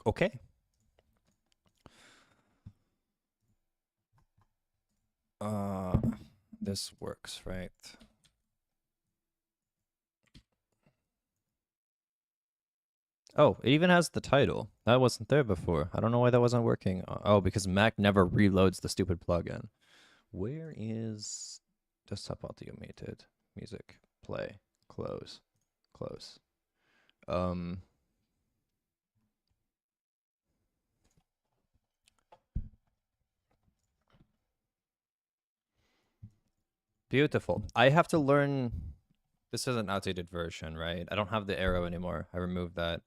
Okay. This works, right? Oh, it even has the title. That wasn't there before. I don't know why that wasn't working. Oh, because Mac never reloads the stupid plugin. Where is desktop automated music? Play, close, close. Beautiful. I have to learn. This is an outdated version, right? I don't have the arrow anymore. I removed that.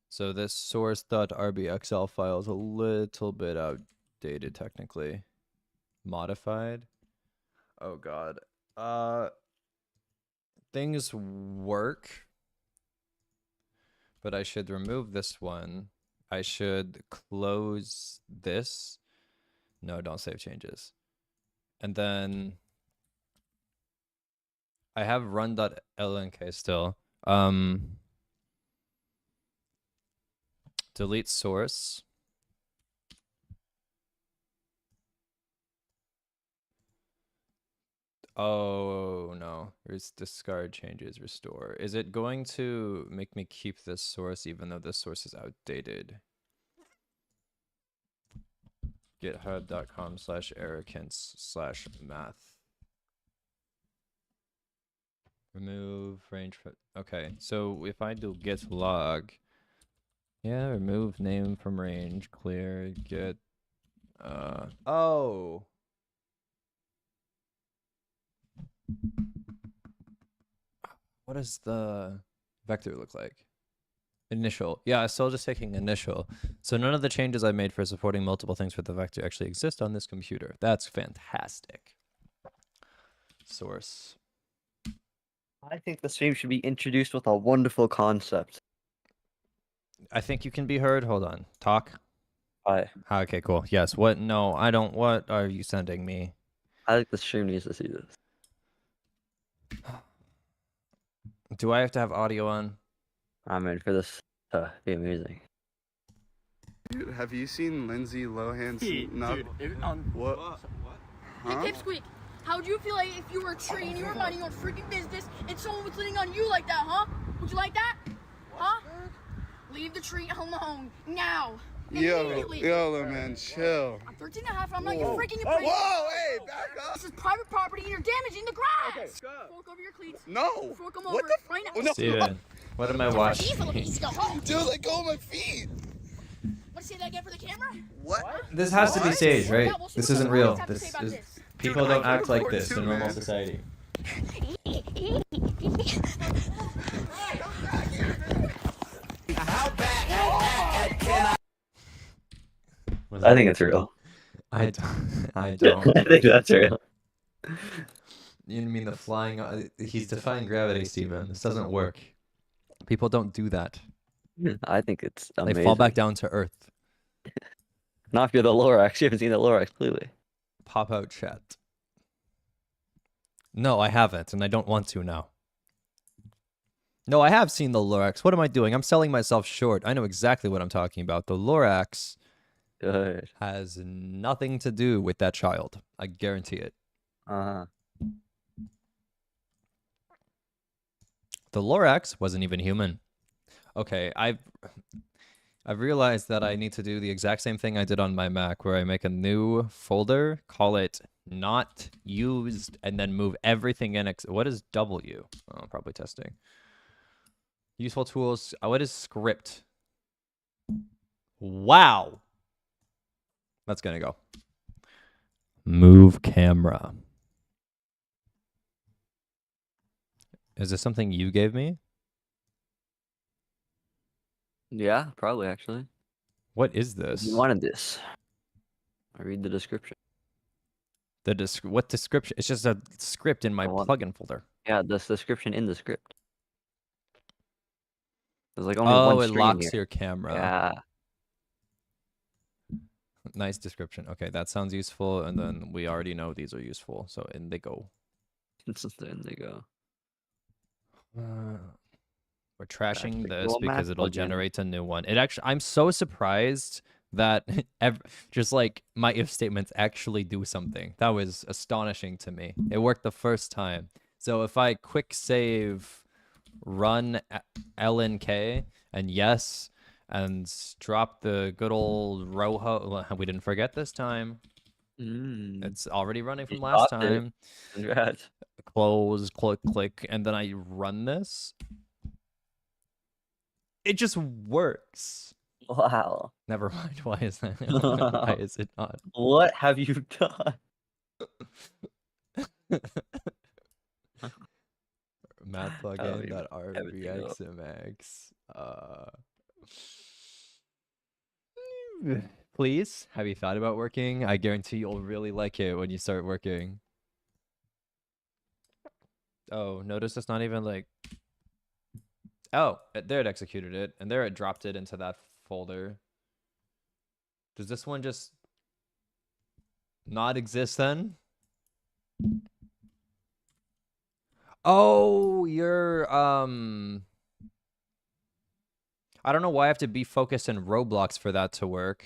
So this source.rbxl file is a little bit outdated technically. Modified. Oh god. Things work, but I should remove this one. I should close this. No, don't save changes. And then I have run.lnk still. Delete source. Oh no, there's discard changes, restore. Is it going to make me keep this source even though this source is outdated? github.com/errorkints/math. Remove range. Okay, so if I do git log, yeah, remove name from range, clear, git. Oh. What does the vector look like? Initial. Yeah, still just taking initial. So none of the changes I made for supporting multiple things for the vector actually exist on this computer. That's fantastic. Source. I think the stream should be introduced with a wonderful concept. I think you can be heard. Hold on. Talk. Hi. Okay, cool. Yes. What? No, I don't. What are you sending me? I think the stream needs to see this. Do I have to have audio on? I mean, for this to be amazing. Dude, have you seen Lindsay Lohan's? What? Hey, Pipsqueak, how would you feel like if you were a tree and you were minding your own freaking business and someone was leaning on you like that, huh? Would you like that? Huh? Leave the tree alone now. Yo, man, chill. I'm 13 and a half and I'm not your freaking afraid. Whoa, hey, back up. This is private property and you're damaging the grass. Okay, stop. Fork over your cleats. No. Fork them What over the? right now. No. Steven, what am I watching? Dude, let go of my feet. Want to say that again for the camera? What? This has to be staged, right? Yeah, we'll see This what isn't the real. audience have to This say about is. this. People don't act like this in normal man. society. I think it's real. I don't. I don't. I think that's real. You mean the flying? He's defying gravity, Steven. This doesn't work. People don't do that. I think it's amazing. They fall back down to earth. Not if you're the Lorax. You haven't seen the Lorax, clearly. Pop out chat. No, I haven't, and I don't want to now. No, I have seen the Lorax. What am I doing? I'm selling myself short. I know exactly what I'm talking about. The Lorax Good. has nothing to do with that child. I guarantee it. Uh-huh. The Lorax wasn't even human. Okay, I've realized that I need to do the exact same thing I did on my Mac, where I make a new folder, call it not used, and then move everything in. What is W? Oh, probably testing. Useful tools. What is script? Wow. That's gonna go. Move camera. Is this something you gave me? Yeah, probably, actually. What is this? You wanted this. I read the description. What description? It's just a script in my plugin folder. Yeah, the description in the script. There's like only one it string locks here. your camera. Yeah. Nice description. Okay, that sounds useful, and then we already know these are useful, so in they go. Then they go. We're trashing the this Google because Maps it'll plugin. generate a new one. It actually, I'm so surprised that just like my if statements actually do something. That was astonishing to me. It worked the first time. So if I quick save run lnk and yes and drop the good old row we didn't forget this time. It's already running You from last stopped it. time. Congrats. Close, click, and then I run this. It just works. Wow. Never mind. Why is that? Why is it not? What have you done? Math Oh, plugin you that everything up. RVXMX. Please, have you thought about working? I guarantee you'll really like it when you start working. Oh, notice it's not even like. Oh, there it executed it, and there it dropped it into that folder. Does this one just not exist then? Oh, you're I don't know why I have to be focused in Roblox for that to work.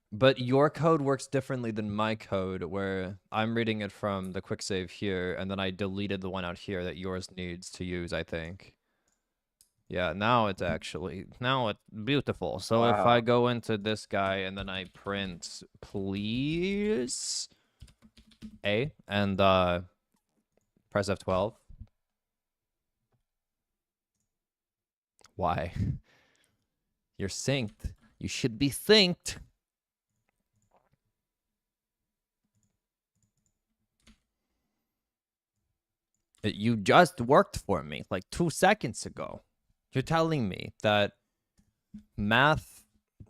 But your code works differently than my code, where I'm reading it from the quick save here, and then I deleted the one out here that yours needs to use, I think. Yeah, now it's beautiful. So if I Wow. go into this guy and then I print please A and press F12. Why? You're synced. You should be synced. You just worked for me like 2 seconds ago. You're telling me that math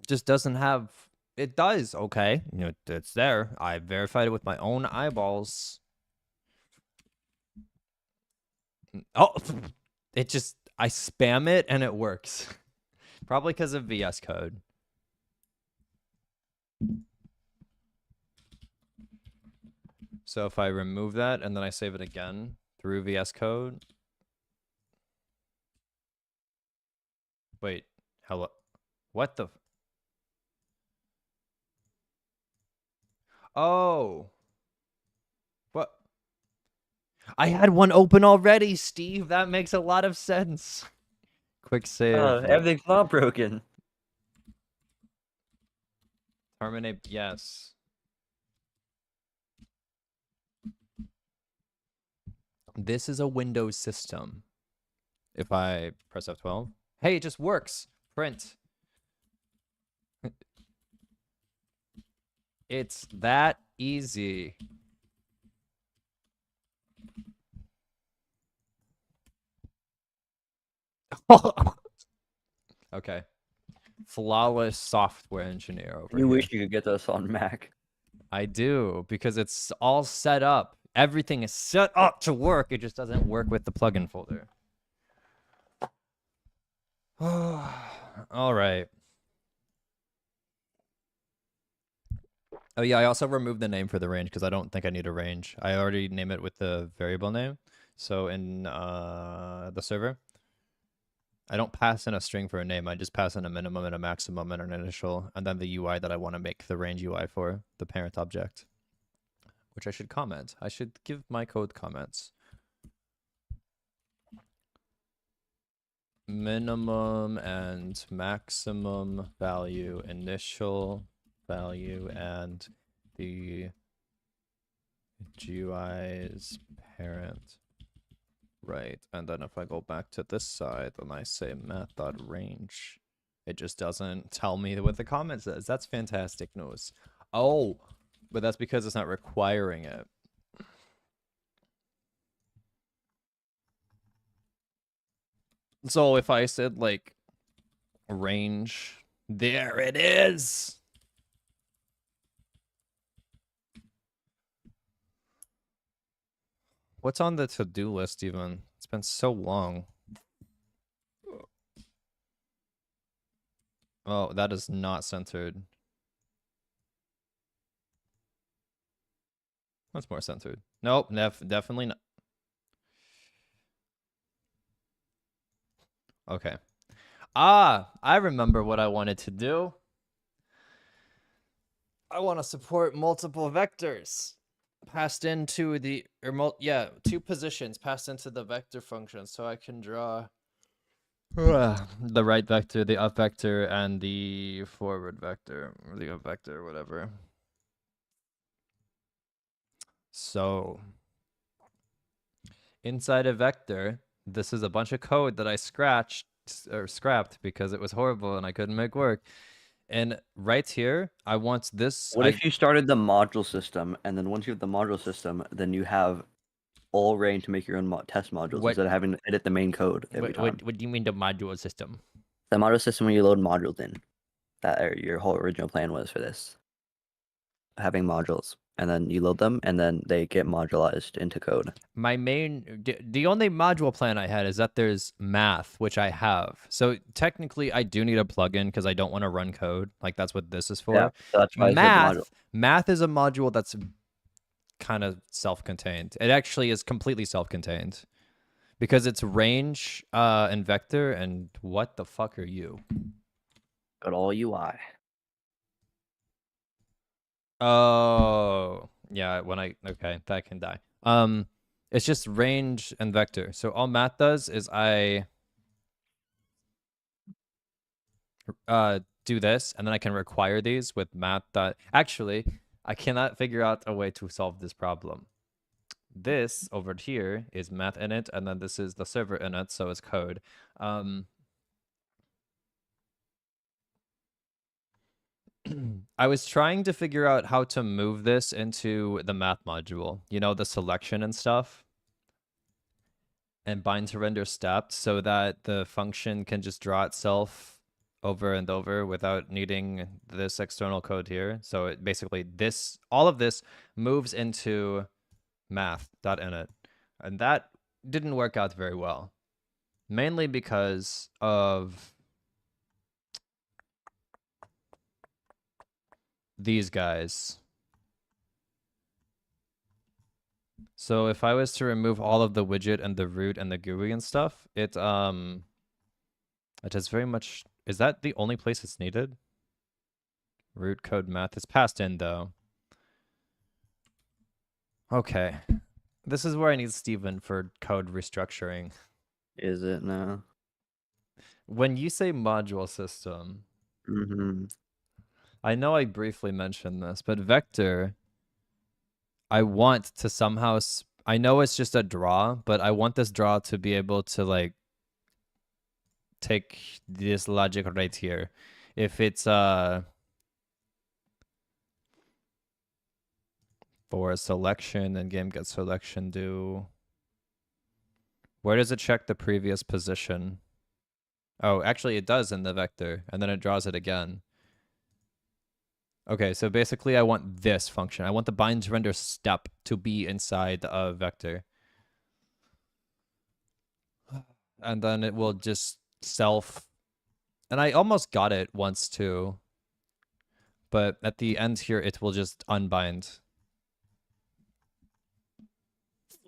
just doesn't have. It does, okay. You know, it's there. I verified it with my own eyeballs. Oh, it just, I spam it and it works. Probably because of VS Code. So if I remove that and then I save it again through VS Code. Wait, hello. What the? Oh. What? I had one open already, Steve. That makes a lot of sense. Quick save. Everything's not broken. Terminate. Yes. This is a Windows system. If I press F12. Hey, it just works. Print. It's that easy. Okay. Flawless software engineer over You here. wish you could get this on Mac. I do, because it's all set up. Everything is set up to work. It just doesn't work with the plugin folder. All right. Oh yeah, I also removed the name for the range because I don't think I need a range. I already name it with the variable name. So in the server, I don't pass in a string for a name. I just pass in a minimum and a maximum and an initial, and then the UI that I want to make the range UI for, the parent object, which I should comment. I should give my code comments. Minimum and maximum value, initial value, and the GUI's parent. Right, and then if I go back to this side and I say math.range, it just doesn't tell me what the comment says. That's fantastic news. Oh, but that's because it's not requiring it. So if I said like range, there it is. What's on the to-do list even? It's been so long. Oh, that is not centered. That's more centered. Nope, definitely not. Okay. Ah, I remember what I wanted to do. I want to support multiple vectors passed into the two positions passed into the vector function, so I can draw the right vector, the up vector, and the forward vector, or the up vector, whatever. So inside a vector, this is a bunch of code that I scrapped because it was horrible and I couldn't make work. And right here, I want this. What if you started the module system, and then once you have the module system, then you have all reign to make your own test modules What- instead of having to edit the main code every time. What do you mean the module system? The module system when you load modules in, that your whole original plan was for this. Having modules, and then you load them, and then they get modularized into code. The only module plan I had is that there's math, which I have. So technically, I do need a plugin because I don't want to run code. Like that's what this is for. Yeah, so that's why I said the module. Math is a module that's kind of self-contained. It actually is completely self-contained because it's range and vector. And what the fuck are you? Got all UI. Oh, yeah, okay, that can die. It's just range and vector. So all math does is I do this, and then I can require these with math dot. Actually, I cannot figure out a way to solve this problem. This over here is math init, and then this is the server init, so it's code. I was trying to figure out how to move this into the math module, you know, the selection and stuff, and bind to render stepped so that the function can just draw itself over and over without needing this external code here. So it basically all of this moves into math.init, and that didn't work out very well, mainly because of these guys. So if I was to remove all of the widget and the root and the GUI and stuff, it has very much. Is that the only place it's needed? Root code math. It's passed in though. Okay. This is where I need Steven for code restructuring. Is it now? When you say module system, I know I briefly mentioned this, but vector, I want to somehow, I know it's just a draw, but I want this draw to be able to like take this logic right here. If it's for a selection and game get selection do, where does it check the previous position? Oh, actually it does in the vector, and then it draws it again. Okay, so basically I want this function. I want the bind to render step to be inside a vector. And then it will just and I almost got it once too. But at the end here, it will just unbind.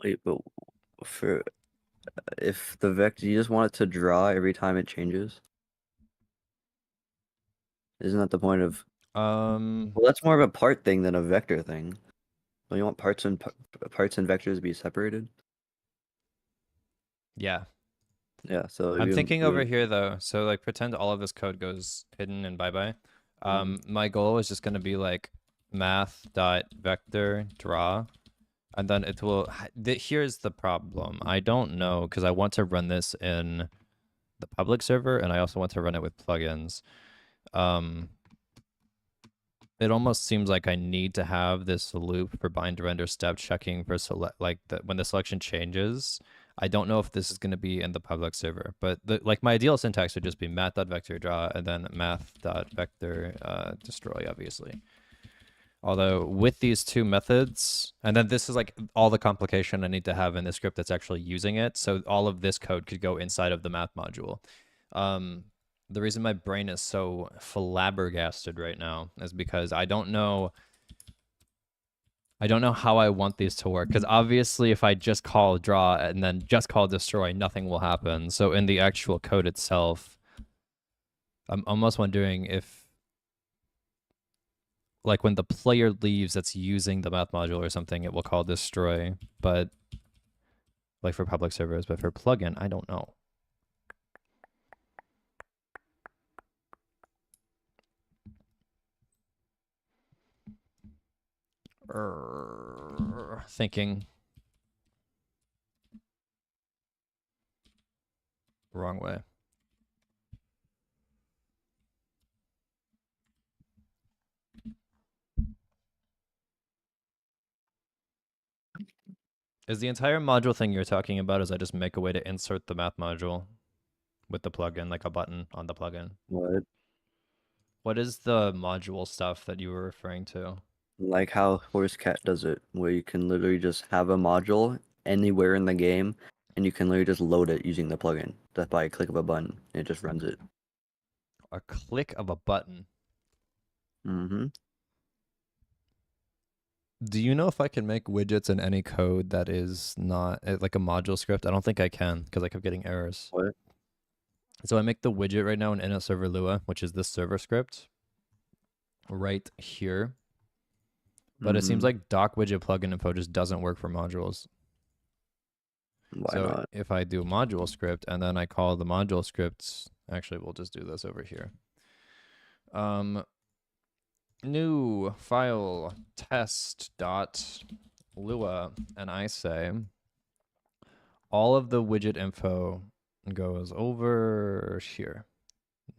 Wait, but for if the vector, you just want it to draw every time it changes? Isn't that the point of? Well, that's more of a part thing than a vector thing. Don't you want parts and vectors to be separated? Yeah. Yeah. So I'm thinking over here though. So like pretend all of this code goes hidden and bye-bye. My goal is just going to be like math.vector draw. And then it will, here's the problem. I don't know, because I want to run this in the public server, and I also want to run it with plugins. It almost seems like I need to have this loop for bind to render step checking for when the selection changes. I don't know if this is going to be in the public server, but like my ideal syntax would just be math.vector draw and then math.vector destroy, obviously. Although with these two methods, and then this is like all the complication I need to have in the script that's actually using it. So all of this code could go inside of the math module. The reason my brain is so flabbergasted right now is because I don't know I don't know how I want these to work because obviously if I just call draw and then just call destroy, nothing will happen. So in the actual code itself, I'm almost wondering if, like, when the player leaves that's using the math module or something, it will call destroy, but like for public servers, but for plugin, I don't know. Thinking. Wrong way. Is the entire module thing you're talking about is I just make a way to insert the math module with the plugin, like a button on the plugin? What? What is the module stuff that you were referring to? Like how Horse Cat does it, where you can literally just have a module anywhere in the game, and you can literally just load it using the plugin. Just by a click of a button, and it just runs it. A click of a button. Mm-hmm. Do you know if I can make widgets in any code that is not like a module script? I don't think I can because I kept getting errors. What? So I make the widget right now in init server Lua, which is this server script right here. But it seems like doc widget plugin info just doesn't work for modules. Why So not? if I do module script and then I call the module scripts, actually we'll just do this over here. New file test.lua, and I say all of the widget info goes over here.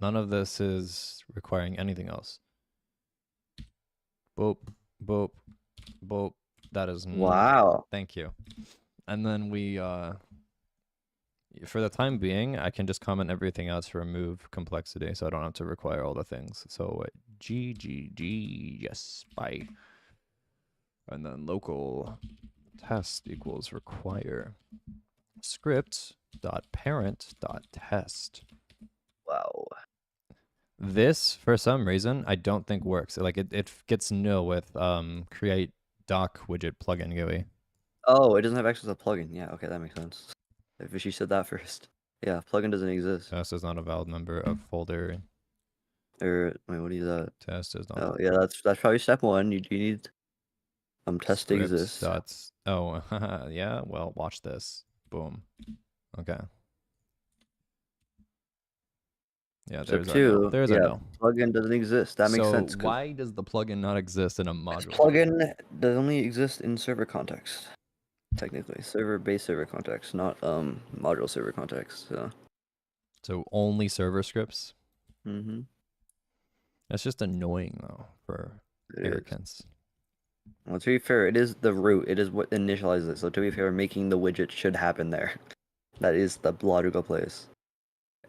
None of this is requiring anything else. Boop, boop, boop. That is Wow. Thank you. And then we, for the time being, I can just comment everything else to remove complexity, so I don't have to require all the things. So G, yes, bye. And then local test equals require script dot parent dot test. Wow. This, for some reason, I don't think works. Like it gets nil with create doc widget plugin GUI. Oh, it doesn't have access to plugin. Yeah, okay, that makes sense. If she said that first. Yeah, plugin doesn't exist. Test is not a valid member of folder. Or wait, what is that? Test is not. Oh, yeah, that's probably step one. You need test scripts exists. Dots. Oh, yeah. Well, watch this. Boom. Okay. Yeah, Step there's a two. no. There's yeah, a no. plugin doesn't exist. That makes So sense. 'Cause why does the plugin not exist in a module? plugin does only exist in server context. Technically, server-based server context, not module server context. So only server scripts? Mm-hmm. That's just annoying though for arrogance. Well, to be fair, it is the root. It is what initializes it. So to be fair, making the widget should happen there. That is the logical place.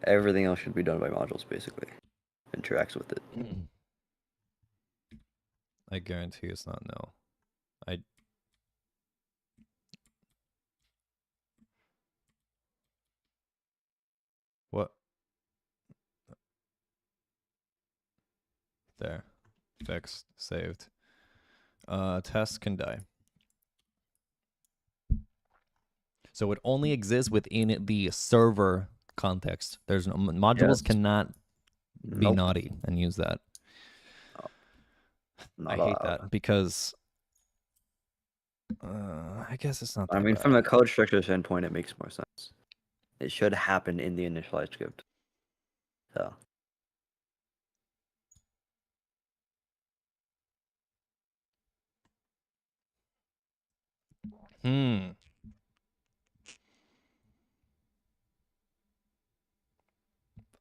Everything else should be done by modules, basically. Interacts with it. I guarantee it's not no. What? There. Fixed. Saved. Test can die. So it only exists within the server context. There's no modules Yes. cannot be Nope. naughty and use that. Not I hate allowed. that because I guess it's not that I mean, bad. from the code structure standpoint, it makes more sense. It should happen in the initialized script. So.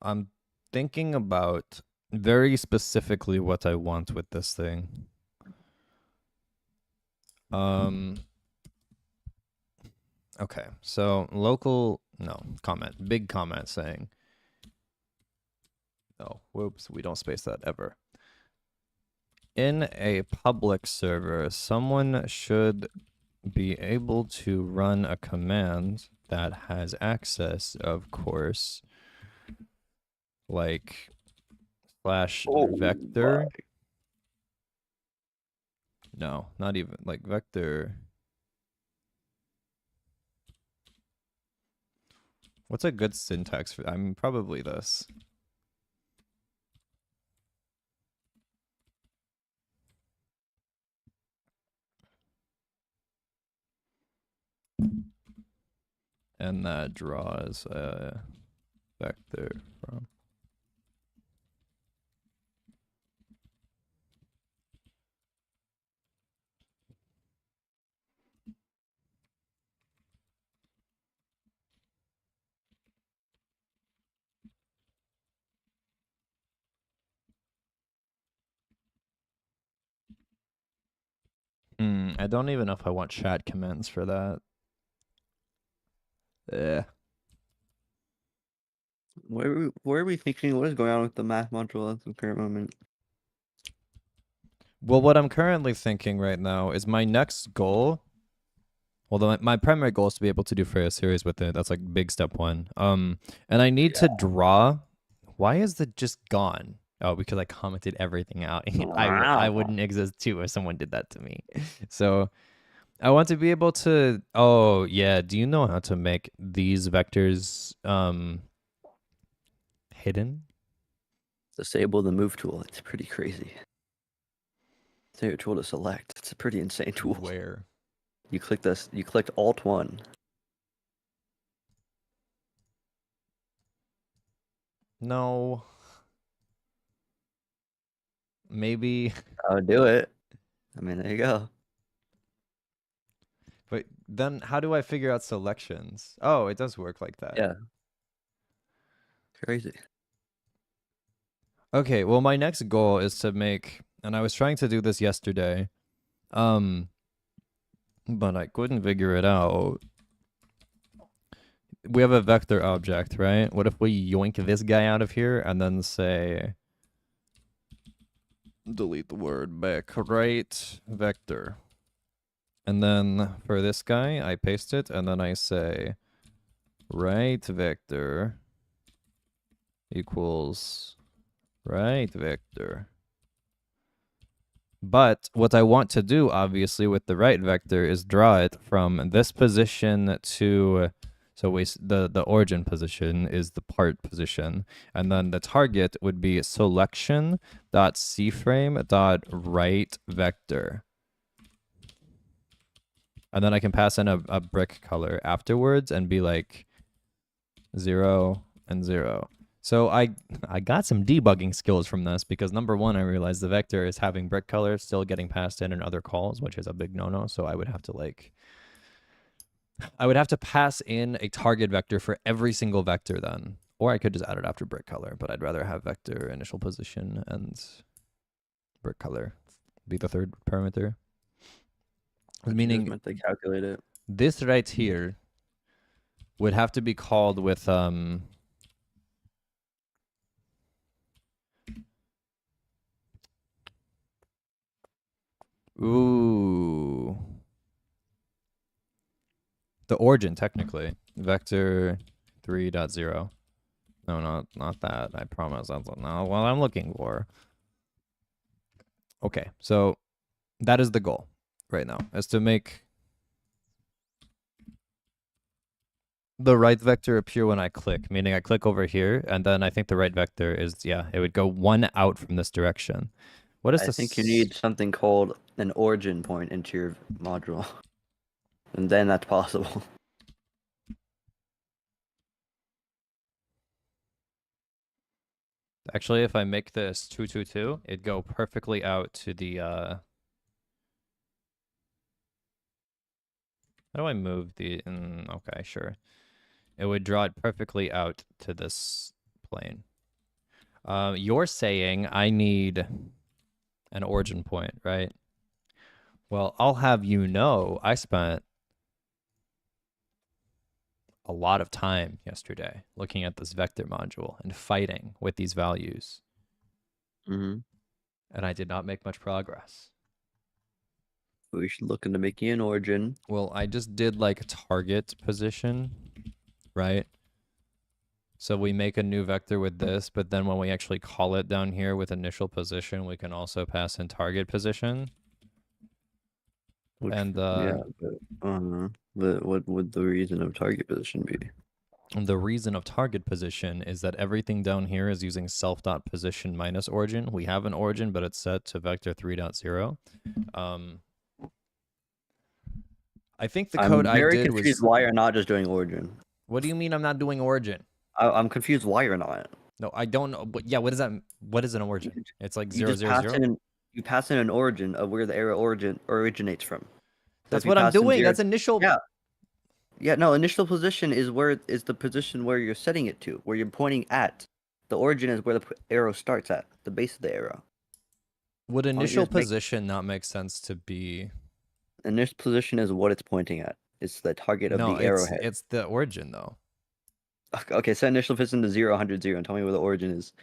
I'm thinking about very specifically what I want with this thing. Okay, so comment, big comment saying, oh, whoops, we don't space that ever. In a public server, someone should be able to run a command that has access, of course, like /vector No, not even like vector. What's a good syntax for? I'm probably this. And that draws a vector from. I don't even know if I want chat comments for that. Yeah. Where are we thinking? What is going on with the math module at the current moment? Well, what I'm currently thinking right now is my next goal. Well, my primary goal is to be able to do Freya series with it. That's like big step one. And I need to draw. Why is it just gone? Oh, because I commented everything out. I wouldn't exist too if someone did that to me. So I want to be able to. Oh yeah, do you know how to make these vectors hidden? Disable the move tool. It's pretty crazy. It's a tool to select. It's a pretty insane tool. Where? You click this. You clicked Alt 1. No. Maybe. I would do it. I mean, there you go. But then how do I figure out selections? Oh, it does work like that. Yeah. Crazy. Okay, well my next goal is to make, and I was trying to do this yesterday, but I couldn't figure it out. We have a vector object, right? What if we yoink this guy out of here and then say, delete the word back, right vector. And then for this guy, I paste it, and then I say right vector equals right vector. But what I want to do, obviously, with the right vector is draw it from this position to, so the origin position is the part position, and then the target would be selection dot cframe dot right vector. And then I can pass in a brick color afterwards and be like 0 and 0. So I got some debugging skills from this because number one, I realized the vector is having brick color still getting passed in other calls, which is a big no-no. So I would have to pass in a target vector for every single vector then. Or I could just add it after brick color, but I'd rather have vector initial position and brick color be the third parameter. Meaning meant to calculate it. This right here would have to be called with ooh, the origin technically vector 3.0. No, not that. I promise that's not what I'm looking for. Okay, so that is the goal right now, is to make the right vector appear when I click, meaning I click over here, and then I think the right vector is, yeah, it would go one out from this direction. What is I this? think you need something called an origin point into your module. And then that's possible. Actually, if I make this 222, it'd go perfectly out to the how do I move the okay, sure. It would draw it perfectly out to this plane. You're saying I need an origin point, right? Well, I'll have you know I spent a lot of time yesterday looking at this vector module and fighting with these values. Mm-hmm. And I did not make much progress. We should look into making an origin. Well, I just did like target position, right? So we make a new vector with this, but then when we actually call it down here with initial position, we can also pass in target position. Which, And yeah, but what would the reason of target position be? the reason of target position is that everything down here is using self.position minus origin. We have an origin, but it's set to vector 3.0. I think the code I'm I very did confused was. why you're not just doing origin. What do you mean I'm not doing origin? I'm confused why you're not. No, I don't know. But yeah, what is that? What is an origin? It's like You 0, just 0, pass 0? in you pass in an origin of where the arrow originates from. So That's if you what I'm pass in doing. 0 That's initial. Yeah. Yeah, no, initial position is the position where you're setting it to, where you're pointing at. The origin is where the arrow starts at, the base of the arrow. Would you initial just make- position not make sense to be? Initial position is what it's pointing at. It's the target of No, the arrowhead. it's the origin though. Okay, set initial position to 0, 100, 0, and tell me where the origin is.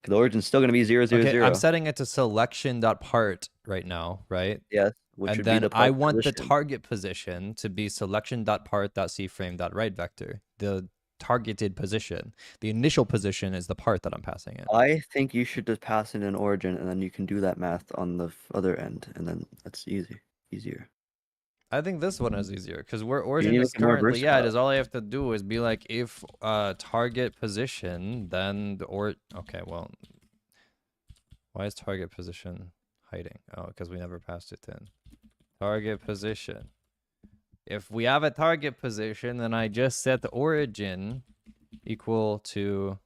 'Cause the origin's still going to be 0, 0, Okay, 0. I'm setting it to selection.part right now, right? Yes, which And would then be the I part want the position. target position to be selection.part.cframe.right vector. The targeted position. The initial position is the part that I'm passing in. I think you should just pass in an origin, and then you can do that math on the other end, and then that's easier. I think this one is easier because where origin need to is make it more currently at versatile. is all I have to do is be like if target position, then the okay, well, why is target position hiding? Oh, because we never passed it in. Target position. If we have a target position, then I just set the origin equal to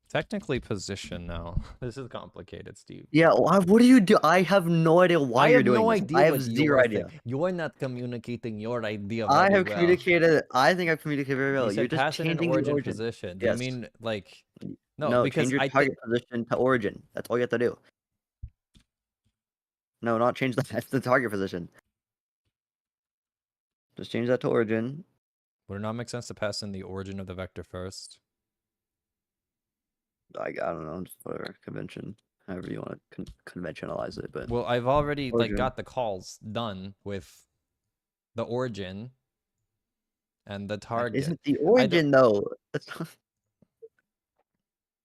technically position now. This is complicated, Steve. Yeah, what do you do? I have no idea why I you're have doing no this. idea I have what zero you're idea. You're not communicating your idea I very have well. communicated. I think I've communicated very well. You You're said just pass in an changing the origin origin. position. Do Yes. you mean like no? No, Because change your I target position to origin. That's all you have to do. No, not change that. That's the target position. Just change that to origin. would it not make sense to pass in the origin of the vector first? I don't know, just whatever convention, however you want to conventionalize it. But Well, I've already like Origin. got the calls done with the origin and the that target. isn't the origin though. That's not...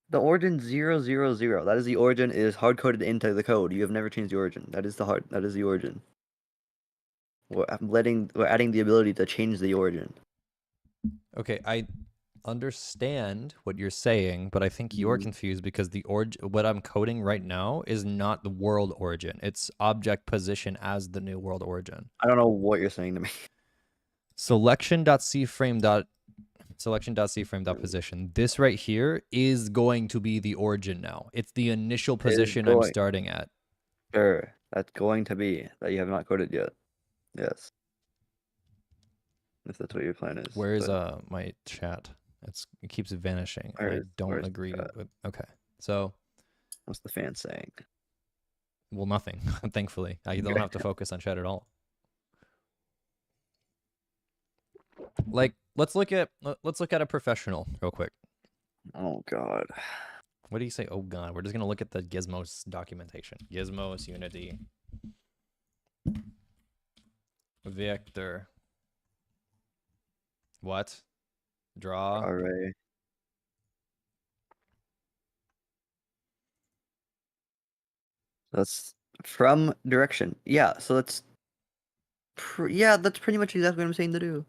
The origin 0, 0, 0. That is the origin. It is hard coded into the code. You have never changed the origin. That is That is the origin. We're adding the ability to change the origin. Okay, I understand what you're saying, but I think you're confused because the what I'm coding right now is not the world origin. It's object position as the new world origin. I don't know what you're saying to me. Selection.cframe.position. This right here is going to be the origin now. It's the initial position I'm starting at. Sure, that's going to be that you have not coded yet. Yes. If that's what your plan is. Where is my chat? It keeps vanishing. I don't agree with. Okay, so what's the fan saying? Well, nothing. Thankfully, I don't have to focus on chat at all. Like, let's look at a professional real quick. Oh God. What do you say? Oh God, we're just gonna look at the Gizmos documentation. Gizmos Unity Vector. What? Draw. Array. That's from direction. Yeah, so that's that's pretty much exactly what I'm saying to do.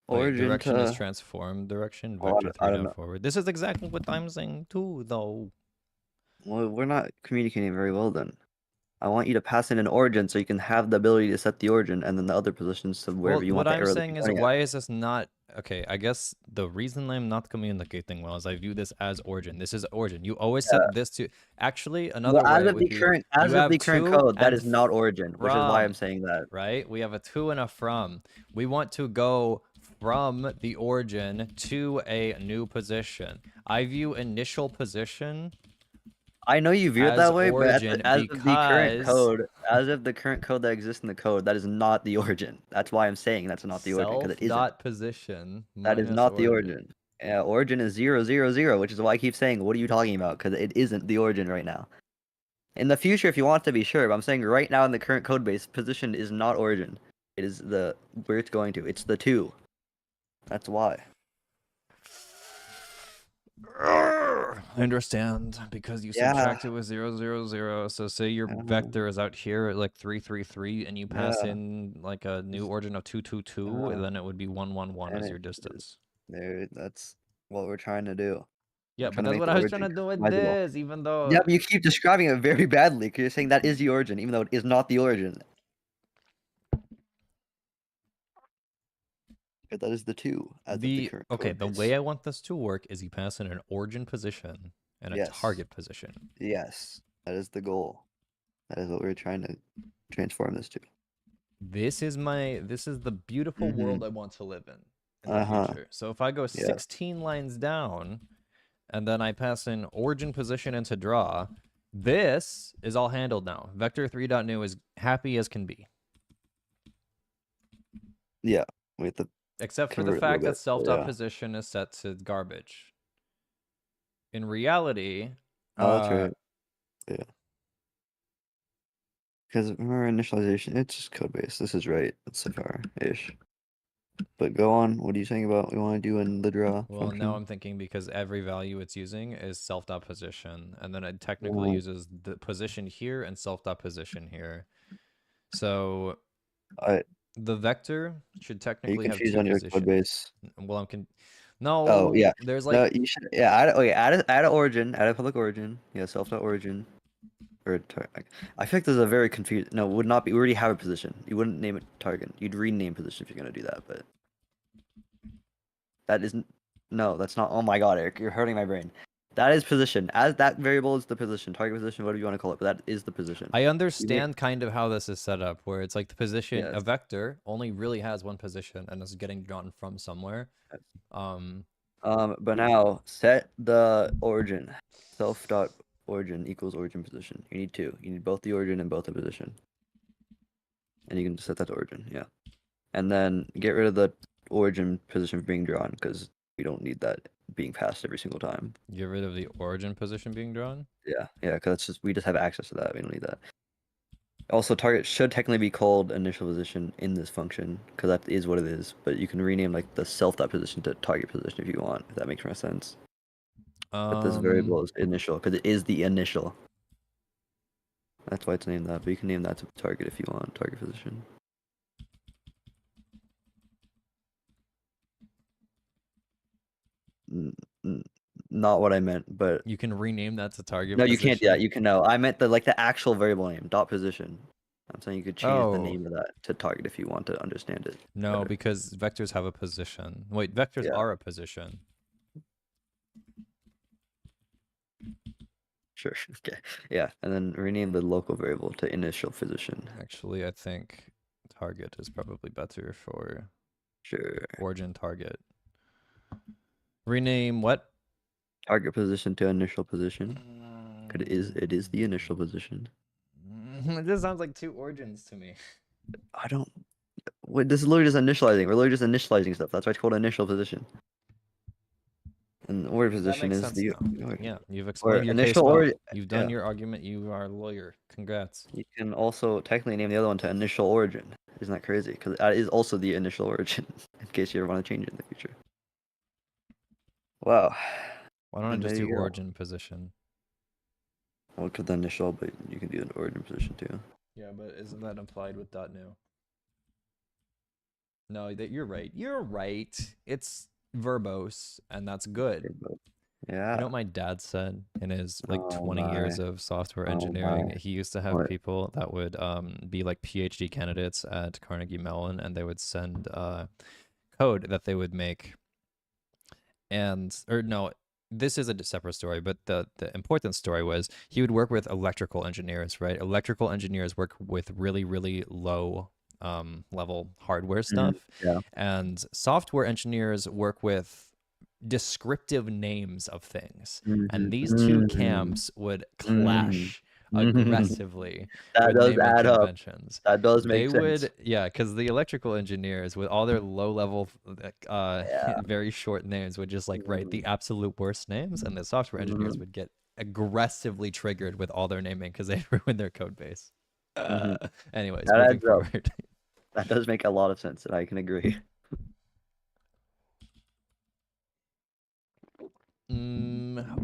Origin direction is transform direction, vector 3 down forward. This is exactly what I'm saying too, though. Well, we're not communicating very well then. I want you to pass in an origin so you can have the ability to set the origin and then the other positions to wherever you want the arrow to be. What I'm saying is, why is this not... Okay, I guess the reason I'm not communicating well is I view this as origin. This is origin. You always set this to... Actually, another way as of the current code, that is not origin, which is why I'm saying that. Right? We have a to and a from. We want to go from the origin to a new position. I view initial position... I know you view it that way, but as of the current code that exists in the code, that is not the origin. That's why I'm saying that's not the origin, because it isn't. Position. That is not the origin. Origin is 0, 0, 0, which is why I keep saying, what are you talking about? Because it isn't the origin right now. In the future, if you want to be sure, but I'm saying right now in the current code base, position is not origin. It is where it's going to. It's the 2. That's why. I understand because you Yeah. subtract it with 0, 0, 0. So say your I know. vector is out here at like 3, 3, 3, and you pass Yeah. in like a new origin of 2, 2, 2, Uh, then it would be 1, 1, 1 and as it, your distance. there, that's what we're trying to do. Yeah, We're but trying to that's make what the I was trying origin to do with customizable. this, even though Yeah, but you keep describing it very badly because you're saying that is the origin, even though it is not the origin. But that is the 2 as of the current okay, code the base. way I want this to work is you pass in an origin position and a Yes. target position. Yes, that is the goal. That is what we're trying to transform this to. This is the beautiful Mhm. world I want to live in the Uh-huh. future. So if I go 16 lines down and then I pass in origin position into draw, this is all handled now. Vector3.new is happy as can be. Yeah, we have to Except for the convert it a little fact that bit, but self-dot yeah. position is set to garbage. In reality, Oh, that's right. Yeah. Because remember initialization, it's just code base. This is right so far-ish. But go on. What are you saying about we want to do in the draw well, function? now I'm thinking because every value it's using is self-dot position, and then it technically Mhm. uses the position here and self-dot position here. So I, the vector should are you technically have confused 2 on your code positions. base? Well, no. Oh, yeah. There's No, like you should. Yeah, add an origin, add a public origin. Yeah, self.origin. Or I feel like there's a very confused. No, it would not be. We already have a position. You wouldn't name it target. You'd rename position if you're gonna do that, but that isn't. No, that's not. Oh my god, Eric, you're hurting my brain. That is position. As that variable is the position, target position, whatever you want to call it, but that is the position. I understand kind of how this is set up, where it's like the position, a Yes. vector only really has one position and is getting drawn from somewhere. But now set the origin. Self.origin equals origin position. You need 2. You need both the origin and both the position. And you can set that to origin, yeah. And then get rid of the origin position being drawn because we don't need that being passed every single time. Get rid of the origin position being drawn. Yeah, because we just have access to that. We don't need that. Also, target should technically be called initial position in this function because that is what it is. But you can rename like the self position to target position if you want. If that makes more sense. But this variable is initial because it is the initial. That's why it's named that. But you can name that to target if you want. Target position. Not what I meant, but You can rename that to target. no, position. you can't do that. You can no. I meant the actual variable name, dot position. I'm saying you could change the name of that to target if you want to understand it. No, better. because vectors have a position. Wait, vectors Yeah. are a position. Sure. Okay. Yeah, and then rename the local variable to initial position. Actually, I think target is probably better for Sure. origin target. Rename what? Target position to initial position. It is the initial position. This sounds like 2 origins to me. I don't. Wait, this is literally just initializing. We're literally just initializing stuff. That's why it's called initial position. And order position makes is sense the now. Yeah, you've explained your case initial well. origin. You've done your argument. You are a lawyer. Congrats. You can also technically name the other one to initial origin. Isn't that crazy? Because that is also the initial origin, in case you ever want to change it in the future. Wow. Why don't I And just there do you go. origin position? Well, to the initial, but you can do an origin position too. Yeah, but isn't that implied with .new? No, you're right. You're right. It's verbose, and that's good. Yeah. You know what my dad said in his like Oh 20 years my. of software Oh engineering? my. He used to have What? people that would be like PhD candidates at Carnegie Mellon, and they would send code that they would make. This is a separate story, but the important story was he would work with electrical engineers, right? Electrical engineers work with really, really low level hardware stuff. Yeah. And software engineers work with descriptive names of things. And these 2 camps would clash aggressively That with does naming add up. conventions. That does They make sense. would, yeah, because the electrical engineers with all their low level, very short names would just like write the absolute worst names, and the software engineers would get aggressively triggered with all their naming because they ruined their code base. Anyways, That moving adds up. forward. That does make a lot of sense, and I can agree.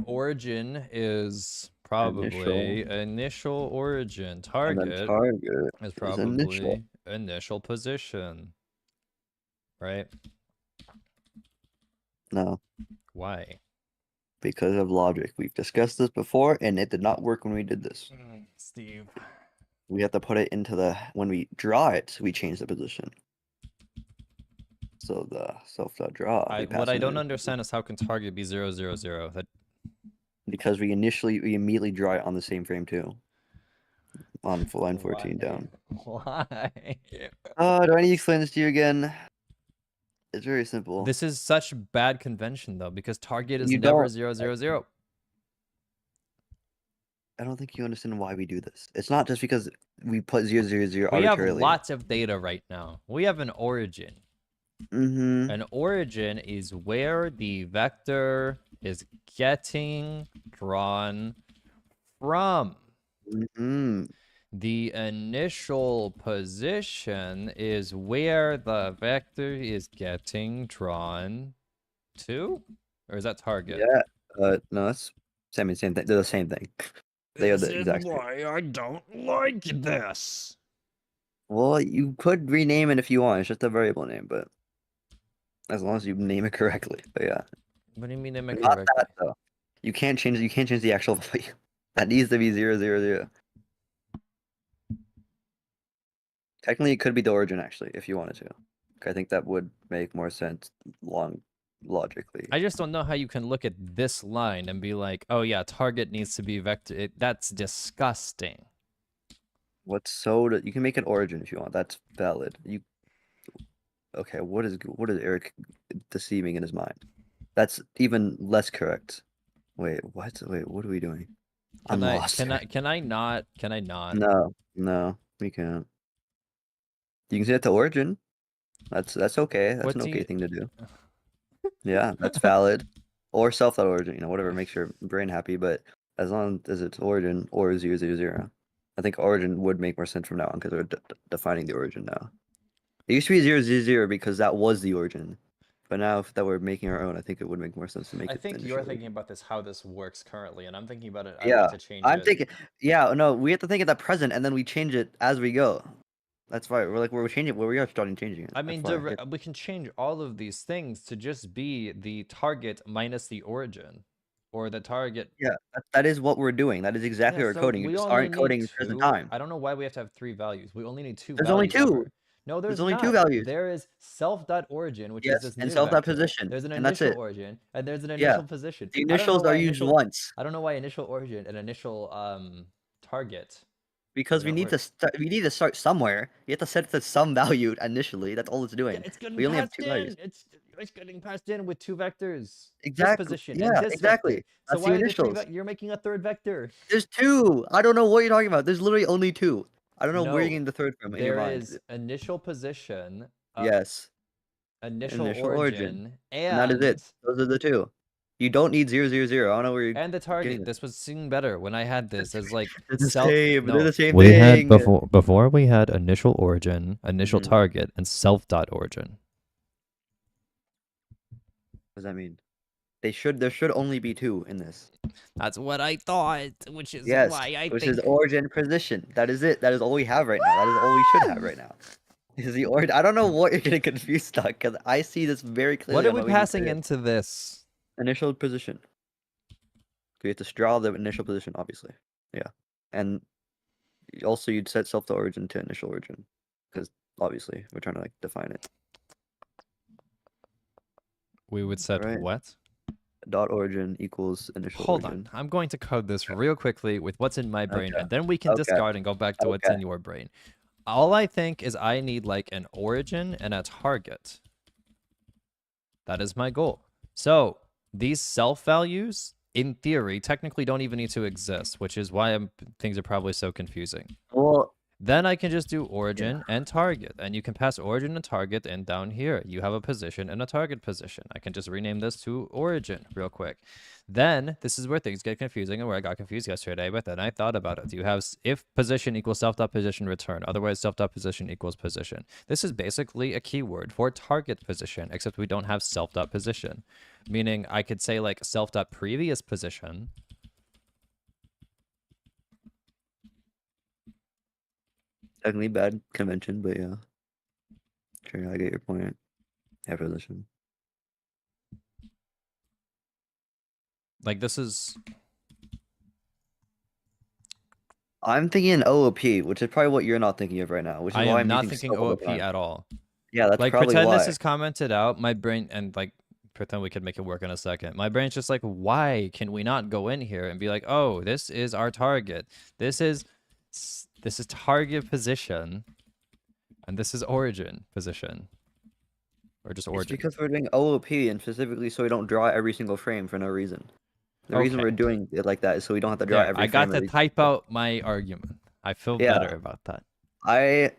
Origin is probably initial origin. And then Target target is is initial. probably initial position. Right? No, Why? because of logic. We've discussed this before, and it did not work when we did this. Steve. We have to put it into the when we draw it, we change the position. So the self.draw. What I don't understand is how can target be 0, 0, 0? That Because we immediately draw it on the same frame too. On line 14 down. Why? Do I need to explain this to you again? It's very simple. This is such bad convention though, because target is You never don't- 0, 0, 0. I don't think you understand why we do this. It's not just because we put 0, 0, 0 We have arbitrarily. lots of data right now. We have an origin. Mm-hmm. An origin is where the vector is getting drawn from. Mm-hmm. The initial position is where the vector is getting drawn to? Or is that target? Yeah. No, that's same thing. They're the same thing. They are the exact same. why I don't like this. Well, you could rename it if you want. It's just a variable name, but as long as you name it correctly. But yeah. What do you mean Not incorrectly? that though. You can't change the actual value. That needs to be 0, 0, 0. Technically, it could be the origin actually, if you wanted to. I think that would make more sense logically. I just don't know how you can look at this line and be like, oh yeah, target needs to be vector. That's disgusting. You can make an origin if you want. That's valid. Okay, what is Eric deceiving in his mind? That's even less correct. Wait, what? Wait, what are we doing? I'm lost. Can I not? No, we can't. You can say it to origin. That's okay. That's What an do okay you- thing to do. Yeah, that's valid. Or self.origin, whatever makes your brain happy, but as long as it's origin or 0, 0, 0. I think origin would make more sense from now on because we're defining the origin now. It used to be 0, 0, 0 because that was the origin. But now that we're making our own, I think it would make more sense to make I it. think you're thinking about this how this works currently, and I'm thinking about it. I Yeah, like to change I'm it. thinking. Yeah, no, we have to think of the present and then we change it as we go. That's why we're changing. We are starting changing it. I mean, That's why. we can change all of these things to just be the target minus the origin, or the target. Yeah, that is what we're doing. That is exactly Yeah, what we're so coding. You we just only aren't need coding in present two. time. I don't know why we have to have 3 values. We only need 2 There's only values. 2. Ever. No, there's only not. 2 values. There is self.origin, which is Yes, this and new self.position, vector. There's an and that's initial it. origin, and there's an Yeah, initial position. The I don't know initials are why used once I don't know why initial origin and initial target. because we don't need work. to start somewhere. You have to set it to some value initially. That's all it's doing. Yeah, it's getting We only have passed 2 values. in. It's getting passed in with 2 vectors. Exactly. This position Yeah, and this exactly. vector. That's So the why are there 3 initials. You're making a 3rd vector. There's 2. I don't know what you're talking about. There's literally only 2. I don't know where you're No, getting the 3rd from in your There mind. is initial position, Yes, initial initial origin. and And that is it. Those are the 2. You don't need 0, 0, 0. I don't know where you're and the getting target. it. This was seen better when I had this as like They're the self. same. No, They're the same we had thing. before we had initial origin, initial Mhm. target, and self.origin. What does that mean? There should only be 2 in this. That's what I thought, which is Yes, why I which think. is origin position. That is it. That is all we have right now. That is all we should have right now. Is the origin? I don't know what you're getting confused on because I see this very clearly. What are on we my passing Wikipedia. into this? Initial position. We have to draw the initial position, obviously. Yeah, and also you'd set self to origin to initial origin because obviously we're trying to like define it. We would set Right. what? Dot origin equals initial Hold origin. on. I'm going to code this real quickly with what's in my brain, Okay. and then we can Okay. discard and go back to what's Okay. in your brain. All I think is I need like an origin and a target. That is my goal. So these self values, in theory, technically don't even need to exist, which is why things are probably so confusing. Well, Then I can just do origin and target, and you can pass origin and target in down here. You have a position and a target position. I can just rename this to origin real quick. Then this is where things get confusing and where I got confused yesterday, but then I thought about it. You have if position equals self.position return, otherwise self.position equals position. This is basically a keyword for target position, except we don't have self.position, meaning I could say like self.previous position. Technically bad convention, but yeah. Sure, I get your point. Yeah, position. Like this is I'm thinking OOP, which is probably what you're not thinking of right now, which is I why am I'm not using thinking self all the OOP time. at all. Yeah, that's Like probably pretend why. this is commented out, my brain, and like pretend we could make it work in a second. My brain's just like, why can we not go in here and be like, oh, this is our target. This is target position, and this is origin position, or just It's origin. because we're doing OOP, and specifically so we don't draw every single frame for no reason. The reason Okay. we're doing it like that is so we don't have to draw There, every I frame. got to every type single- out my argument. I feel Yeah. better about that. I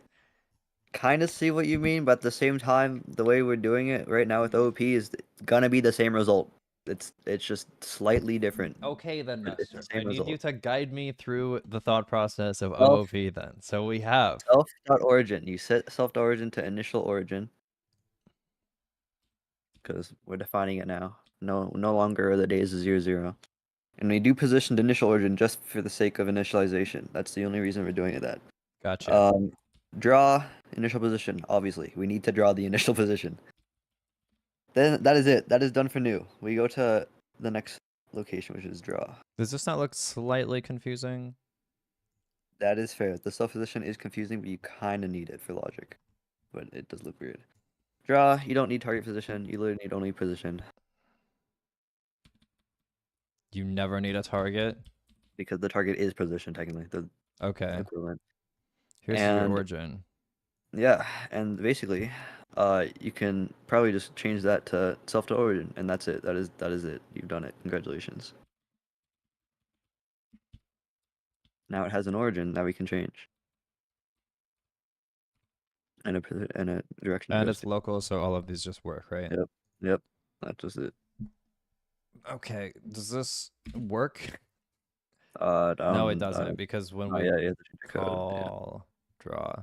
kind of see what you mean, but at the same time, the way we're doing it right now with OOP is gonna be the same result. It's just slightly different. Okay then, But it's the Master. I same need you result. to guide me through the thought process of Self- OOP then. So we have Self.origin. You set self.origin to initial origin. Because we're defining it now. No longer are the days of 0, 0. And we do position to initial origin just for the sake of initialization. That's the only reason we're doing it that. gotcha. Draw initial position, obviously. We need to draw the initial position. Then that is it. That is done for new. We go to the next location, which is draw. Does this not look slightly confusing? That is fair. The self position is confusing, but you kind of need it for logic. But it does look weird. Draw, you don't need target position. You literally need only position. You never need a target. Because the target is position, technically. The Okay. equivalent. Here's your And- origin. Yeah, and basically, you can probably just change that to self to origin, and that's it. That is it. You've done it. Congratulations. Now it has an origin that we can change. And a direction. it And goes it's local, so all of these just work, right? Yep. Yep, that's just it. Okay. Does this work? No, No, it doesn't, because when we yeah, you have to change the code. call draw. Yeah.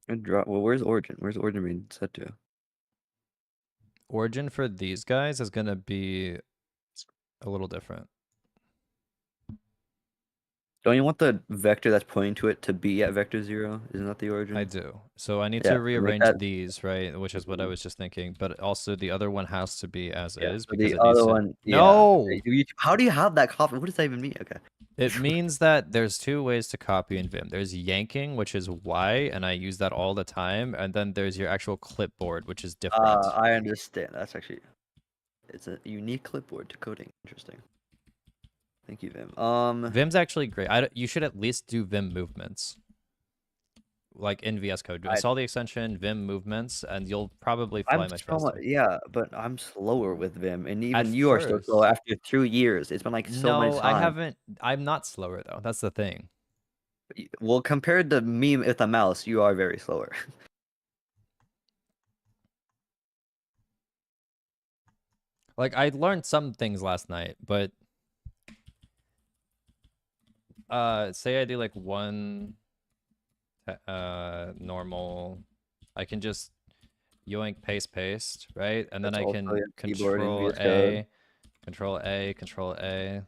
And draw. Well, where's origin? Where's origin being set to? Origin for these guys is gonna be a little different. Don't you want the vector that's pointing to it to be at vector 0? Isn't that the origin? I do. So I need Yeah, to so make rearrange that- these, right? Which is what I was just thinking. But also the other one has to be as Yeah, is so because the it needs other to. one. Yeah. No! How do you have that copy? What does that even mean? Okay. It means that there's two ways to copy in Vim. There's yanking, which is Y, and I use that all the time. And then there's your actual clipboard, which is different. I understand. That's actually, it's a unique clipboard to coding. Interesting. Thank you, Vim. Vim's actually great. You should at least do Vim movements. Like in VS Code. Install the extension Vim movements, and you'll probably fly much faster. Yeah, but I'm slower with Vim, and even At you are so slow first. after 2 years. It's been like so much No, time. I haven't. I'm not slower though. That's the thing. Well, compared to me with a mouse, you are very slower. Like I learned some things last night, but say I do like one normal, I can just yoink paste, right? And then That's I can also your keyboard in control VS Code. control A.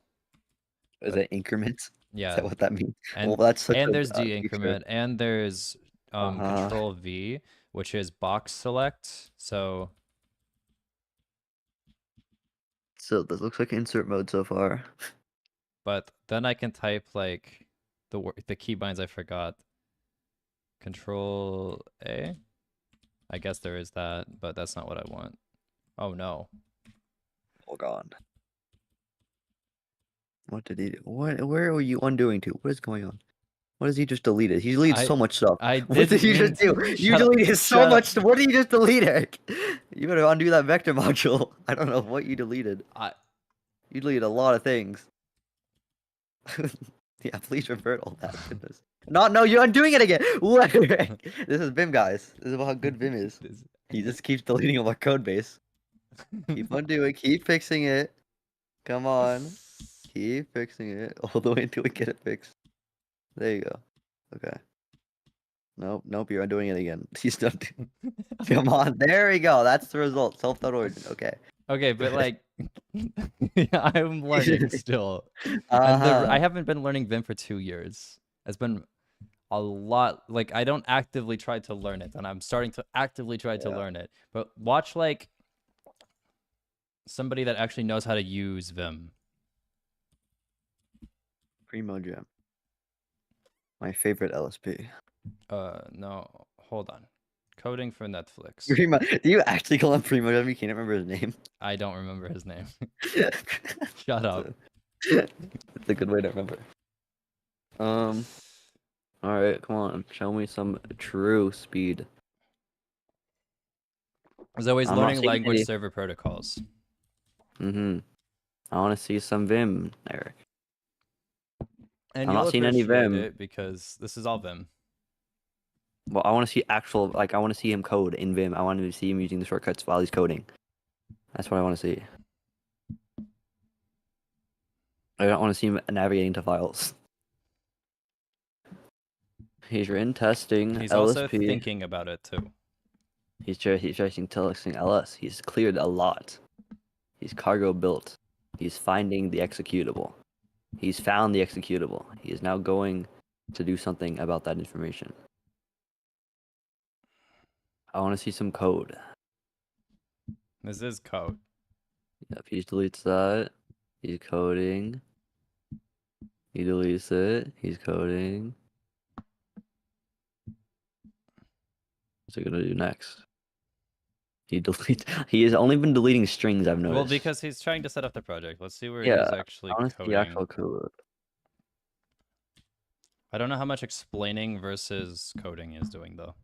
Is it increments? Is Yeah. that what that means? And well, that's such and a, there's feature. de-increment, and there's Uh-huh. control V, which is box select. So So this looks like insert mode so far. but then I can type like the keybinds I forgot. Control A. I guess there is that, but that's not what I want. Oh no. Hold on. What did he do? Where were you undoing to? What is going on? What has he just deleted? He deleted I- so much stuff. I What did you didn't just do? mean- You Shut up, deleted so shut up. much. What did you just delete, Eric? You better undo that vector module. I don't know what you deleted. I You deleted a lot of things. Yeah, please revert all that. Goodness. No, you're undoing it again. What? This is Vim, guys. This is about how good Vim is. This- He just keeps deleting all our code base. Keep on doing. Keep fixing it. Come on. Keep fixing it all the way until we get it fixed. There you go. Okay. Nope. You're undoing it again. He's done. Come on. There we go. That's the result. Self.origin. Okay. Okay, but like, yeah, I'm learning still. And Uh-huh. I haven't been learning Vim for 2 years. It's been a lot. Like, I don't actively try to learn it, and I'm starting to actively try to Yeah. learn it. But watch like somebody that actually knows how to use Vim. Primo Gem. My favorite LSP. No, hold on. Coding for Netflix. Primo. Do you actually call him Primo Gem? You can't remember his name. I don't remember his name. Shut Shut up. It's a good way to remember. All right, come on, show me some true speed. There's always I'm not learning seeing language any. server protocols. I want to see some Vim, Eric. And I'm you'll not seeing any appreciate Vim. it because this is all Vim. Well, I want to see actual, like, I want to see him code in Vim. I want to see him using the shortcuts while he's coding. That's what I want to see. I don't want to see him navigating to files. He's in testing He's LSP. also thinking about it too. He's tracing testing LS. He's cleared a lot. He's cargo built. He's finding the executable. He's found the executable. He is now going to do something about that information. I want to see some code. This is code. Yep, he deletes that. He's coding. He deletes it. He's coding. What's he gonna do next? He deletes. He has only been deleting strings. I've noticed. Well, because he's trying to set up the project. Let's see where yeah, he's actually I want to see coding. actual code. I don't know how much explaining versus coding is doing though.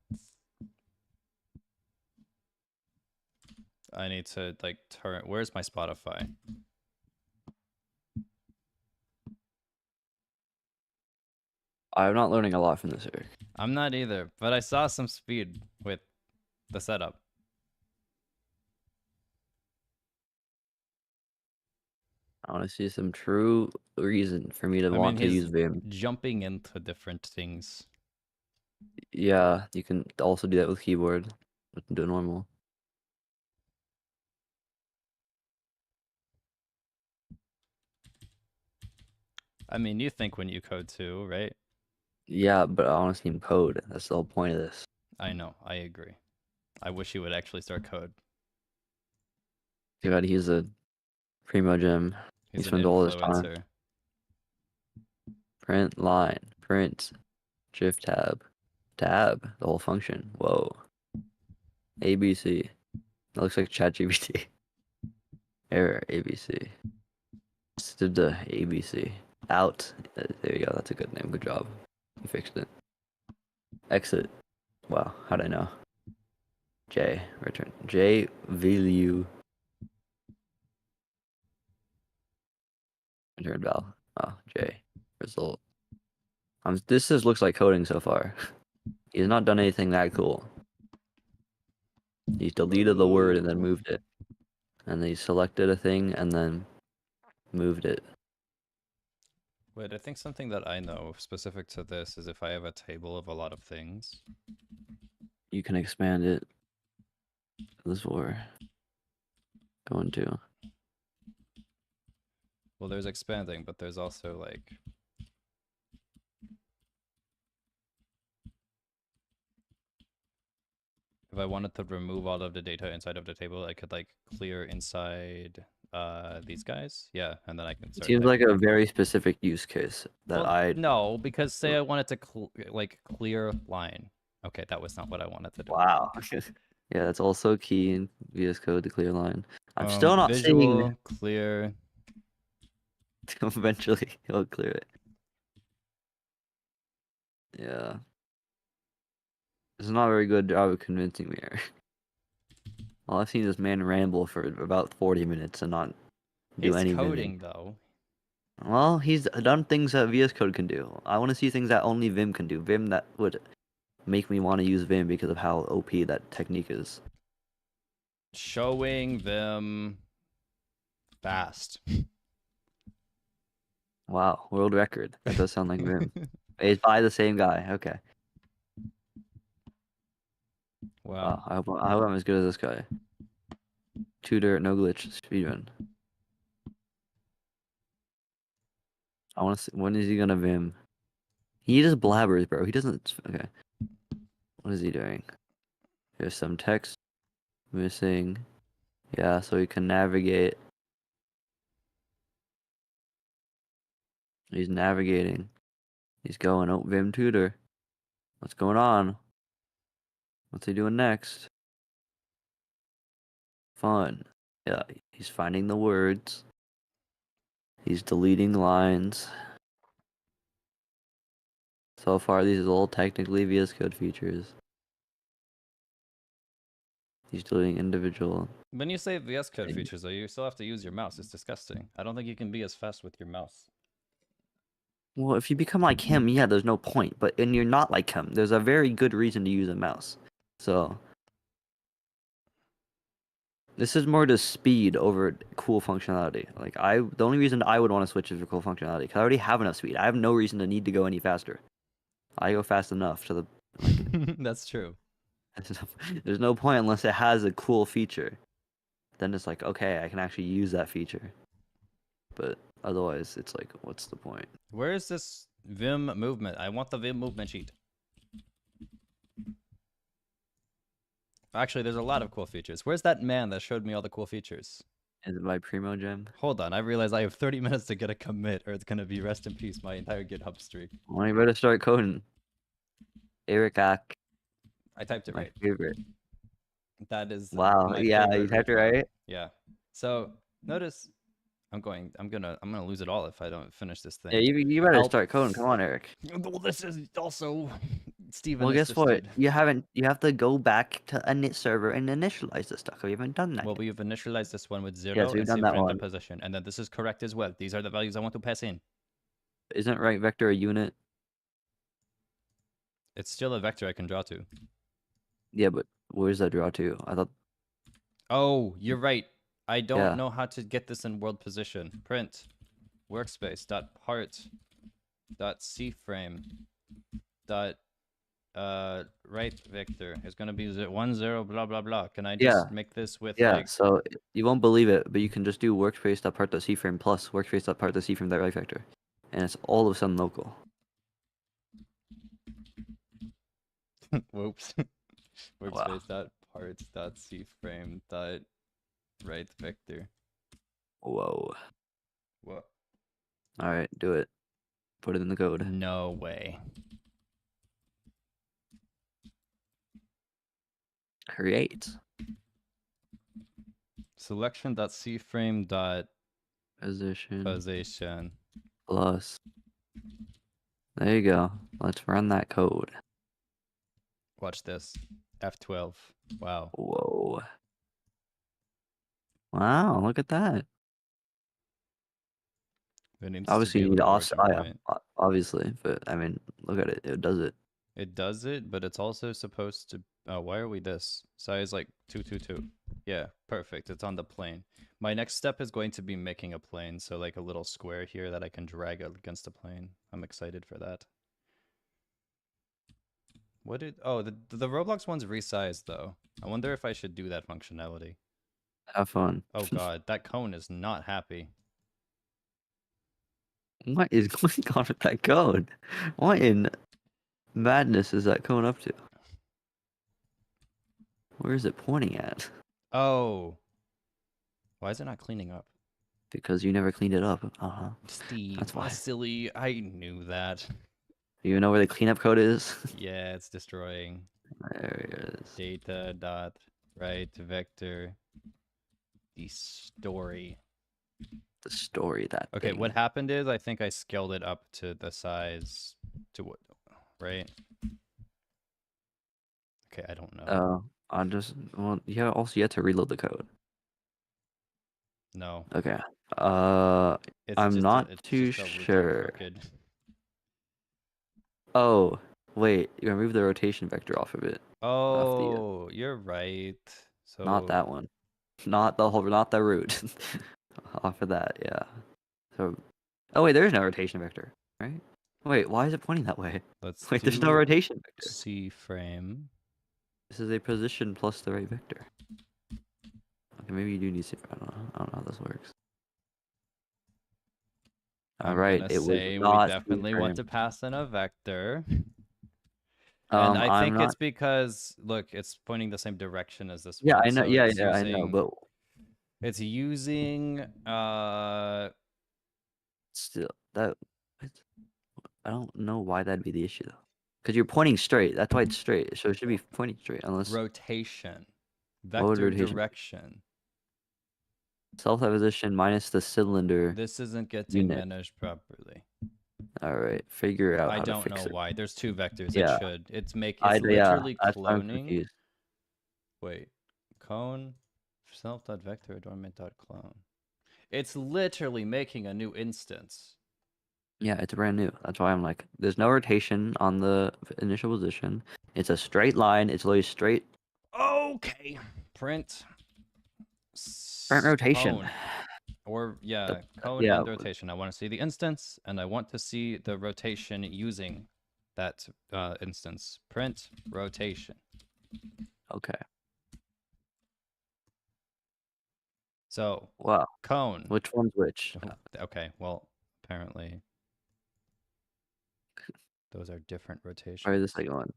I need to like turn. Where's my Spotify? I'm not learning a lot from this, Eric. I'm not either, but I saw some speed with the setup. I want to see some true reason for me to I want mean, to he's use Vim. jumping into different things. Yeah, you can also do that with keyboard. But do normal. I mean, you think when you code too, right? Yeah, but I want to see him code. That's the whole point of this. I know. I agree. I wish he would actually start code. God, he's a primo gem. He He's an spends all his time. influencer. Print line, print, shift tab, tab, the whole function. Whoa. ABC. That looks like ChatGPT. Error, ABC. Did the ABC. Out. There you go. That's a good name. Good job. You fixed it. Exit. Wow. How'd I know? J. Return. J. Value. Return val. Oh, J. Result. This just looks like coding so far. He's not done anything that cool. He's deleted the word and then moved it. And then he selected a thing and then moved it. Wait, I think something that I know specific to this is if I have a table of a lot of things. You can expand it. This for going to. Well, there's expanding, but there's also like if I wanted to remove all of the data inside of the table, I could like clear inside these guys. Yeah, and then I can It start. seems like, like a very specific use case that well, no, because say I wanted to like clear line. Okay, that was not what I wanted to do. Wow. Yeah, that's also key in VS Code to clear line. I'm still not visual, seeing. clear. Eventually, he'll clear it. Yeah. It's not a very good job of convincing me here. Well, I've seen this man ramble for about 40 minutes and not do He's anything. coding though. Well, he's done things that VS Code can do. I want to see things that only Vim can do. Vim that would make me want to use Vim because of how OP that technique is. Showing them fast. Wow, world record. That does sound like Vim. It's by the same guy. Okay. Wow. Wow. I hope I'm as good as this guy. Tutor, no glitch, speedrun. I want to see, when is he gonna Vim? He just blabbers, bro. He doesn't. Okay. What is he doing? There's some text missing. Yeah, so he can navigate. He's navigating. He's going. Oh, Vim tutor. What's going on? What's he doing next? Fun. Yeah, he's finding the words. He's deleting lines. So far, these are all technically VS Code features. He's deleting individual. When you say VS Code And- features, though, you still have to use your mouse. It's disgusting. I don't think you can be as fast with your mouse. Well, if you become like him, yeah, there's no point. But when you're not like him, there's a very good reason to use a mouse. So this is more to speed over cool functionality. Like the only reason I would want to switch is for cool functionality because I already have enough speed. I have no reason to need to go any faster. I go fast enough to the. That's true. There's no point unless it has a cool feature. Then it's like, okay, I can actually use that feature. But otherwise, it's like, what's the point? Where is this Vim movement? I want the Vim movement sheet. Actually, there's a lot of cool features. Where's that man that showed me all the cool features? Is it by Primo Gem? Hold on, I realize I have 30 minutes to get a commit, or it's gonna be rest in peace my entire GitHub streak. Well, you better start coding. Eric Ack, I typed it my right. favorite. That is Wow, my yeah, favorite you typed it reply. right. Yeah. So notice, I'm gonna lose it all if I don't finish this thing. Yeah, you better Help. start coding. Come on, Eric. Well, this is also Steven. Well, guess what? assisted. You have to go back to a init server and initialize the stuff. We haven't done that. Well, yet. we've initialized this one with 0 Yes, we've and done save that random one. position, and then this is correct as well. These are the values I want to pass in. Isn't right vector a unit? It's still a vector I can draw to. Yeah, but where's that draw to? I thought. Oh, you're right. I don't Yeah. know how to get this in world position. Print workspace dot part dot cframe dot right vector is gonna be 1 0 blah blah blah. Can I just Yeah. make this with Yeah, like so you won't believe it, but you can just do workspace.part.cframe plus workspace.part.cframe.right vector, and it's all of a sudden local. whoops workspace dot parts dot cframe dot right vector. Whoa! What? All right, do it. Put it in the code. No way. Create Selection dot cframe dot position position. plus. There you go. Let's run that code. Watch this. F12. Wow. Whoa! Wow! Look at that. There needs to Obviously, be you a need little offset. working point. Obviously, but I mean, look at it. It does it. It does it, but it's also supposed to. Oh, why are we this? Size like 222. Yeah, perfect. It's on the plane. My next step is going to be making a plane, so like a little square here that I can drag against a plane. I'm excited for that. What did? Oh, the Roblox one's resized though. I wonder if I should do that functionality. Have fun. Oh god, that cone is not happy. What is going on with that code? What in madness is that cone up to? Where is it pointing at? Oh. Why is it not cleaning up? Because you never cleaned it up. Uh-huh. Steve, That's why. silly. I knew that. Do you know where the cleanup code is? Yeah, it's destroying. There it is. Data dot right vector the story. The story that. Okay, thing. what happened is I think I scaled it up to the size to what, right? Okay, I don't know. Oh, I just. Well, yeah. Also, you have to reload the code. No. Okay. It's I'm just not it's too just a looking sure. crooked. Oh, wait, you remove the rotation vector off of it. Off the Oh, you're right. not So that one. Not the whole, not the root. Off of that, yeah. So, oh wait, there's no rotation vector, right? Wait, why is it pointing that way? let's Wait, there's no do rotation vector. C frame. This is a position plus the right vector. Okay, maybe you do need to. I don't know. I don't know how this works. All I'm right, gonna it was say we not definitely want to C-frame. pass in a vector. And I I'm think not. it's because look, it's pointing the same direction as this Yeah, one. I know. So Yeah, it's yeah, I know. using But it's using still, that I don't know why that'd be the issue though. Because you're pointing straight. That's why it's straight. So it should be pointing straight. Unless rotation. what would Vector rotation? direction. Self position minus the cylinder This isn't getting unit. managed properly. All right, figure out I how to don't fix know it. why. There's two vectors. It Yeah, should. It's yeah, literally that's why I'm cloning. confused. Wait. Cone self.vector adornment.clone. It's literally making a new instance. Yeah, it's brand new. That's why I'm like, there's no rotation on the initial position. It's a straight line. It's literally straight. Okay. Print Front rotation. cone. Or yeah, cone yeah, and rotation. I want to see the instance, and I want to see the rotation using that instance. Print rotation. okay. So Wow. cone. Which one's which? Okay, well, apparently those are different rotations. Or the second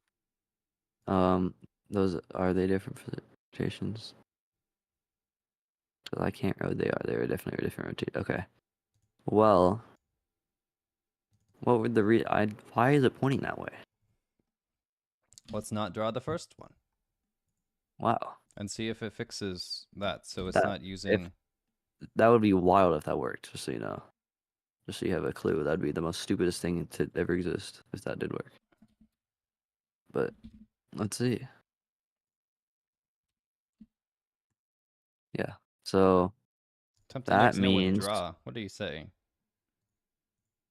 one? Those are they different rotations? 'Cause I can't. Oh, they are. They are definitely a different rotation. Okay. Well, what would the why is it pointing that way? Let's not draw the first one Wow. and see if it fixes that. So it's That- not using. That would be wild if that worked. Just so you know. Just so you have a clue, that'd be the most stupidest thing to ever exist if that did work. But let's see. Yeah. So Tempting that X no would means draw. What are you saying?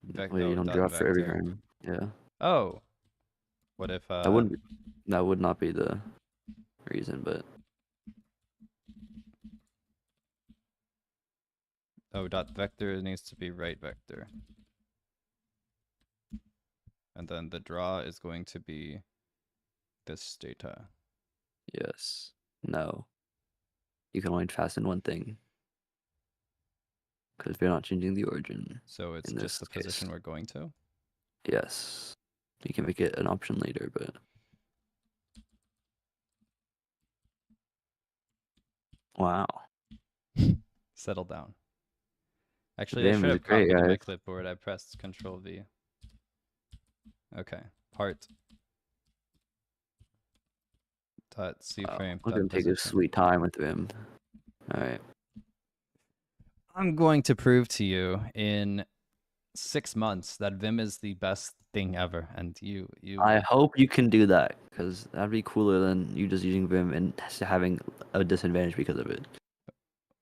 well, you don't dot draw for every vector. frame. Yeah. Oh. What if That wouldn't. That would not be the reason, but oh, dot vector needs to be right vector. And then the draw is going to be this data. yes. No. You can only fasten one thing. Because we're not changing the origin. So it's In just the this case. position we're going to. Yes. You can make it an option later, but wow. Settle down. Actually, I Vim should is have great, copied in my guys. clipboard. I pressed Control V. Okay. Part. Dot C Wow. frame. We're Dot gonna take a position. sweet time with Vim. Alright. I'm going to prove to you in 6 months that Vim is the best thing ever, and you. I hope you can do that, because that'd be cooler than you just using Vim and having a disadvantage because of it.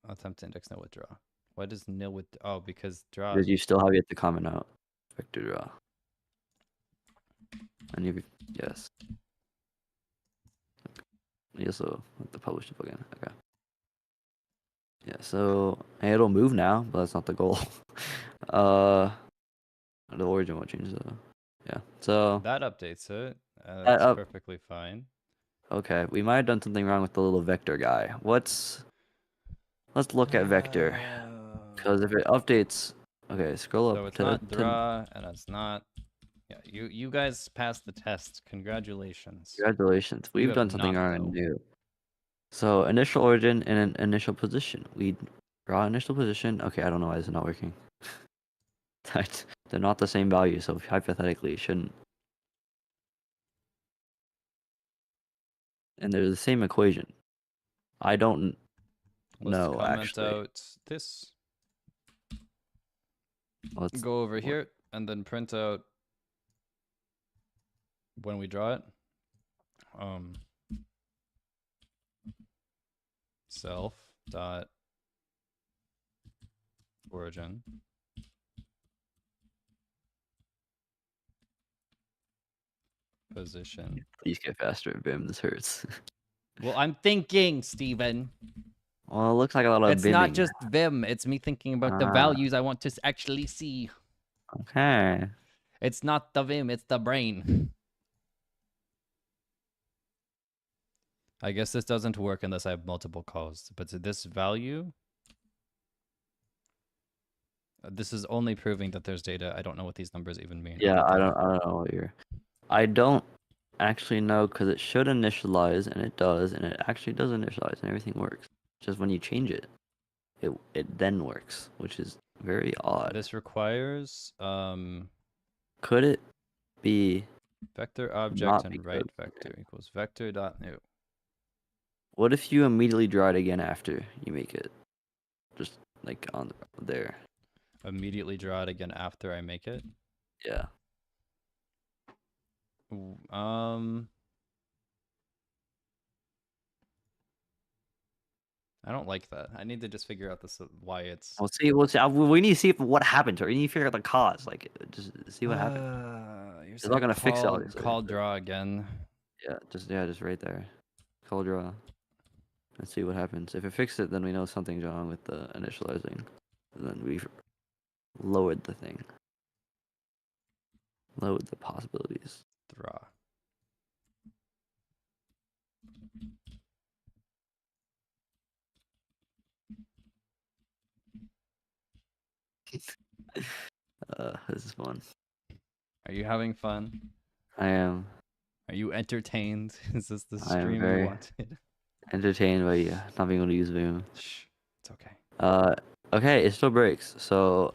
Attempt to index nil withdraw. Why does nil with? Oh, because draw. Because you still have yet to comment out vector draw. And you, yes. You also have to publish the plugin. Okay. Yeah, so it'll move now, but that's not the goal. The origin won't change though. Yeah. So That updates it. That That's up- perfectly fine. okay, we might have done something wrong with the little vector guy. Let's look at vector. Because if it updates, okay, scroll up So it's to, not draw, and it's not. Yeah, you guys passed the test. Congratulations. congratulations, You we've have done something not, wrong though. and new. So initial origin and an initial position. We draw initial position. Okay, I don't know why this is not working. They're not the same value, so hypothetically it shouldn't. And they're the same equation. I don't Let's know comment actually. out this. Let's Go over here and then print out when we draw it. Self dot origin. Position. Please get faster, Vim. This hurts. Well, I'm thinking, Steven. Well, it looks like a lot of It's not bimming. just Vim. It's me thinking about the Ah. values I want to actually see. Okay. It's not the Vim, it's the brain. I guess this doesn't work unless I have multiple calls. But to this value, this is only proving that there's data. I don't know what these numbers even mean. Yeah, Okay, I don't know what you're. I don't actually know because it should initialize and it does, and it actually does initialize and everything works. Just when you change it, it then works, which is very odd. This requires Could it be? vector object Not and because- right vector equals vector dot new. What if you immediately draw it again after you make it? Just like on there. Immediately draw it again after I make it. Yeah. I don't like that. I need to just figure out this why it's. We'll see. We need to see what happens, or we need to figure out the cause. Like, just see what happens. It's not gonna fix it, Call obviously. draw again. Just right there. Call draw. Let's see what happens. If it fixes it, then we know something's wrong with the initializing. And then we've lowered the thing. Lowered the possibilities. Draw. This is fun. Are you having fun? I am Are you entertained? Is this the I am stream very- you wanted? entertained by not being able to use Vim. Shh, it's okay. Okay, it still breaks. So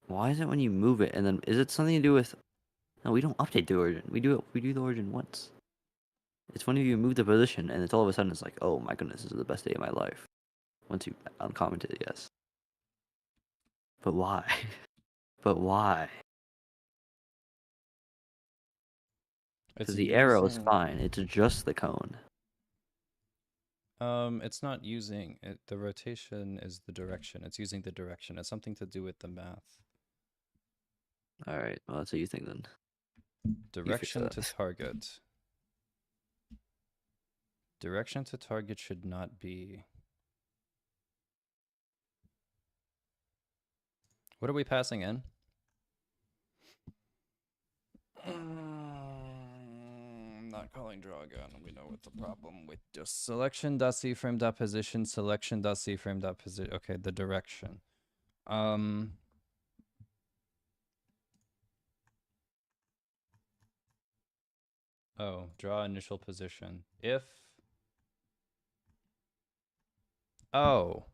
why is it when you move it and then is it something to do with? No, we don't update the origin. We do the origin once. It's when you move the position and it's all of a sudden it's like, oh my goodness, this is the best day of my life. Once you uncommented it, yes. But why? But why? Because the arrow is fine. It's just the cone. It's not using it. The rotation is the direction. It's using the direction. It's something to do with the math. All right. Well, that's what you think then. Direction to that. target. Direction to target should not be. What are we passing in? I'm not calling draw again. We know what the problem with just selection.cframe.position, selection.cframe.position. Okay, the direction. Oh, draw initial position. If. Oh.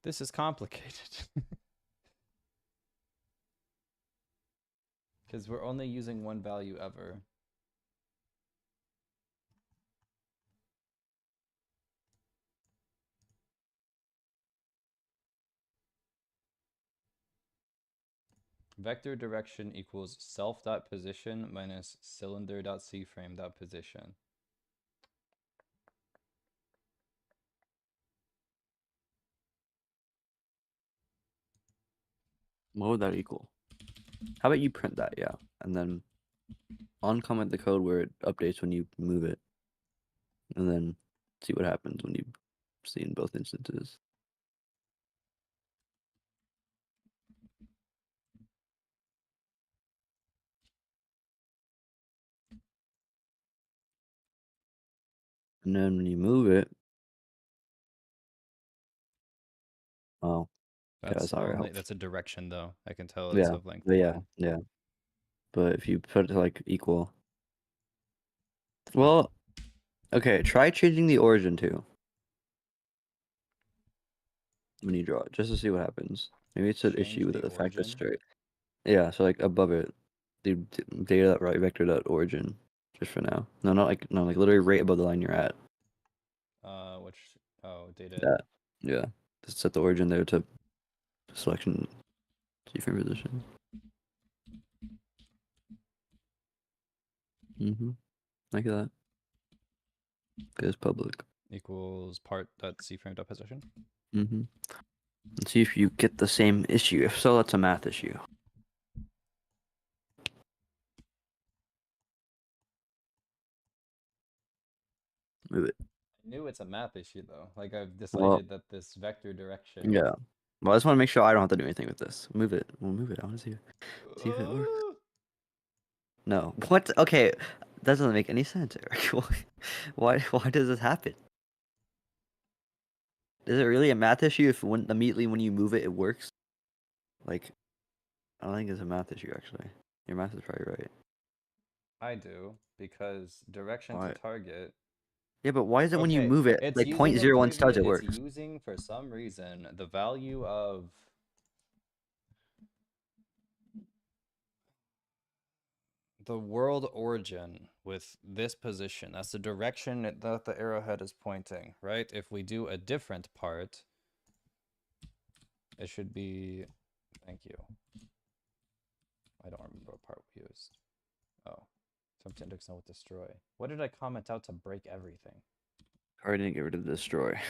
This is complicated. Because we're only using one value ever. Vector direction equals self.position minus cylinder.cframe.position. What would that equal? How about you print that, yeah, and then uncomment the code where it updates when you move it, and then see what happens when you see in both instances. And then when you move it, oh, That's sorry, only, help. that's a direction though. I can tell it's yeah, of length. but yeah, one. yeah. But if you put it to like equal, well, okay, try changing the origin too. When you draw it, just to see what happens. Maybe it's an Change issue with the the fact it's origin? straight. Yeah, so like above it, the data right vector dot origin, just for now. No, like literally right above the line you're at. Which data. That, yeah. Just set the origin there to selection keyframe position. Like that. Goes public. equals part.cframe.position. Mm-hmm. Let's see if you get the same issue. If so, that's a math issue. Move it. I knew it's a math issue though. Like I've Well, decided that this vector direction. yeah. Well, I just want to make sure I don't have to do anything with this. Move it. We'll move it. I want to see if it works. No. What? Okay. That doesn't make any sense, Eric. Why does this happen? Is it really a math issue if immediately when you move it, it works? Like, I don't think it's a math issue, actually. Your math is probably right. I do, because direction Why? to target. Yeah, but why is it when you Okay, move it, it's like using 0.01 stars, it it's works? using, for some reason, the value of the world origin with this position. That's the direction that the arrowhead is pointing, right? If we do a different part, it should be, thank you. I don't remember what part we used. Oh, something index with destroy. What did I comment out to break everything? I didn't get rid of destroy.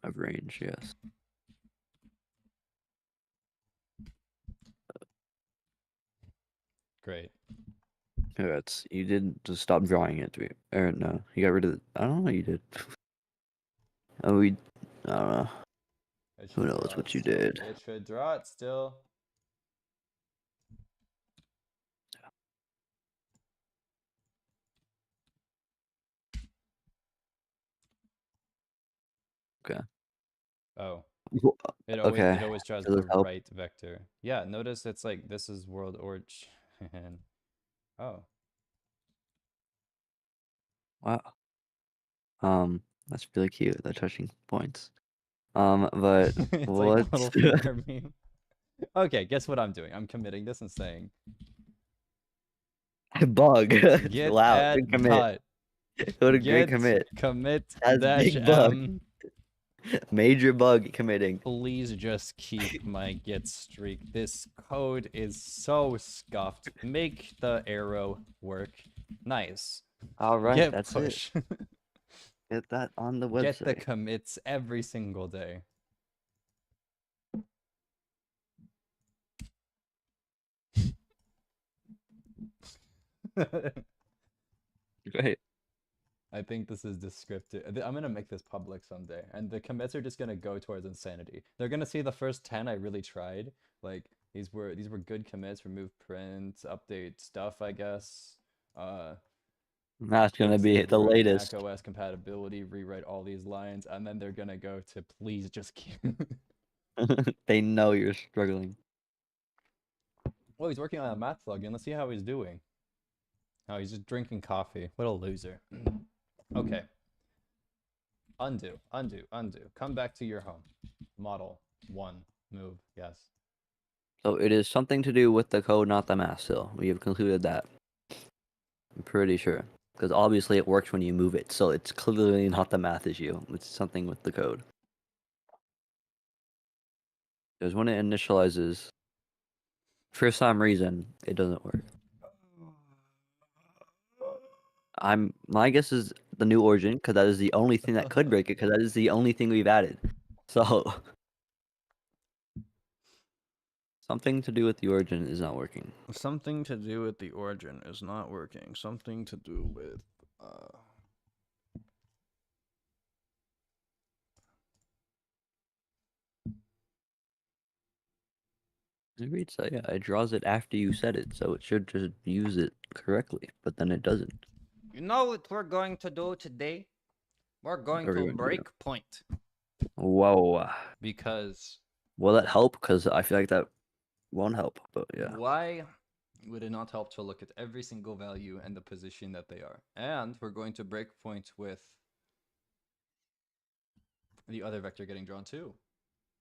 Of range, yes. Great. Yeah, that's you did just stop drawing it to me. Or no, you got rid of it. I don't know what you did. Oh, I don't know. It Who should knows draw what it you still. did? It should draw it still. Okay. Oh, Wh- it Okay. always draws Does the this help? right vector. Yeah, notice it's like this is world origin. Oh, Wow. That's really cute. The touching points. But it's like what? a little finger meme. Okay, guess what I'm doing? I'm committing this and saying Bug. git Wow. add Good commit. dot What a great git commit. commit That's dash big bug. m. Major bug committing. Please just keep my git streak. This code is so scuffed. Make the arrow work. Nice. All right, Git that's push. it. Get that on the Get the website. commits every single day. Great. I think this is descriptive. I'm gonna make this public someday, and the commits are just gonna go towards insanity. They're gonna see the first 10 I really tried. Like these were good commits. Remove print, update stuff, I guess. That's gonna fix be the broken latest. Mac OS compatibility. Rewrite all these lines, and then they're gonna go to please just keep. They know you're struggling. Oh, he's working on a math plugin. Let's see how he's doing. Oh, he's just drinking coffee. What a loser. Okay. Undo, undo, undo. Come back to your home. Model 1. Move. Yes. So it is something to do with the code, not the math still. We have concluded that. I'm pretty sure. Because obviously it works when you move it, so it's clearly not the math issue. It's something with the code. Because when it initializes, for some reason, it doesn't work. My guess is the new origin, because that is the only thing that could break it, because that is the only thing we've added. So something to do with the origin is not working. Something to do with the origin is not working. Something to do with Agreed. So yeah, it draws it after you set it, so it should just use it correctly, but then it doesn't. You know what we're going to do today? We're going What are we to gonna do? break point. Whoa. Because Will that help? Because I feel like that won't help, but yeah. why would it not help to look at every single value and the position that they are? And we're going to break point with the other vector getting drawn too.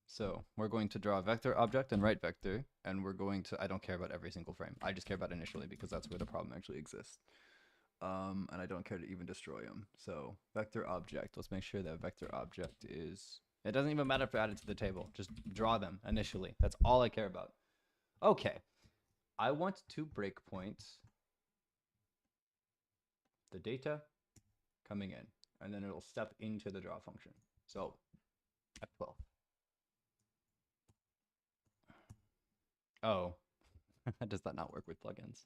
So we're going to draw a vector object and right vector, and we're going to, I don't care about every single frame. I just care about initially because that's where the problem actually exists. And I don't care to even destroy them. So vector object, let's make sure that vector object is, it doesn't even matter if they're added to the table. Just draw them initially. That's all I care about. Okay. I want to break point the data coming in, and then it'll step into the draw function. So F12. Oh, does that not work with plugins?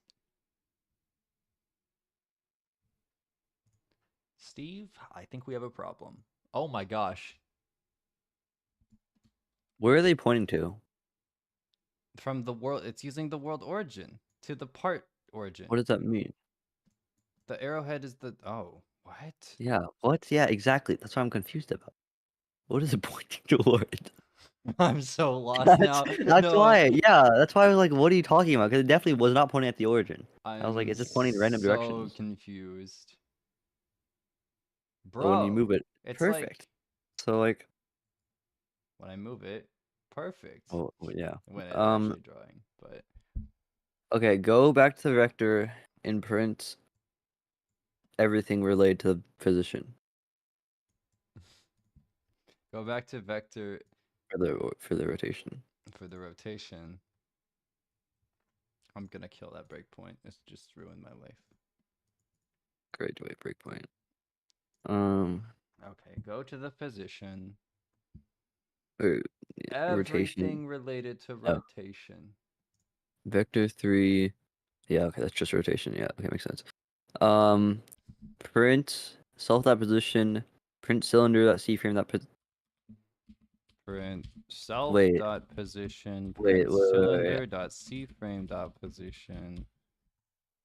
Steve, I think we have a problem. Oh my gosh. Where are they pointing to? From the world, it's using the world origin to the part origin. What does that mean? The arrowhead is the, oh, what? Yeah, what? Yeah, exactly. That's what I'm confused about. What is it pointing toward? I'm so lost now. That's No, why. Yeah, that's why I was like, "What are you talking about?" Because it definitely was not pointing at the origin. I'm I was like, "It's just pointing in random so directions." confused. So when you Bro, move it, it's perfect. like So like, when I move it, perfect. oh yeah. When it's actually drawing, but Okay, go back to the vector and print everything related to the position go back to vector for the rotation. for the rotation. I'm gonna kill that breakpoint. It's just ruined my life. Great way breakpoint. Okay, go to the position. Or, yeah, rotation. Everything related to Oh. rotation. Vector 3. Yeah, okay, that's just rotation. Yeah, okay, makes sense. Print self that position. Print cylinder that C frame that Print self Wait. dot position. Wait, Print wait, wait, wait. cylinder dot C frame dot position.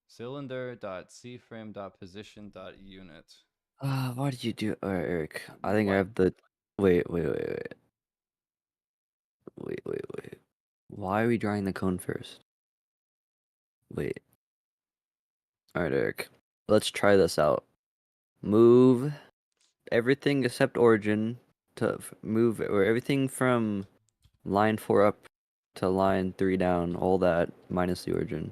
Cylinder dot C frame dot position dot unit. Why did you do? All right, Eric. I think I What? have the. Wait. Why are we drawing the cone first? Wait. All right, Eric. Let's try this out. Move everything except origin to move, or everything from line 4 up to line 3 down. All that minus the origin.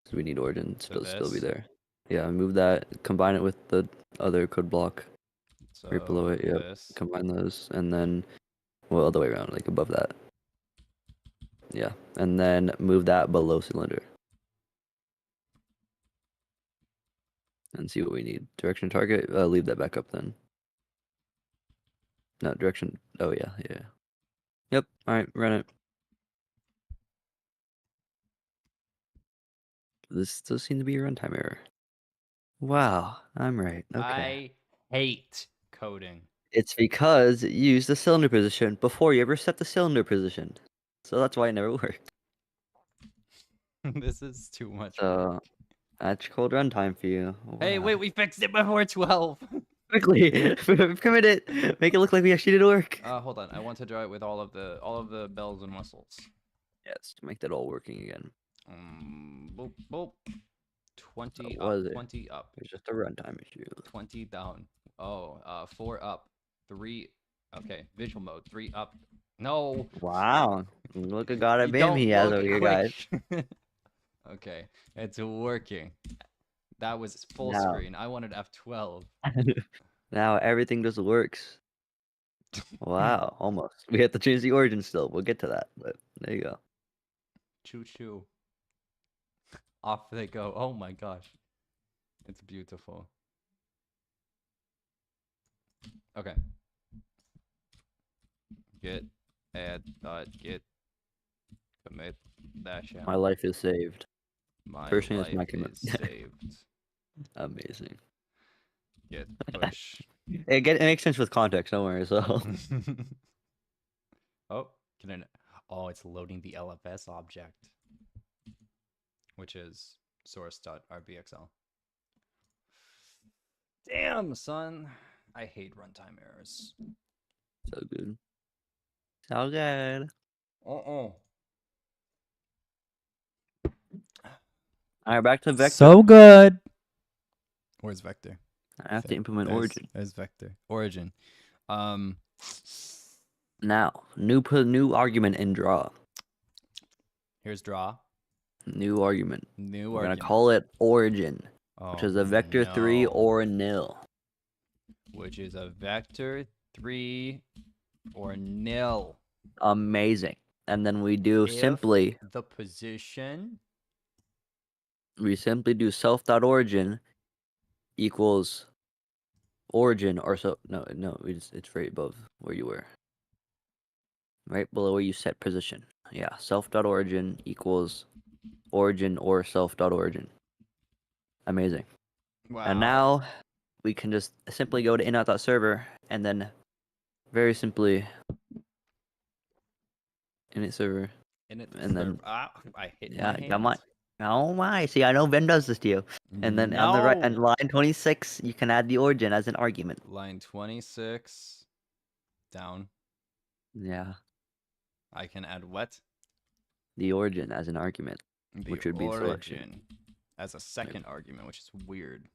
So we need origin to still be this? there. Yeah, move that. Combine it with the other code block So right below it. Yep. this. Combine those, and then, well, other way around, like above that. Yeah, and then move that below cylinder. And see what we need. Direction target, leave that back up then. No, direction, oh yeah. Yep, alright, run it. This does seem to be a runtime error. Wow, I'm right, okay. I hate coding. It's because you used the cylinder position before you ever set the cylinder position. So that's why it never worked. This is too much. So, that's called runtime for you. Hey, Wow. wait, we fixed it before 12. Quickly, commit it. Make it look like we actually did work. Hold on. I want to draw it with all of the bells and whistles. Yes, to make that all working again. Boop, boop. 20 What was up, it? 20 up, It's just a runtime issue. 20 down. Oh, 4 up, 3. Okay, visual mode. 3 up. No. Wow. Look at God You at BIM don't he has look over here, guys. quick. Okay, it's working. That was full Now. screen. I wanted F12. Now everything just works. Wow, almost. We have to change the origin still. We'll get to that, but there you go. Choo choo. Off they go. Oh my gosh. It's beautiful. Okay. Git add dot git commit dash m. My life is saved. My personally, that's life my commit. is saved. Amazing. Git push. It makes sense with context, don't worry. So Oh, oh, it's loading the LFS object, which is source.rbxl. Damn, son. I hate runtime errors. so good. So good. Uh-uh. Alright, back to vector. So good. Where's vector? I have to implement origin. There's vector. Origin. Now, new argument in draw. Here's draw. New argument. New We're argument. gonna call it origin, Oh, which is a vector 3 no. or nil. Which is a vector 3 or nil. Amazing. And then we do If simply the position do self.origin equals origin or so. No, it's right above where you were. Right below where you set position. Yeah, self.origin equals origin or self.origin. Amazing. Wow. And now we can just simply go to init.server and then very simply init server. And then I hit yeah, my come on. hands. Oh my! See, I know Ben does this to you. And then on the right, and No. line 26, you can add the origin as an argument. Line 26 down. Yeah, I can add what? the origin as an argument. The Which would be selection. origin as a second argument, which is weird.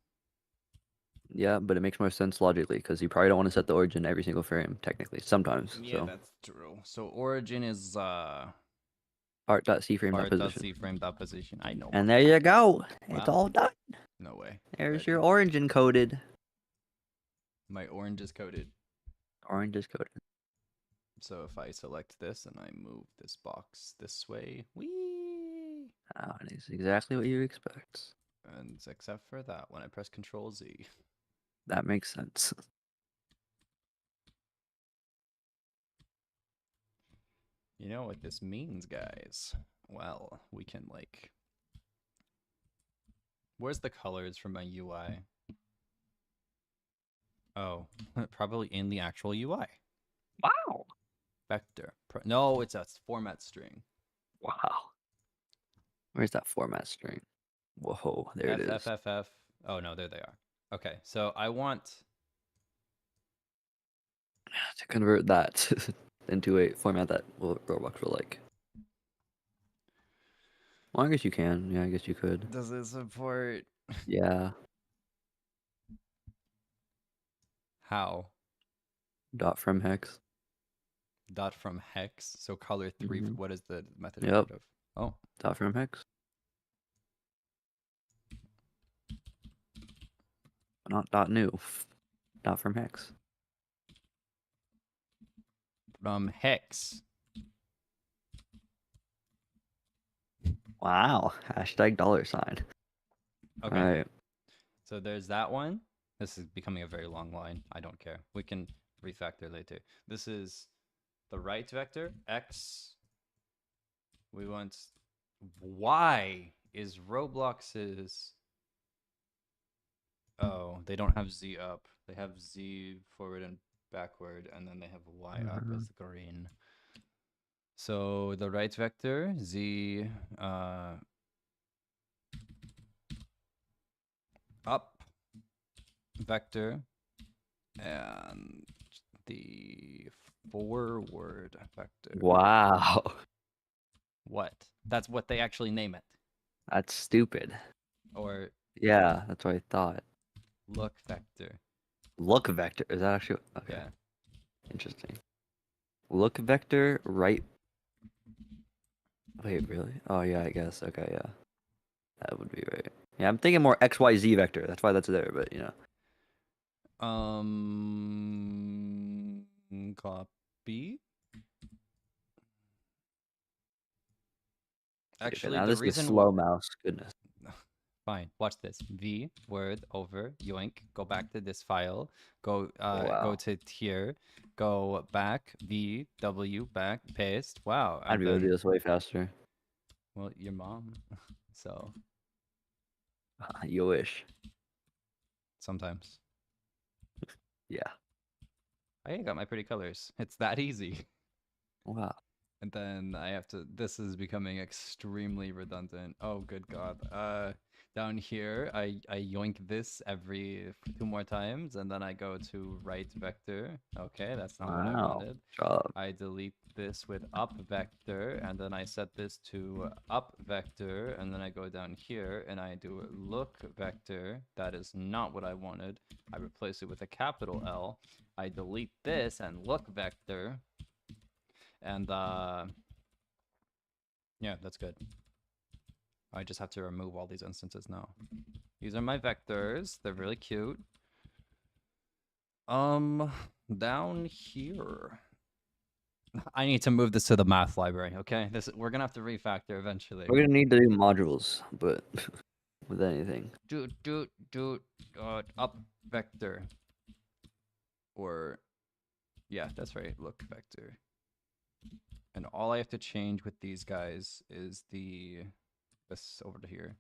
Yeah, but it makes more sense logically because you probably don't want to set the origin every single frame, technically. Sometimes. Yeah, so that's true. So origin is art.cframe.position. art.cframe.position. I know. And there you go. It's Wow. all done. No way. There's Ready. your origin coded. My orange is coded. Orange is coded. So if I select this and I move this box this way, whee! Oh, it is exactly what you expect. And except for that, when I press Control Z, That makes sense. you know what this means, guys? Well, we can like. Where's the colors from my UI? Oh, probably in the actual UI. Wow. Vector. No, it's a format string. Wow. Where's that format string? Whoa, there it is. FFFF. Oh no, there they are. Okay, so I want To convert that into a format that Roblox will like. Well, I guess you can. Yeah, I guess you could. Does it support Yeah. how? Dot from hex. Dot from hex. So color 3. Mhm. What is the method Yep. of? Oh, Dot from hex. Not dot new. Dot from hex. from hex. Wow. Hashtag $sign. Okay. All right. So there's that one. This is becoming a very long line. I don't care. We can refactor later. This is the right vector, x. We want y is Roblox's. Oh, they don't have z up. They have z forward and backward, and then they have y up as green. So the right vector, z up vector, and the forward vector. Wow. What? That's what they actually name it. That's stupid. Or Yeah, that's what I thought. look vector. Look vector. Is that actually okay? Yeah. Interesting. Look vector right. Wait, really? Oh yeah, I guess. Okay, yeah. That would be right. Yeah, I'm thinking more XYZ vector. That's why that's there, but you know. Copy. Okay, Actually, now the this is reason slow mouse. Goodness. Fine, watch this. V word over yoink. Go back to this file. Go Wow. go to here. Go back. V W back. Paste. Wow. I'd be able to do this way faster. Well, your mom. So You wish. sometimes Yeah. I got my pretty colors. It's that easy. Wow. And then I have to. This is becoming extremely redundant. Oh, good God. Down here, I yoink this every 2 more times, and then I go to right vector. Okay, that's not what I Wow. wanted. Job. I delete this with up vector, and then I set this to up vector, and then I go down here and I do look vector. That is not what I wanted. I replace it with a capital L. I delete this and look vector, and yeah, that's good. I just have to remove all these instances now. These are my vectors. They're really cute. Down here. I need to move this to the math library, okay? We're gonna have to refactor eventually. We're gonna need to do modules, but with anything. Up vector. Or, yeah, that's right, look vector. And all I have to change with these guys is this over to here.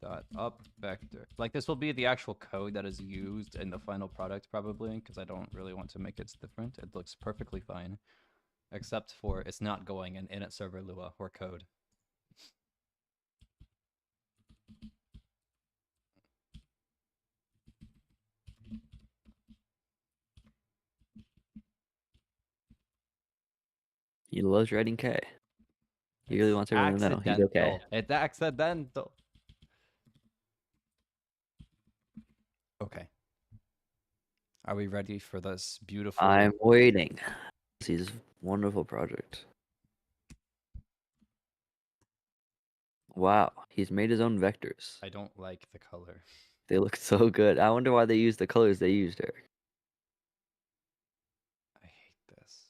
Dot up vector. Like, this will be the actual code that is used in the final product probably, because I don't really want to make it different. It looks perfectly fine, except for it's not going in init server Lua or code. He loves writing K. He really wants everyone to know he's okay. It's accidental. Okay. Are we ready for this beautiful? I'm waiting. See this wonderful project. Wow, he's made his own vectors. I don't like the color. They look so good. I wonder why they used the colors they used, Eric. I hate this.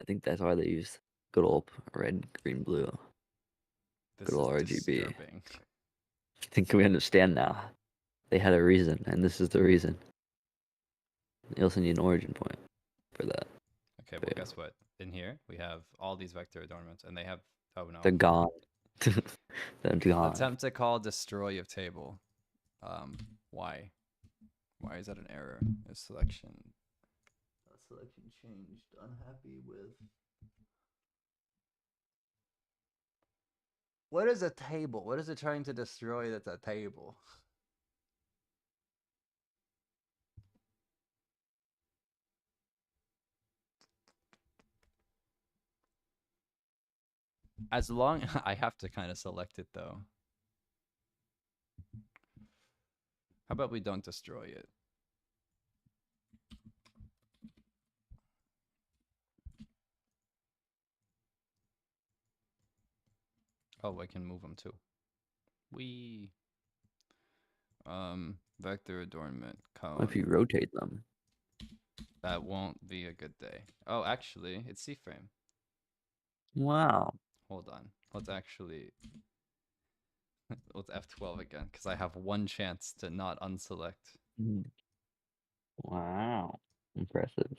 I think that's why they used good old red, green, blue. This Good old is RGB. disturbing. I think we understand now. They had a reason, and this is the reason. You also need an origin point for that. Okay, well, guess what? In here, we have all these vector adornments, and they have, oh no. They're gone. They're gone. Attempt to call destroy of table. Why? Why is that an error? Is selection. Selection changed. Unhappy with. What is a table? What is it trying to destroy that's a table? As long I have to kind of select it though. How about we don't destroy it? Oh, I can move them too. Vector adornment cone. What if you rotate them? That won't be a good day. Oh, actually, it's C-frame. Wow. Hold on. Let's actually let's F12 again because I have one chance to not unselect. Wow. Impressive.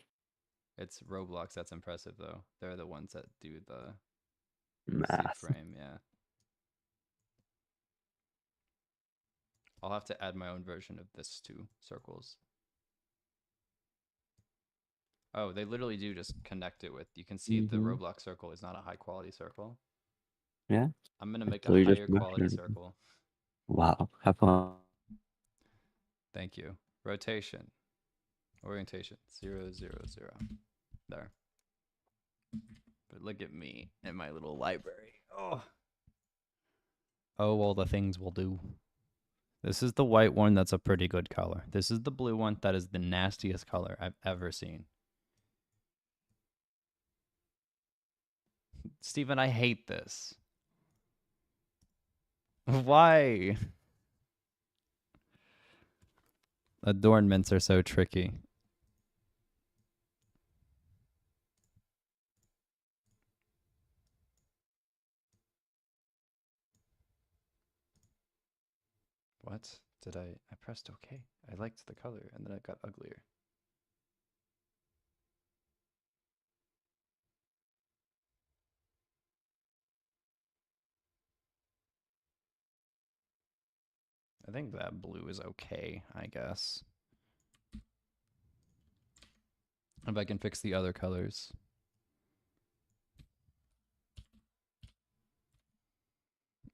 It's Roblox that's impressive though. They're the ones that do the Math. C-frame, yeah. I'll have to add my own version of this to circles. Oh, they literally do just connect it with. You can see the Roblox circle is not a high quality circle. Yeah. I'm gonna make So a you just higher quality measured- circle. Wow. Have fun. Thank you. Rotation. Orientation. 0, 0, 0. There. But look at me and my little library. Oh. Oh, all the things will do. This is the white one that's a pretty good color. This is the blue one that is the nastiest color I've ever seen. Steven, I hate this. Why? Adornments are so tricky. What? Did I pressed OK. I liked the color and then it got uglier. I think that blue is okay, I guess. If I can fix the other colors.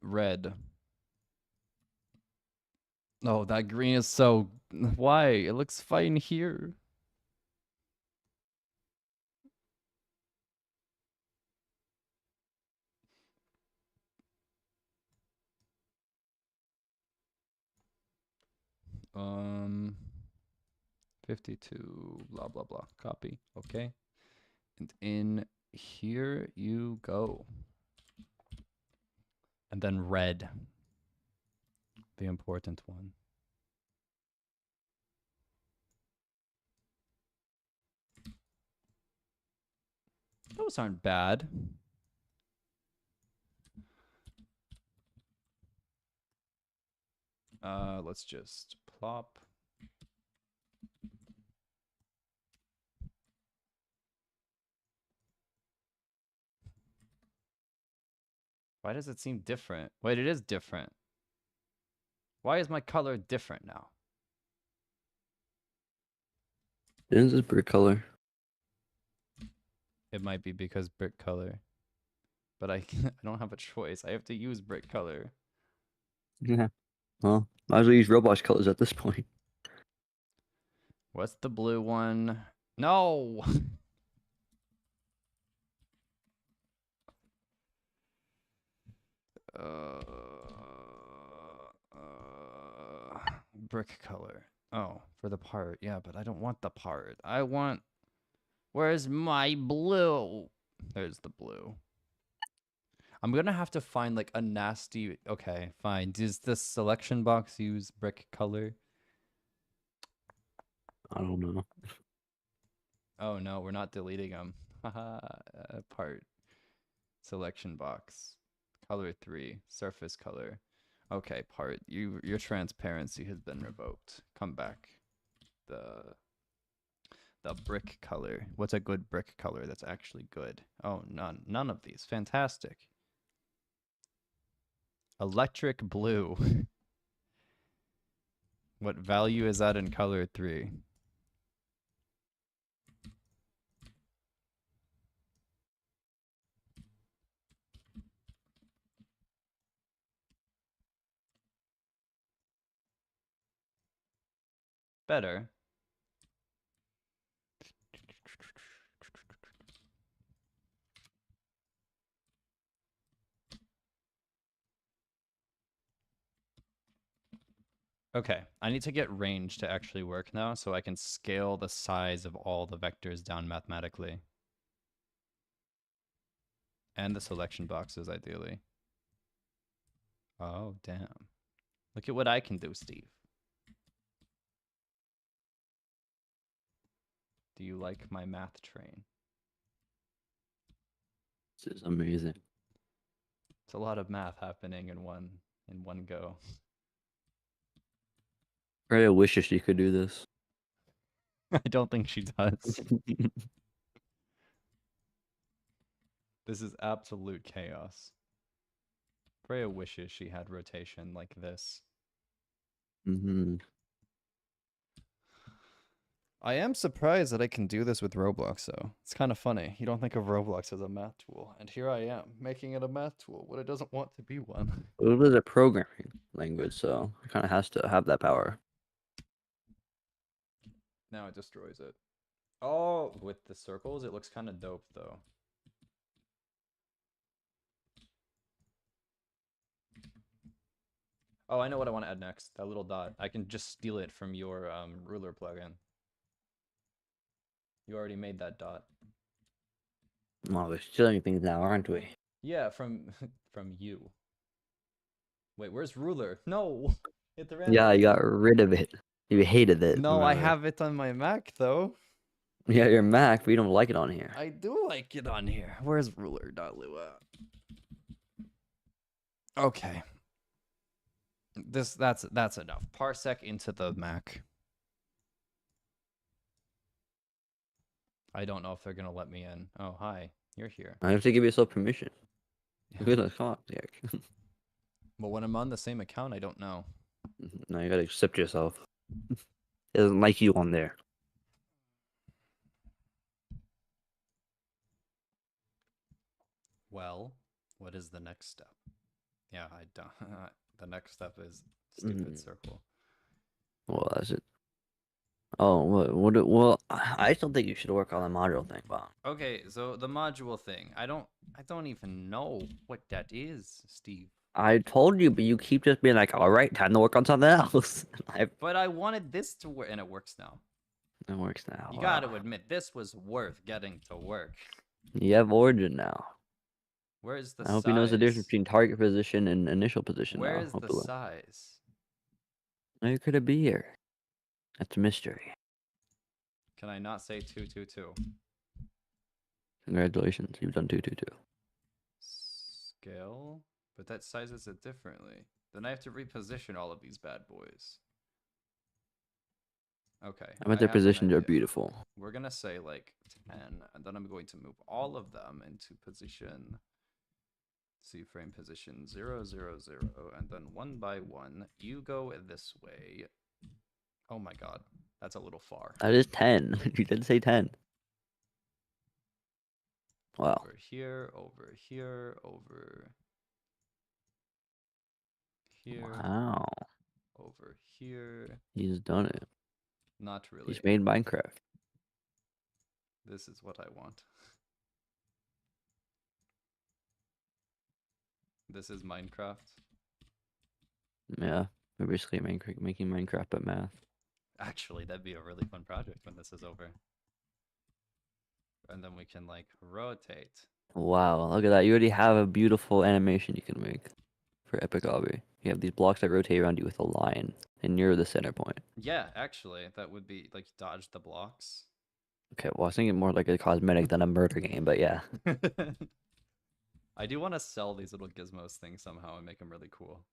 Red. Oh, that green is so... Why? It looks fine here. Um... 52, blah, blah, blah. Copy. Okay. And in here you go. And then red. The important one. Those aren't bad. Let's just plop. Why does it seem different? Wait, it is different. Why is my color different now? This is brick color. It might be because brick color. But I can't, I don't have a choice. I have to use brick color. Yeah. Well, might as well use Roblox colors at this point. What's the blue one? No! uh, brick color. Oh, for the part. Yeah, but I don't want the part. I want... Where's my blue? There's the blue. I'm gonna have to find like a nasty... Okay, fine. Does this selection box use brick color? I don't know. Oh no, we're not deleting them. Haha, part. Selection box. Color 3. Surface color. Okay, part. Your transparency has been revoked. Come back. The brick color. What's a good brick color that's actually good? Oh, none. None of these. Fantastic. Electric blue. What value is that in color 3? Better. Okay, I need to get range to actually work now so I can scale the size of all the vectors down mathematically. And the selection boxes, ideally. Oh, damn. Look at what I can do, Steve. Do you like my math train? This is amazing. It's a lot of math happening in one go. Freya wishes she could do this. I don't think she does. This is absolute chaos. Freya wishes she had rotation like this. I am surprised that I can do this with Roblox, though. It's kind of funny. You don't think of Roblox as a math tool, and here I am, making it a math tool when it doesn't want to be one. It is a programming language, so it kind of has to have that power. Now it destroys it. Oh, with the circles, it looks kind of dope, though. Oh, I know what I want to add next. That little dot. I can just steal it from your ruler plugin. You already made that dot. Well, we're stealing things now, aren't we? Yeah, from you. Wait, where's ruler? No! Hit the random. Yeah, you got rid of it. You hated it. No, I remember? have it on my Mac, though. Yeah, your Mac, but you don't like it on here. I do like it on here. Where's ruler.lua? Okay. That's enough. Parsec into the Mac. I don't know if they're gonna let me in. Oh, hi. You're here. I have to give yourself permission. Come on, Derek. But when I'm on the same account, I don't know. No, you gotta accept yourself. It doesn't like you on there. Well, what is the next step? Yeah, I don't. The next step is stupid circle. Well, that's it. Oh, well, I still think you should work on the module thing, Bob. Okay, so the module thing. I don't even know what that is, Steve. I told you, but you keep just being like, all right, time to work on something else. But I wanted this to work, and it works now. It works now. You got to admit, this was worth getting to work. You have origin now. Where's the I hope size? he knows the difference between target position and initial position. Where now, is the hopefully. size? How could it be here? That's a mystery. Can I not say 222? Congratulations, you've done 222. Scale? But that sizes it differently. Then I have to reposition all of these bad boys. Okay. I bet their have an positions are idea. beautiful. We're gonna say like 10, and then I'm going to move all of them into position C-frame position 0, 0, 0, and then one by one, you go this way. Oh my god, that's a little far. That is 10. You did say 10. Wow. Over here, over here, over here, Wow. over here. He's done it. Not really. He's made Minecraft. This is what I want. This is Minecraft. Yeah. We're basically making Minecraft but math. Actually, that'd be a really fun project when this is over. And then we can like rotate. Wow, look at that. You already have a beautiful animation you can make for Epic Hobby. You have these blocks that rotate around you with a line, and you're the center point. Yeah, actually, that would be like dodge the blocks. Okay, well, I was thinking more like a cosmetic than a murder game, but yeah. I do want to sell these little gizmos things somehow and make them really cool.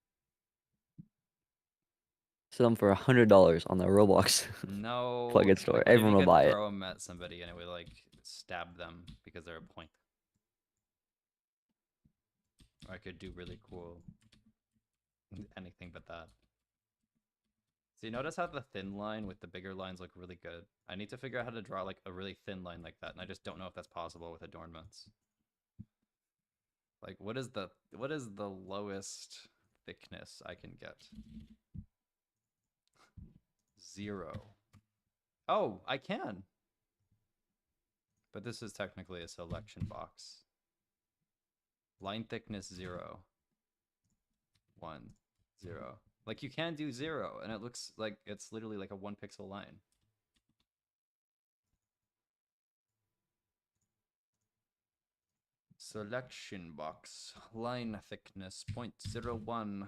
Sell them for $100 on the Roblox No. plugin store. like, what if Everyone you will could buy it. throw them at somebody and it would like stab them because they're a point. Or I could do really cool anything but that. So you notice how the thin line with the bigger lines look really good? I need to figure out how to draw like a really thin line like that, and I just don't know if that's possible with adornments. Like what is the lowest thickness I can get? 0. Oh, I can. But this is technically a selection box. Line thickness 0. 1, 0. Like you can do 0, and it looks like it's literally like a 1 pixel line. Selection box, line thickness 0.01.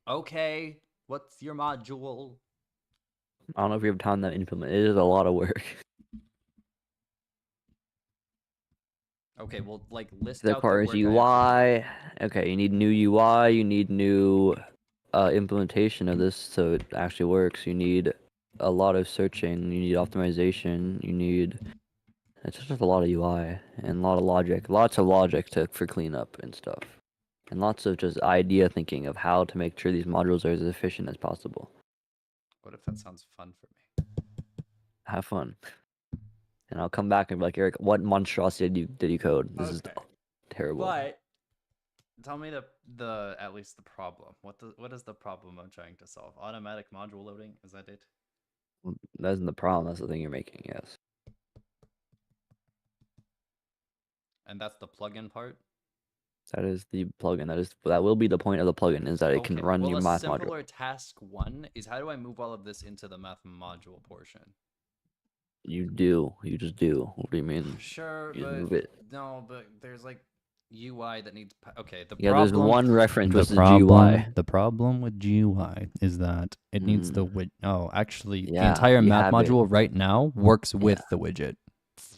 Okay, what's your module? I don't know if you have time to implement. It is a lot of work. Okay, well, like list It out the requires work I have to UI. Okay, you need new UI. You need new implementation of this so it actually works. You need a lot of searching. You need optimization. You need. It's just a lot of UI and a lot of logic. Lots of logic for cleanup and stuff. And lots of just idea thinking of how to make sure these modules are as efficient as possible. What if that sounds fun for me? Have fun. And I'll come back and be like, Eric, what monstrosity did you code? This is Okay. terrible. But tell me the at least the problem. What is the problem I'm trying to solve? Automatic module loading? Is that it? That isn't the problem. That's the thing you're making. Yes. And that's the plugin part? That is the plugin. That will be the point of the plugin is that it can run well, your a math simpler module. task 1 is how do I move all of this into the math module portion? You do. You just do. What do you mean? Sure, You just but move it. no, but there's like UI that needs. Okay, the Yeah, problem. there's one reference, which is problem, GUI. The problem with GUI is that it needs the Mm. widget. Oh, actually, the Yeah, entire you math have it. module right now works with the widget.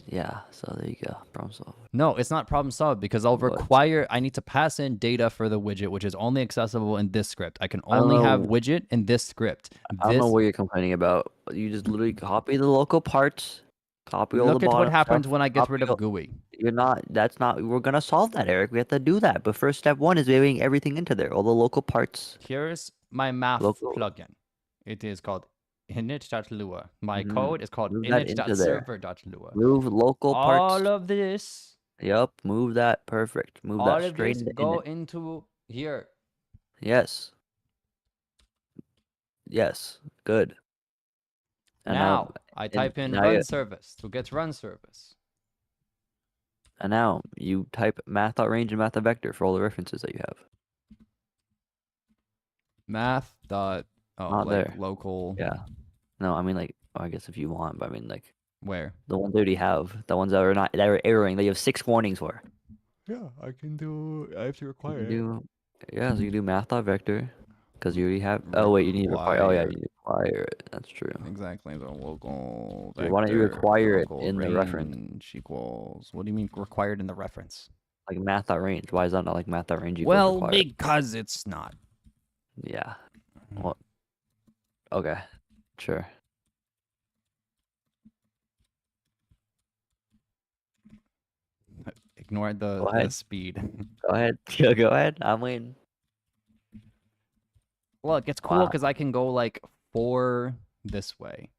Yeah. So there you go. Problem solved. No, it's not problem solved because I'll What? require. I need to pass in data for the widget, which is only accessible in this script. I can I don't only have know. widget in this script. I don't know what you're complaining about. You just literally copy the local parts. Copy all Look the at what bottom happens stuff, when I get copy rid of all- GUI. You're not. That's not. We're gonna solve that, Eric. We have to do that. But first step 1 is moving everything into there. All the local parts. Here's my math Local. plugin. It is called init.lua. My Mhm. code is called Move that into there. init.server.lua. Move local parts. All of this, Yep. Move that. Perfect. Move all that of straight this into go init. into here. Yes. Yes. Good. And Now I type in now run you- service to get run service. And now you type math.range and math.vector for all the references that you have. Math dot Not like there. local Yeah. No, I mean like I guess if you want, but I mean like where? the ones they already have, the ones that are erroring, that you have 6 warnings for. Yeah, I can do. I have to You require can do, yeah, so you can do math.vector, Because you already have. Oh wait, you need to require. Oh yeah, you Required. need to require it. That's true. Exactly. The local So why don't you vector require it local in the reference? range equals. What do you mean required in the reference? Like math.range. Why is that not like math.range equals Well, required? because it's not. Yeah. Well. Okay. Sure. Ignore Go the ahead. speed. Go ahead. Yeah, go ahead. I'm waiting. Look, it's cool Wow. because I can go like 4 this way,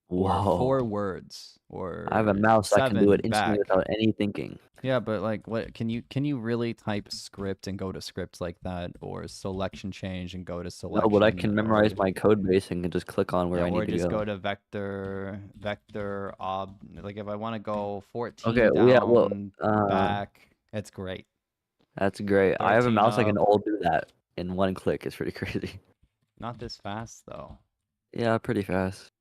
or Whoa. 4 words, or I have a mouse that can do it 7 instantly back. without any thinking. Yeah, but like, what can you really type script and go to script like that, or selection change and go to No, selection? but I can memorize or, my code base and can just click on where yeah, I or need to just go. go to vector ob. Like if I want to go 14 Okay, down, yeah, well, back, it's great. that's great. I have a 13 mouse that can up. all do that in one click. It's pretty crazy. Not this fast though. Yeah, pretty fast.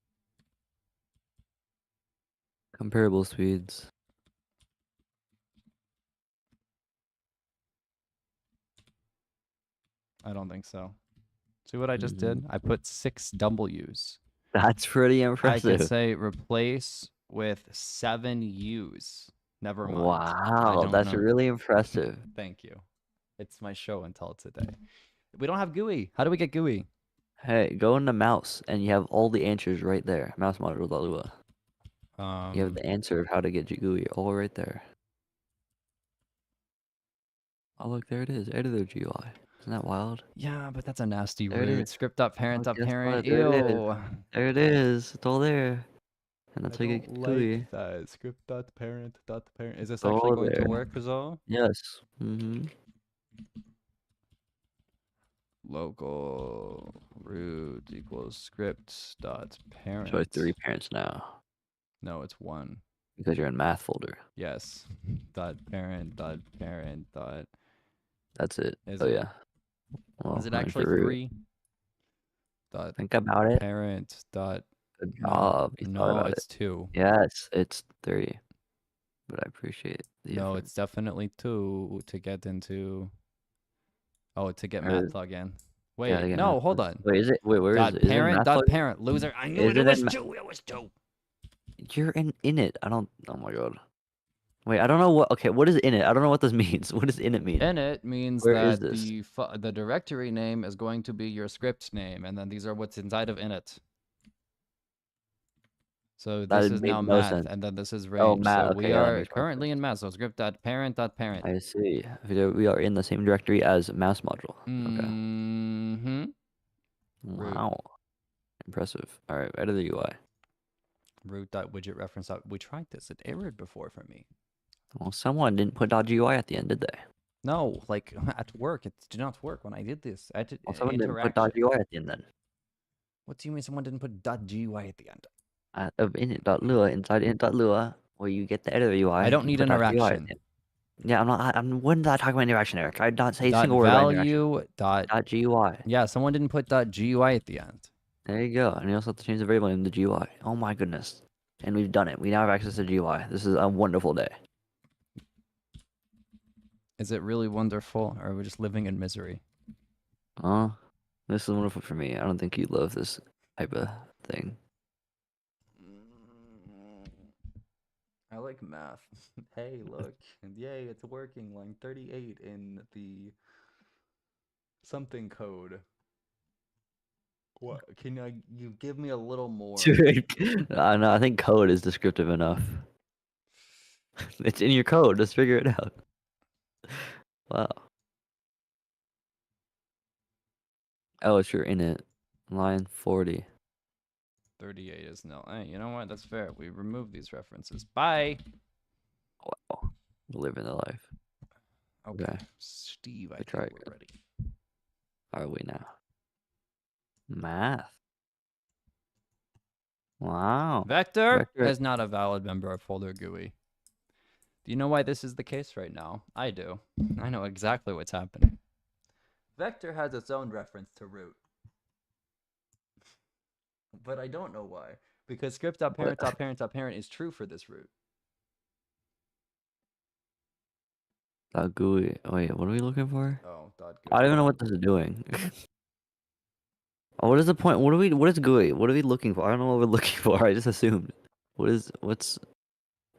Comparable speeds. I don't think so. See what I just Mm-hmm. did? I put 6 W's. That's pretty I can impressive. say replace with 7 U's. Never mind. I Wow, don't that's know. really impressive. Thank you. It's my show until today. We don't have GUI. How do we get GUI? Hey, go into mouse and you have all the answers right there. Mouse module.lua. You have the answer of how to get GUI all right there. Oh look, there it is. Editor GUI. Isn't that wild? Yeah, but that's a nasty There it root. is. Script.parent.parent. There it is. Ew. There it is. It's all there. And that's I how you don't get GUI. like that. Script.parent.parent. Is this It's all actually going there. to work, Rizal? Yes. Mm-hmm. Local root equals script.parent. So I have 3 parents now No, it's 1. because you're in math folder. Yes. Dot parent. Dot parent. Dot. That's it. Is Oh it? yeah. Well, Is it mine's actually for root. 3? Dot Think about it. parent. Dot. Good No, job. You thought no, about it's 2. it. Yes, it's 3. But I appreciate the No, effort. it's definitely 2 to get into. Oh, to get Or is- Mathlog in. Yeah, Wait, again, no, math hold plug. on. Wait, is it? Wait, where is Dot it? Is it in parent. math Dot plug? parent. Loser. I knew Is it. it It was in 2. It was 2. You're in it. I don't. Oh my god. Wait, I don't know what. Okay, what is in it? I don't know what this means. What does in it mean? Init means Where is that this? the directory name is going to be your script name, and then these are what's inside of init. So That this is made now no math, sense. and then this is Oh, range. math. So Okay, we yeah, that are makes more currently in math. So script.parent.parent. I see. We are in the same directory as mouse module. Okay. Mm-hmm. Root. Wow. Impressive. All right, edit the UI. Root.widget reference. We tried this. It errored before for me. Well, someone didn't put .gui at the end, did they? No, like at work, it did not work when I did this. I did Well, someone didn't put interaction. .gui at the end then. What do you mean someone didn't put .gui at the end? Of init.lua, inside init.lua, where you get the editor UI. I don't you need put .gui at the interaction. end. Yeah, I'm not. When did I talk about interaction, Eric? I did not say a Dot single word about interaction. value dot. .gui. Yeah, someone didn't put .gui at the end. There you go. And you also have to change the variable name to GUI. Oh my goodness. And we've done it. We now have access to GUI. This is a wonderful day. Is it really wonderful, or are we just living in misery? This is wonderful for me. I don't think you love this type of thing. I like math. Hey, look. Yay, it's working. Line 38 in the something code. What? Can you give me a little more? I know. I think code is descriptive enough. It's in your code. Just figure it out. Wow. Oh, it's your init. Line 40. 38 is no. Hey, you know what? That's fair. We remove these references. Bye. Wow. Living the life. Okay. Steve, I think tried. we're ready. Are we now? Math. Wow. Vector Vector- is not a valid member of folder GUI. Do you know why this is the case right now? I do. I know exactly what's happening. Vector has its own reference to root. But I don't know why. Because script.parent.parent.parent is true for this root. GUI. Wait, what are we looking for? Oh, dot I don't even know what this is doing. Oh, what is the point? What is GUI? What are we looking for? I don't know what we're looking for. I just assumed. What's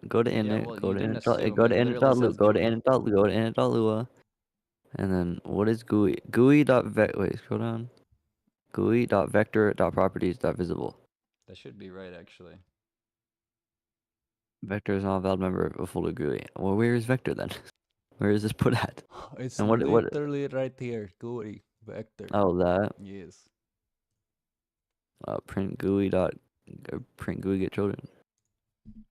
go to Yeah, init, well, go you to didn't init, assume. go It to literally says go to GUI. init, go to init.lua, and then what is GUI? Wait, scroll down. GUI.vector.properties.visible. That should be right, actually. Vector is not a valid member of a folder GUI. Well, where is vector then? Where is this put at? It's And what? literally right here. GUI vector. Oh, that. Yes. Print GUI get children.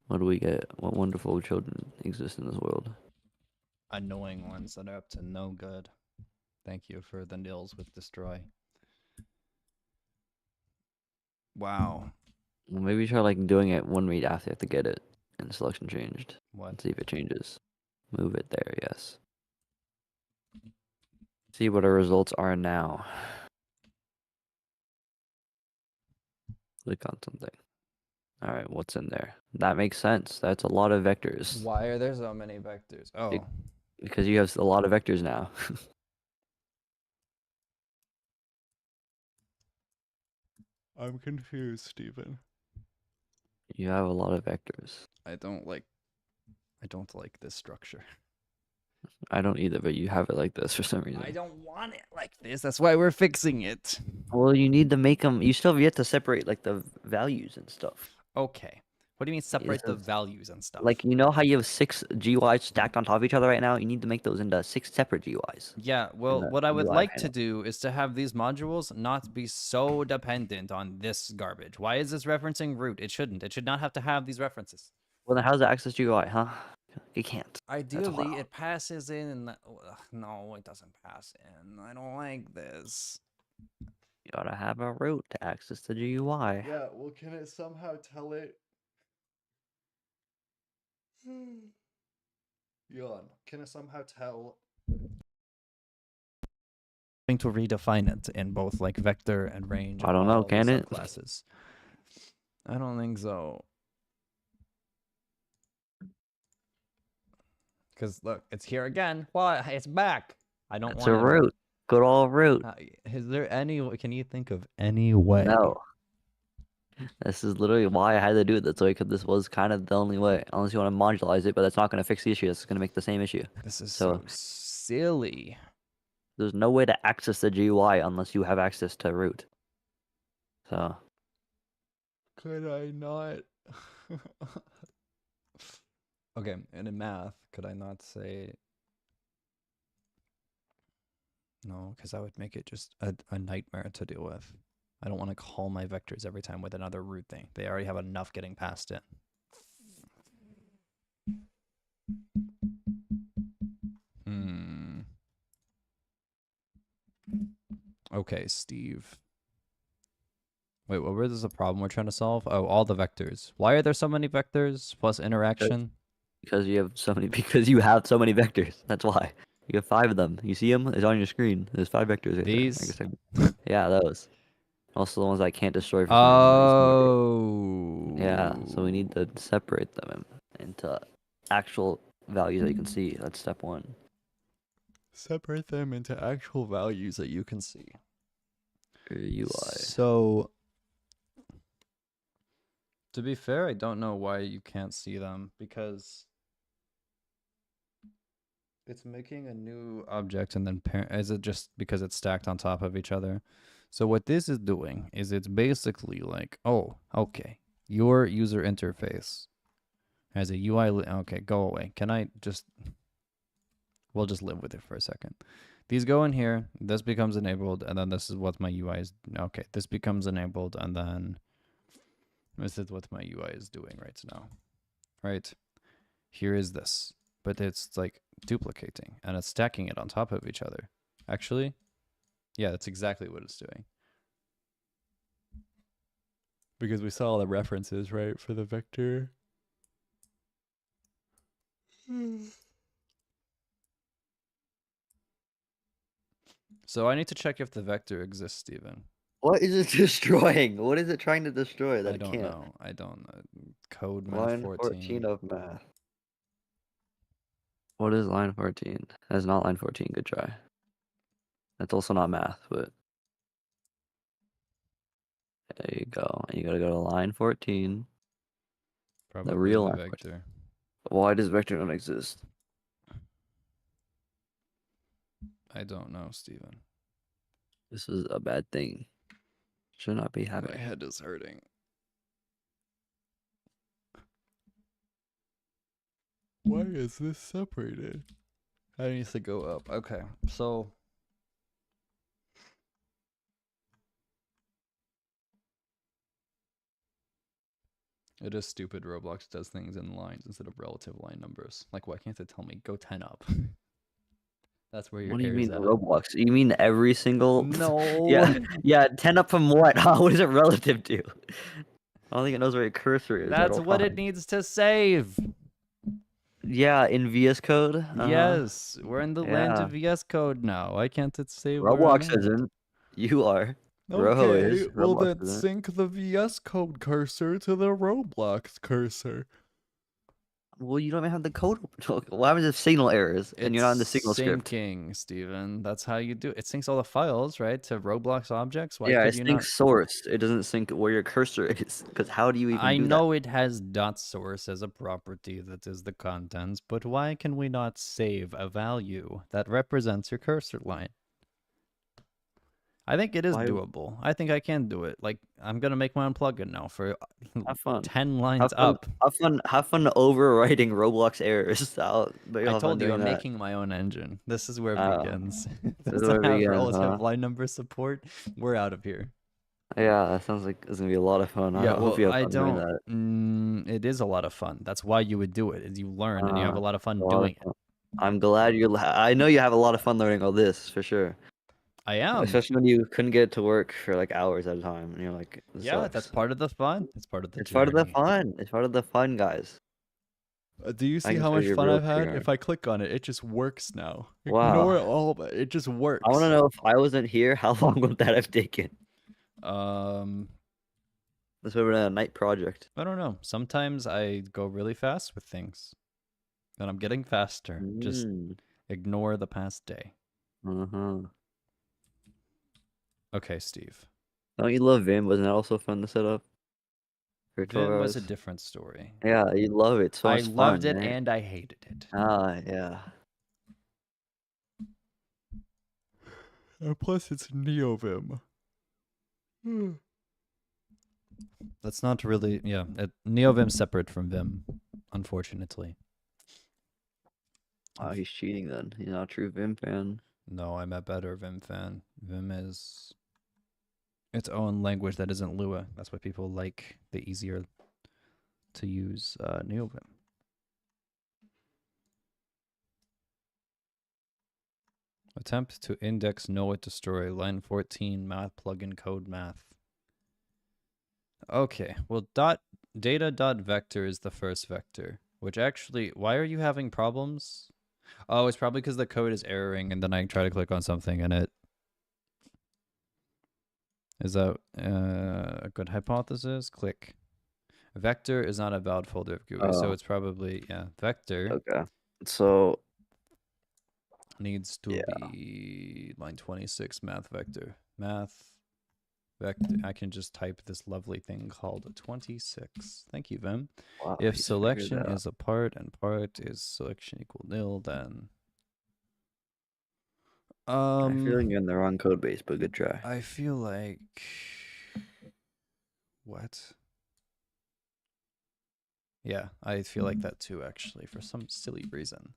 What do we get? What wonderful children exist in this world? Annoying ones that are up to no good. Thank you for the nils with destroy. Wow. Well, maybe try like doing it one read after you have to get it and selection changed. What? Let's see if it changes. Move it there, yes. See what our results are now. Click on something. All right, what's in there? That makes sense. That's a lot of vectors. Why are there so many vectors? Oh. Because you have a lot of vectors now. I'm confused, Steven. You have a lot of vectors. I don't like this structure. I don't either, but you have it like this for some reason. I don't want it like this. That's why we're fixing it. Well, you need to make them. You still have yet to separate like the values and stuff. Okay. What do you mean separate the is- values and stuff? Like, you know how you have 6 GUIs stacked on top of each other right now? You need to make those into 6 separate GUIs. yeah, well, the what I would UI like to panel. do is to have these modules not be so dependent on this garbage. Why is this referencing root? It shouldn't. It should not have to have these references. Well, then how does it access GUI, huh? It can't. Ideally, wild. it passes in and no, it doesn't pass in. I don't like this. You gotta have a route to access the GUI. Yeah, well, can it somehow tell it? Yon, can it somehow tell? Going to redefine it in both like vector and range. I and don't know, all the can it? subclasses. I don't think so. Because look, it's here again. What? It's back. I don't It's want a route. Good old route. Is there any? Can you think of any way? No. This is literally why I had to do it this way, because this was kind of the only way. Unless you want to modularize it, but that's not going to fix the issue. It's going to make the same issue. This is So- so silly. There's no way to access the GUI unless you have access to root. So, Could I not? Okay, and in math, could I not say no? Because that would make it just a nightmare to deal with. I don't want to call my vectors every time with another root thing. They already have enough getting past it. Okay, Steve. Wait, what was the problem we're trying to solve? Oh, all the vectors. Why are there so many vectors plus interaction? because you have so many vectors. That's why. You have 5 of them. You see them? It's on your screen. There's 5 vectors right there. These? Yeah, those. Also the ones I can't destroy for some reason. Oh. Yeah, so we need to separate them into actual values that you can see. That's step 1. Separate them into actual values that you can see. Or UI. So, to be fair, I don't know why you can't see them because it's making a new object and then is it just because it's stacked on top of each other? So what this is doing is it's basically like, oh, okay, your user interface has a UI. Okay, go away. Can I just? We'll just live with it for a second. These go in here. This becomes enabled, and then this is what my UI is. Okay, this becomes enabled, and then this is what my UI is doing right now. Right here is this, but it's like duplicating and it's stacking it on top of each other. Actually, yeah, that's exactly what it's doing. Because we saw all the references, right, for the vector. So I need to check if the vector exists, Steven. What is it destroying? What is it trying to destroy that I it don't can't? know. I don't know. Code math Line 14. of math. What is line 14? That's not line 14. Good try. That's also not math, but There you go. And you gotta go to line 14. Probably real the line 14. vector. Why does vector not exist? I don't know, Steven. This is a bad thing. Should not be My happening. head is hurting. Why is this separated? I need to go up. Okay, so it is stupid. Roblox does things in lines instead of relative line numbers. Like, why can't it tell me go 10 up? That's where your What do you error's mean at. Roblox? You mean every single? No. Yeah, 10 up from what? What is it relative to? I don't think it knows where your cursor is. That's at all what it times. needs to save. Yeah, in VS Code. Yes, we're in the land Yeah. of VS Code now. Why can't it say where I'm Roblox at? isn't. You are. Roho Okay, is. well Roblox then isn't. sync the VS Code cursor to the Roblox cursor. Well, you don't even have the code. What happens if signal errors and you're not in the signal script? syncing, Steven. That's how you do it. It syncs all the files, right, to Roblox objects. Why Yeah, could it you syncs not? source. It doesn't sync where your cursor is. Because how do you even I do that? know it has dot source as a property that is the contents, but why can we not save a value that represents your cursor line? I think it is Why- doable. I think I can do it. Like, I'm gonna make my own plugin now for Have fun. 10 lines Have fun. up. Have fun overwriting Roblox errors. But you'll I have fun told you doing I'm that. making my own engine. This is where it Oh. begins. This is Doesn't where it have begins, relative huh? line number support. We're out of here. Yeah, that sounds like it's gonna be a lot of fun. Yeah, I hope you have I fun doing don't. that. It is a lot of fun. That's why you would do it. Is you learn and you have a lot of fun A lot of doing it. fun. I'm glad you. I know you have a lot of fun learning all this for sure. I am. Especially when you couldn't get to work for like hours at a time, and you're like, this Yeah, that's sucks. part of the fun. It's part of the It's part of the journey. fun. It's part of the fun, guys. Do you see can how show much you a fun real I've had? trigger. If I click on it, it just works now. Wow. Ignore all of it. It just works. I want to know if I wasn't here, how long would that have taken? This would have been a night project. I don't know. Sometimes I go really fast with things. And I'm getting faster. Just ignore the past day. Okay, Steve. Don't you love Vim? Wasn't that also fun to set up? For 12 Vim was a hours? different story. Yeah, you love it. So I much fun, loved it right? and I hated it. Yeah. And plus, it's NeoVim. That's not really, yeah. NeoVim's separate from Vim, unfortunately. Oh, he's cheating then. He's not a true Vim fan. No, I'm a better Vim fan. Vim is its own language that isn't Lua. That's why people like the easier to use NeoVim. Attempt to index Noah destroy line 14 math plugin code math. Okay, well data.vector is the first vector, which actually, why are you having problems? Oh, it's probably because the code is erroring and then I try to click on something and it is that a good hypothesis? Click. Vector is not a valid folder of GUI, so it's probably, yeah, vector. Okay. So Needs to be line 26 math vector. Math vector. I can just type this lovely thing called 26. Thank you, Vim. wow, If he's figured selection that out. is a part and part is selection equal nil, then I feel like you're in the wrong code base, but good try. I feel like what? Yeah, I feel like that too, actually, for some silly reason.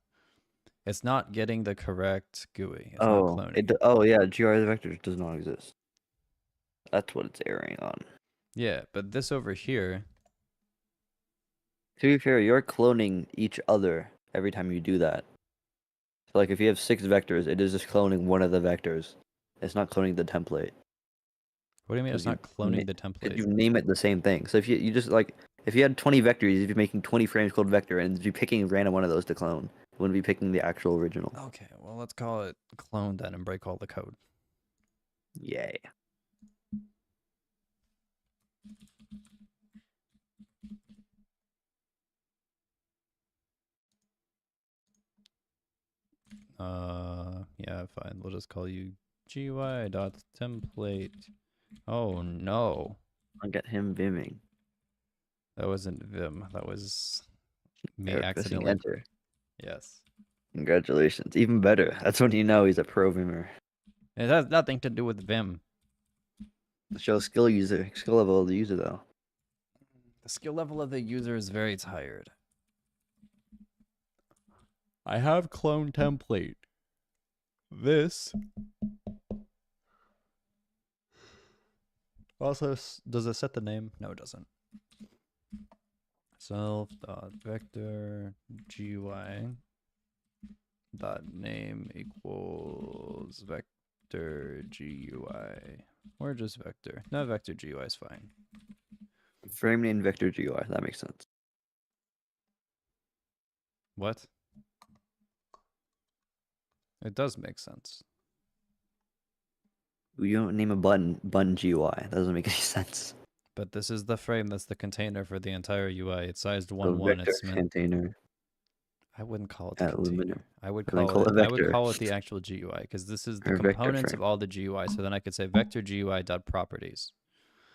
It's not getting the correct GUI. It's not cloning. Yeah, GR the vector does not exist. That's what it's erroring on. Yeah, but this over here. To be fair, you're cloning each other every time you do that. So like if you have 6 vectors, it is just cloning one of the vectors. It's not cloning the template. What do you mean it's not cloning the template? You name it the same thing. So if you just like if you had 20 vectors, if you're making 20 frames called vector and you're picking random one of those to clone, you wouldn't be picking the actual original. Okay, well let's call it clone then and break all the code. Yay. Yeah, fine. We'll just call you GUI.template. Oh no. I'll get him vimming. That wasn't Vim. That was me Eric pressing accidentally. enter. Yes. Congratulations. Even better. That's when you know he's a pro vimmer. It has nothing to do with Vim. Show skill level of the user though. The skill level of the user is very tired. I have clone template. This also does it set the name? No, it doesn't. Self dot vector GUI dot name equals vector GUI or just vector. No, vector GUI is fine. Frame name vector GUI. That makes sense. What? It does make sense. You don't name a button GUI. That doesn't make any sense. But this is the frame that's the container for the entire UI. It's sized So 1-1. vector It's meant. container. I wouldn't call it the At container. Luminar. I would Then call call it. it I would vector. call it the actual GUI because this is the Or vector components frame. of all the GUI. So then I could say vector GUI dot properties.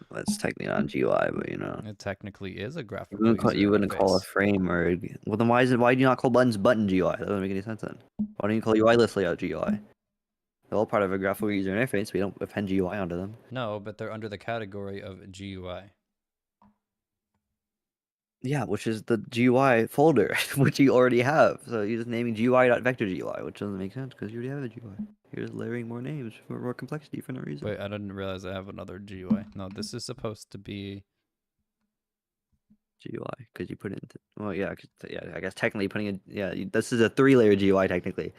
Well, it's technically not GUI, but you know. It technically is a You graphical. you wouldn't call a interface. frame or well then why do you not call buttons button GUI? That doesn't make any sense then. Why don't you call UI list layout GUI? They're all part of a graphical user interface. We don't append GUI onto them. No, but they're under the category of GUI. Yeah, which is the GUI folder, which you already have. So you're just naming GUI.vector GUI, which doesn't make sense because you already have a GUI. You're just layering more names for more complexity for no reason. Wait, I didn't realize I have another GUI. No, this is supposed to be. GUI because you put it into well yeah I guess technically putting it this is a 3-layer GUI technically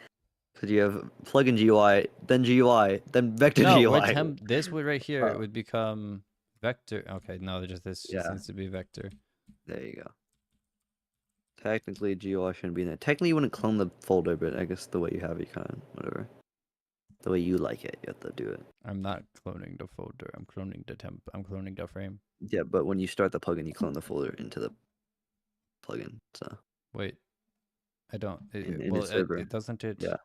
because you have plugin GUI then vector No, GUI. this would right here. It Oh. would become vector. Okay, no, just this just Yeah. needs to be vector. There you go. Technically GUI shouldn't be in there. Technically you wouldn't clone the folder, but I guess the way you have it, kind of whatever. The way you like it, you have to do it. I'm not cloning the folder. I'm cloning the temp. I'm cloning the frame. Yeah, but when you start the plugin, you clone the folder into the plugin. So Wait, I don't. In Well, the server. it doesn't. It. Yeah.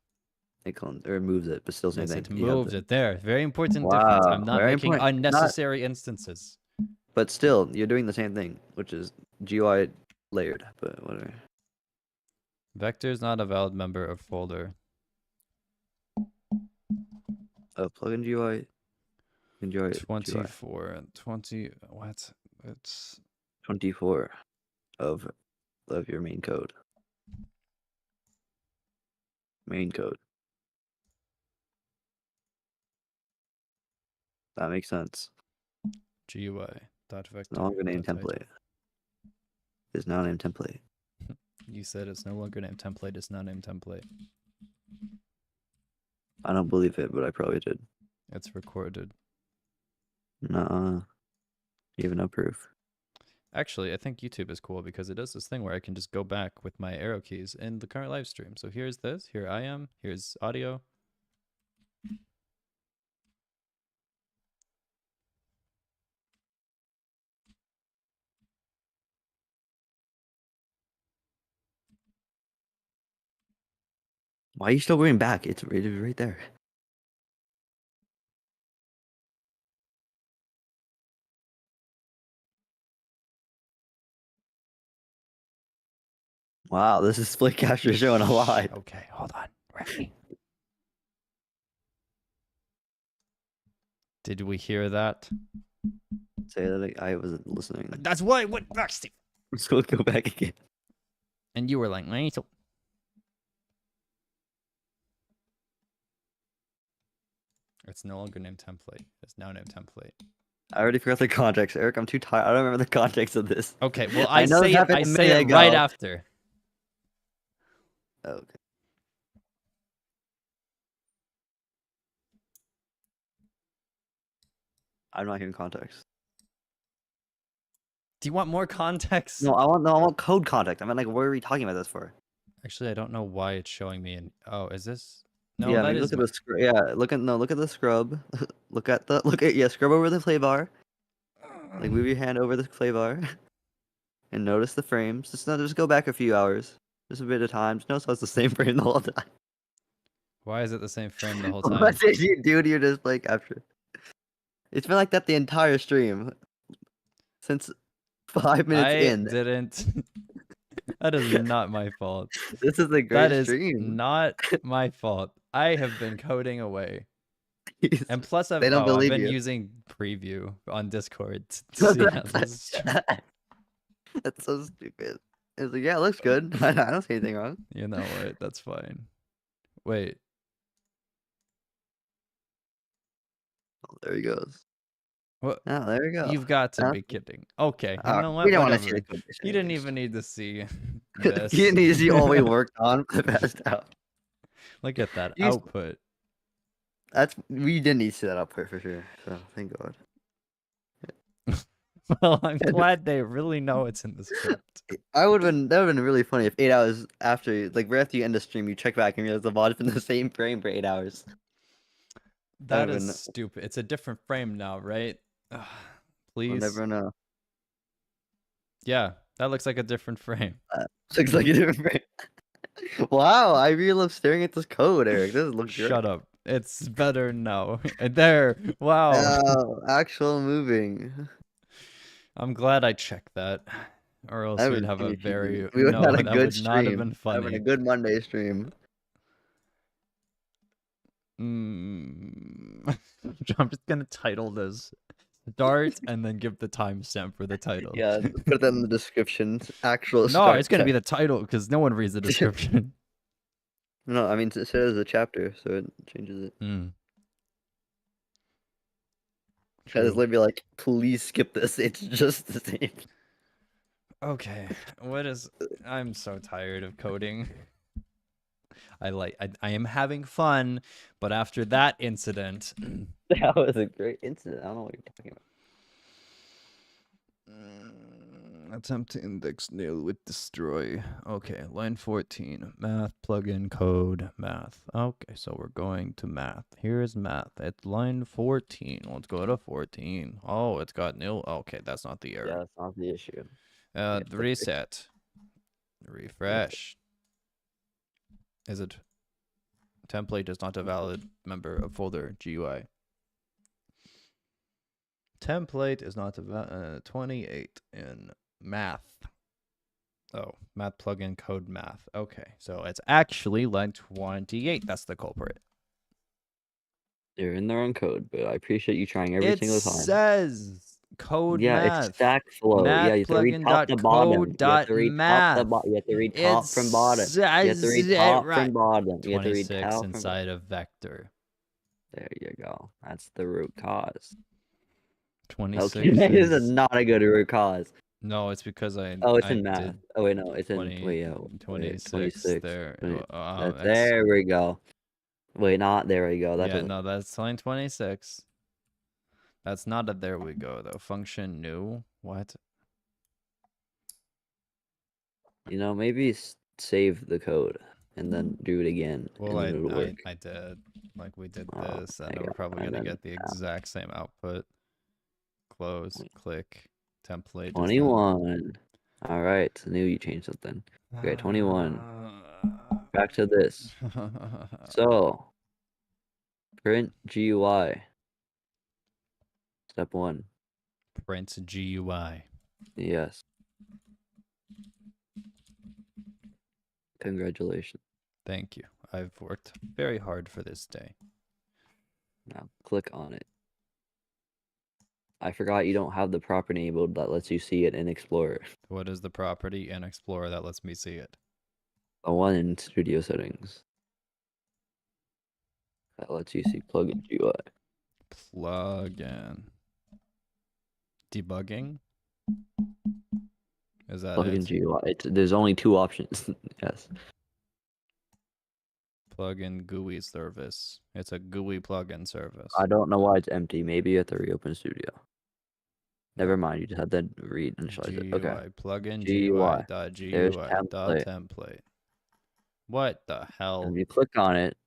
it clones or moves it, but still same Yes, thing. it You have moves to- it there. Very important difference. Wow, I'm not very making important. Not- unnecessary instances. But still, you're doing the same thing, which is GUI layered, but whatever. Vector is not a valid member of folder. Oh, plugin GUI. Enjoy it. 24 and 20. What? It's 24 of your main code. Main code. That makes sense. GUI dot vector. No longer named dot title. template. It's now named template. You said it's no longer named template. It's now named template. I don't believe it, but I probably did. It's recorded. Nuh-uh. You have no proof. Actually, I think YouTube is cool because it does this thing where I can just go back with my arrow keys in the current live stream. So here's this. Here I am. Here's audio. Why are you still going back? It's right there. Wow, this is Splitcaster showing a lot. Okay, hold on. Ready? Did we hear that? Say that I wasn't listening. That's why I went back, Steve. Let's go back again. And you were like, "Why so-" It's no longer named template. It's now named template. I already forgot the context, Eric. I'm too tired. I don't remember the context of this. Okay, well I I, know say this it, happened I a say minute it right ago. after. Okay. I'm not hearing context. Do you want more context? No, I want code context. I mean, like, what are we talking about this for? Actually, I don't know why it's showing me in. Oh, is this? No, yeah, that maybe is look at my- the scrub. Yeah, look at the scrub. Scrub over the play bar. Like move your hand over the play bar, and notice the frames. Just go back a few hours, just a bit of time. Just notice how it's the same frame the whole time. Why is it the same frame the whole time? What did you do to your display capture? It's been like that the entire stream. since 5 minutes I in. didn't. That is not my fault. This is a great That is stream. not my fault. I have been coding away. And plus, They don't I've believe been you. using preview on Discord to see how this is. That's so stupid. It's like, yeah, it looks good. I don't see anything wrong. You know what? That's fine. Wait. Oh, there he goes. What? Oh, there we go. You've got to Huh? be kidding. Okay. You know what? We don't want to see Whatever. the code base You didn't anyways. even need to see You this. didn't need to see all we worked on for the past hour. Look at that You s- output. We didn't need to see that output for sure. So thank God. Well, I'm glad they really know it's in the script. That would have been really funny if 8 hours after, like right after you end the stream, you check back and realize the VOD's been the same frame for 8 hours. That would've is been- stupid. It's a different frame now, right? Ugh, We'll please. never know. Yeah, that looks like a different frame. Looks like a different frame. Wow, I really love staring at this code, Eric. This looks great. Shut up. It's better now. There. Wow. Oh, actual moving. I'm glad I checked that. Or else That we'd would have be a if you very did. We would no, have had a that good would not have stream. been Having funny. a good Monday stream. I'm just gonna title this start and then give the timestamp for the title. Yeah, put that in the description. Actual. No, start it's gonna be time. the title because no one reads the description. No, I mean it says a chapter, so it changes it. Mm. Try to True. literally be like, please skip this. It's just the same. Okay, what is? I'm so tired of coding. I am having fun, but after that incident, That was a great incident. I don't know what you're talking about. attempt to index nil with destroy. Okay, line 14, math plugin code math. Okay, so we're going to math. Here's math. It's line 14. Let's go to 14. Oh, it's got nil. Okay, that's not the Yeah, error. that's not the issue. Yeah, it's okay. Reset. Refresh. Is it? Template is not a valid member of folder GUI. Template is not a 28 in math. Oh, math plugin code math. Okay, so it's actually line 28. That's the culprit. You're in the wrong code, but I appreciate you trying every It single time. says code Yeah, math. it's stack flow. Yeah, you have to read top to bottom. You have to read top to bottom. You have to read top from bottom. You have to read top from bottom. You have to read 26 top from inside of vector. There you go. That's the root cause. 26 Okay, this is is... not a good root cause. No, it's because I. Oh, it's I in math. did Oh wait, no, it's in 20, wait, yeah, 26 there. 20. That's- There we go. Wait, not there we go. That yeah, doesn't. no, that's line 26. That's not a there we go though. Function new. What? You know, maybe save the code and then do it again. Well, and then it'll work. I did. Like we did Oh, this, and there you we're go. probably And gonna then, get the exact same output. Close. Click. Template. is not- 21. All right, so new you changed something. Okay, 21. Back to this. So, print GUI. Step 1. Print GUI. Yes. Congratulations. Thank you. I've worked very hard for this day. Now click on it. I forgot you don't have the property enabled that lets you see it in Explorer. What is the property in Explorer that lets me see it? The one in Studio Settings. That lets you see plugin GUI. Plugin. Debugging? Is that Plugin it? GUI. There's only 2 options. Yes. Plugin GUI service. It's a GUI plugin service. I don't know why it's empty. Maybe you have to reopen Studio. Never mind. You just had to reinitialize it. Okay. GUI plugin GUI. GUI dot There's GUI dot template. template. What the hell? And you click on it.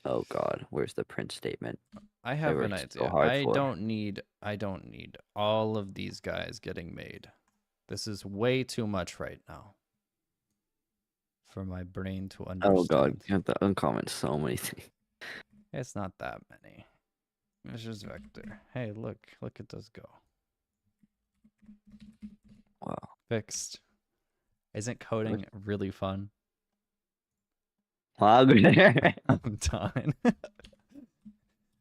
Oh God, where's the print statement? I have an worked so idea. hard I for. don't need all of these guys getting made. This is way too much right now for my brain to understand. Oh God, you have to uncomment so many things. It's not that many. It's just vector. Hey, look at this go. Wow. Fixed. Isn't coding really fun? Wow. I'm done.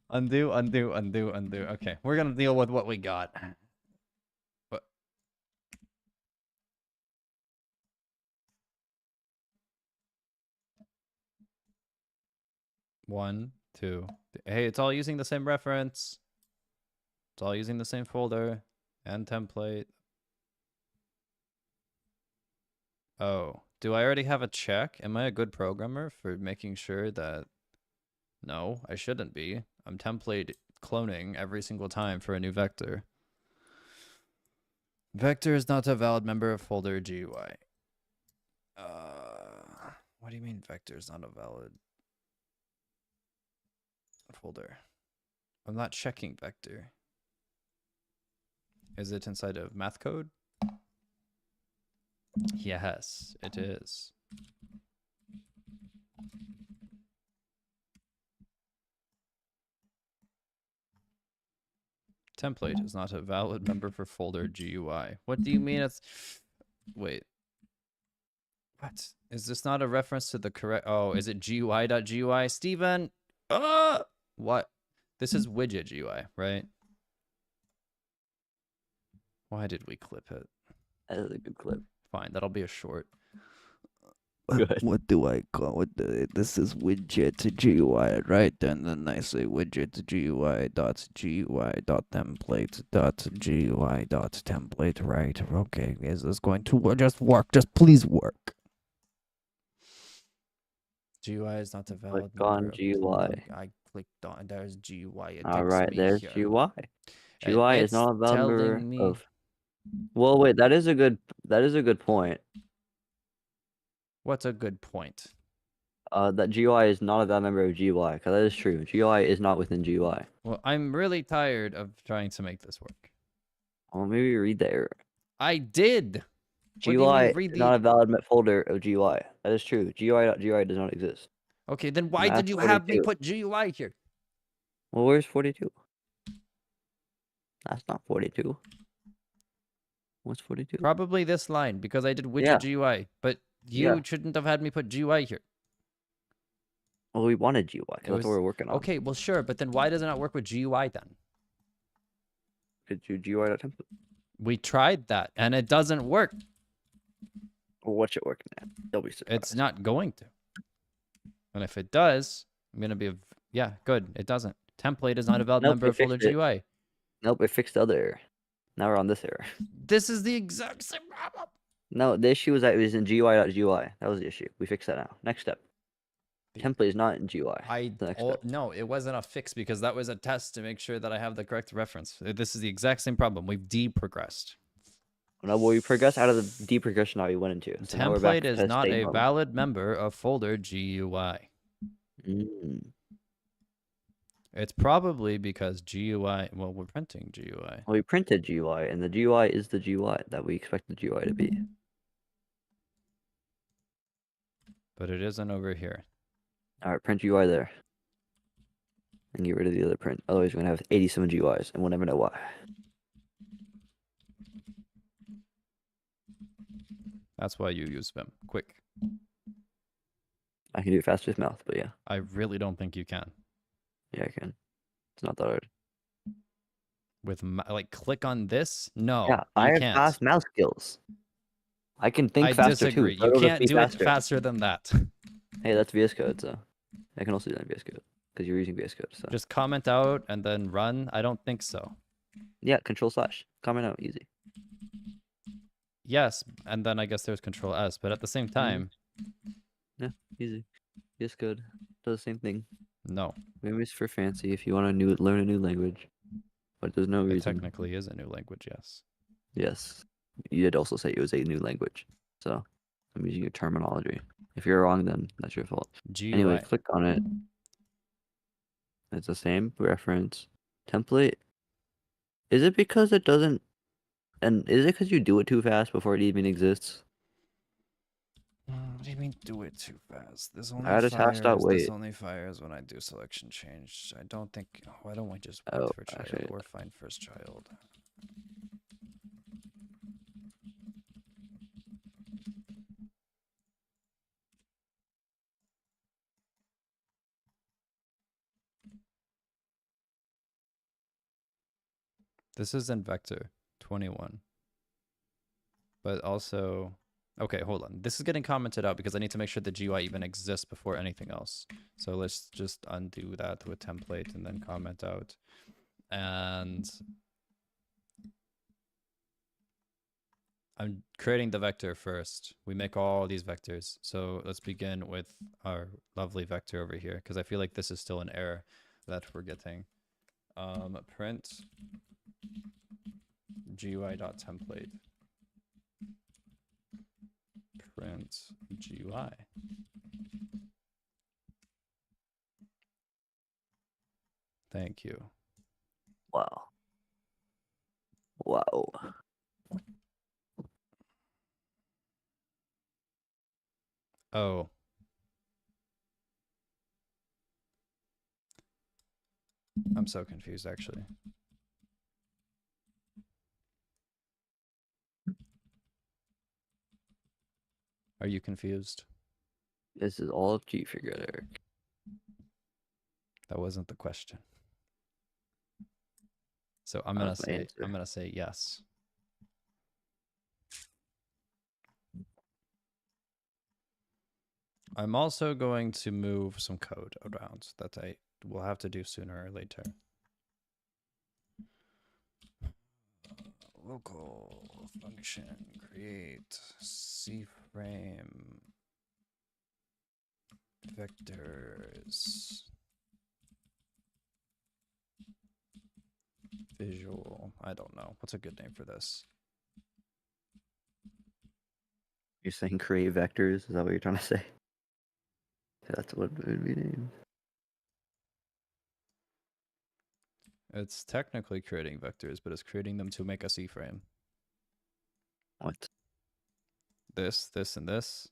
Undo, undo, undo, undo. Okay, we're gonna deal with what we got. What? One, two. Hey, it's all using the same reference. It's all using the same folder and template. Oh, do I already have a check? Am I a good programmer for making sure that... No, I shouldn't be. I'm template cloning every single time for a new vector. Vector is not a valid member of folder GUI. What do you mean vector is not a valid folder? I'm not checking vector. Is it inside of math code? Yes, it is. Template is not a valid member for folder GUI. What do you mean it's... Wait. What? Is this not a reference to the correct... Oh, is it GUI.GUI? Steven! What? This is widget GUI, right? Why did we clip it? That is a good clip. Fine, that'll be a short. Good. What do I call it? This is widget GUI, right? And then I say widget GUI dot template dot GUI dot template, right? Okay, is this going to just work? Just please work. GUI is not a valid Click on member of GUI. folder. I clicked on... There's GUI. It All takes right, me there's here. GUI. And GUI is it's not a valid member telling me... of. Well, wait. That is a good point. What's a good point? That GUI is not a valid member of GUI, because that is true. GUI is not within GUI. Well, I'm really tired of trying to make this work. Well, maybe read the error. I did. What do you GUI mean, read is not the... a valid folder of GUI. That is true. GUI.GUI does not exist. Okay, then why That's did you have me 42. put GUI here? Well, where's 42? That's not 42. What's 42? Probably this line, because I did widget Yeah. GUI. But you Yeah. shouldn't have had me put GUI here. Well, we wanted GUI. 'Cause It that's was- what we're working on. Okay, well, sure, but then why does it not work with GUI then? Did you GUI.template? We tried that, and it doesn't work. Well, watch it working at. You'll be surprised. It's not going to. And if it does, I'm going to be... Yeah, good. It doesn't. Template is not a valid Nope, member we of folder fixed it. GUI. Nope, it fixed the other error. Now we're on this error. This is the exact same problem. No, the issue was that it was in GUI.GUI. That was the issue. We fixed that now. Next step. Template is not in GUI. The next step. No, it wasn't a fix because that was a test to make sure that I have the correct reference. This is the exact same problem. We've deprogressed. No, well, we progressed out of the deprogression that we went into. So now we're back Template to is not staying a normal. valid member of folder GUI. Mm. It's probably because GUI... Well, we're printing GUI. Well, we printed GUI, and the GUI is the GUI that we expect the GUI to be. But it isn't over here. All right, print GUI there. And get rid of the other print. Otherwise, we're going to have 87 GUIs, and we'll never know why. That's why you use Vim. Quick. I can do it faster with mouth, but yeah. I really don't think you can. Yeah, I can. It's not that hard. With like, click on this? No, yeah, I you have can't. fast mouse skills. I can think I faster disagree. too. so You it'll just can't be do faster. it faster than that. Hey, that's VS Code, so I can also do that in VS Code because you're using VS Code. So Just comment out and then run? I don't think so. yeah, Control / comment out easy. Yes, and then I guess there's Control S, but at the same time, Yeah, easy. VS Code does the same thing. no. Maybe it's for fancy if you want to learn a new language, but there's no It reason. technically is a new language, yes. Yes, you did also say it was a new language, so I'm using your terminology. If you're wrong, then that's your fault. GUI. Anyway, click on it. It's the same reference template. Is it because it doesn't? And is it because you do it too fast before it even exists? What do you mean do it too fast? This only I just hashed out This wait. only fires when I do selection change. I don't think... Why don't we just wait Oh, for child actually- or find first child? This is in vector 21. But also, okay, hold on. This is getting commented out because I need to make sure the GUI even exists before anything else. So let's just undo that with template and then comment out. And I'm creating the vector first. We make all these vectors. So let's begin with our lovely vector over here because I feel like this is still an error that we're getting. Print GUI.template. Print GUI. Thank you. Wow. Wow. Oh. I'm so confused actually. Are you confused? This is all up to you, figure it out, Eric. That wasn't the question. So I'm That gonna was my answer. say yes. I'm also going to move some code around that I will have to do sooner or later. Local function create C-frame vectors visual. I don't know. What's a good name for this? You're saying create vectors? Is that what you're trying to say? That's what it would be named. It's technically creating vectors, but it's creating them to make a C-frame. What? This, and this.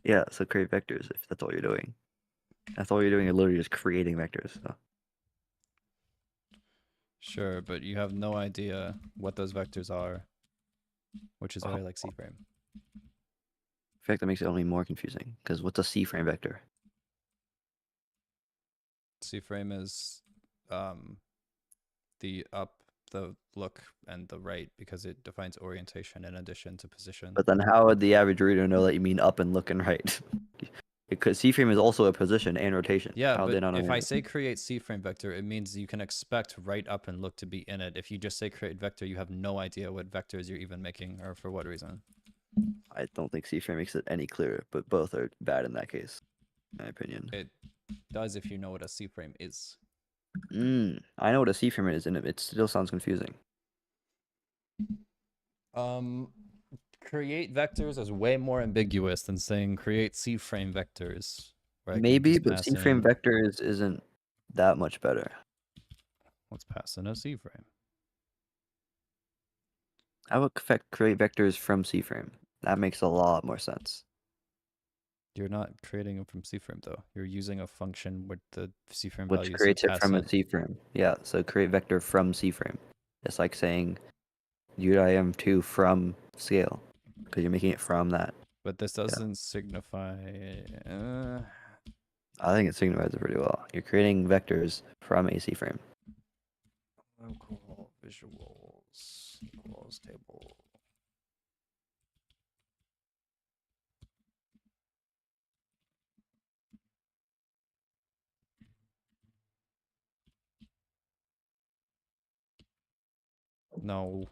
Yeah, so create vectors if that's all you're doing. That's all you're doing. You're literally just creating vectors. So. Sure, but you have no idea what those vectors are, which is why I like C-frame. In fact, that makes it only more confusing. Because what's a C-frame vector? C-frame is the up, the look, and the right because it defines orientation in addition to position. But then how would the average reader know that you mean up and look and right? Because C-frame is also a position and rotation. Yeah, How would they but not know if I that? say create C-frame vector, it means you can expect right, up, and look to be in it. If you just say create vector, you have no idea what vectors you're even making or for what reason. I don't think C-frame makes it any clearer, but both are bad in that case, in my opinion. It does if you know what a C-frame is. I know what a C-frame is, and it still sounds confusing. Create vectors is way more ambiguous than saying create C-frame vectors. where I can Maybe, just but pass C-frame in- vectors isn't that much better. Let's pass in a C-frame. I would create vectors from C-frame. That makes a lot more sense. You're not creating them from C-frame though. You're using a function with the C-frame Which values creates you it pass from in. a C-frame. Yeah, so create vector from C-frame. It's like saying UIM2 from scale, because you're making it from that. But this doesn't signify. I think it signifies it pretty well. You're creating vectors from a C-frame. Local visuals equals table. No.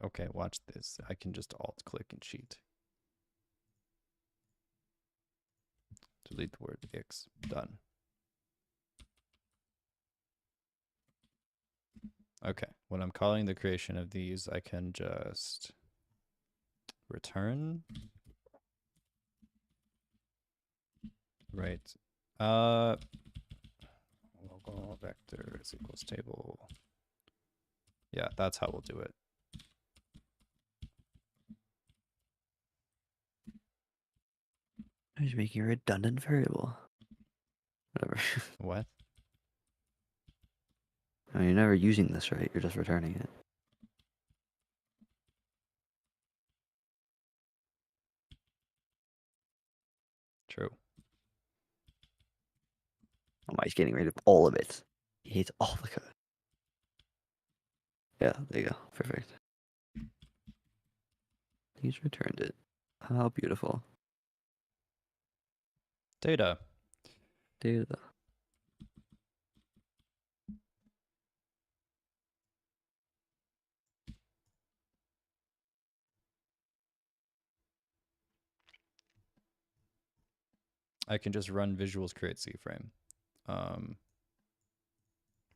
Okay, watch this. I can just alt click and cheat. Delete the word X. Done. Okay, when I'm calling the creation of these, I can just return. Right. Local vector is equals table. Yeah, that's how we'll do it. I'm just making a redundant variable. Whatever. What? I mean, you're never using this, right? You're just returning it. True. Oh my, he's getting rid of all of it. He hates all the code. Yeah, there you go. Perfect. He's returned it. How beautiful. Data. Data. I can just run visuals create CFrame.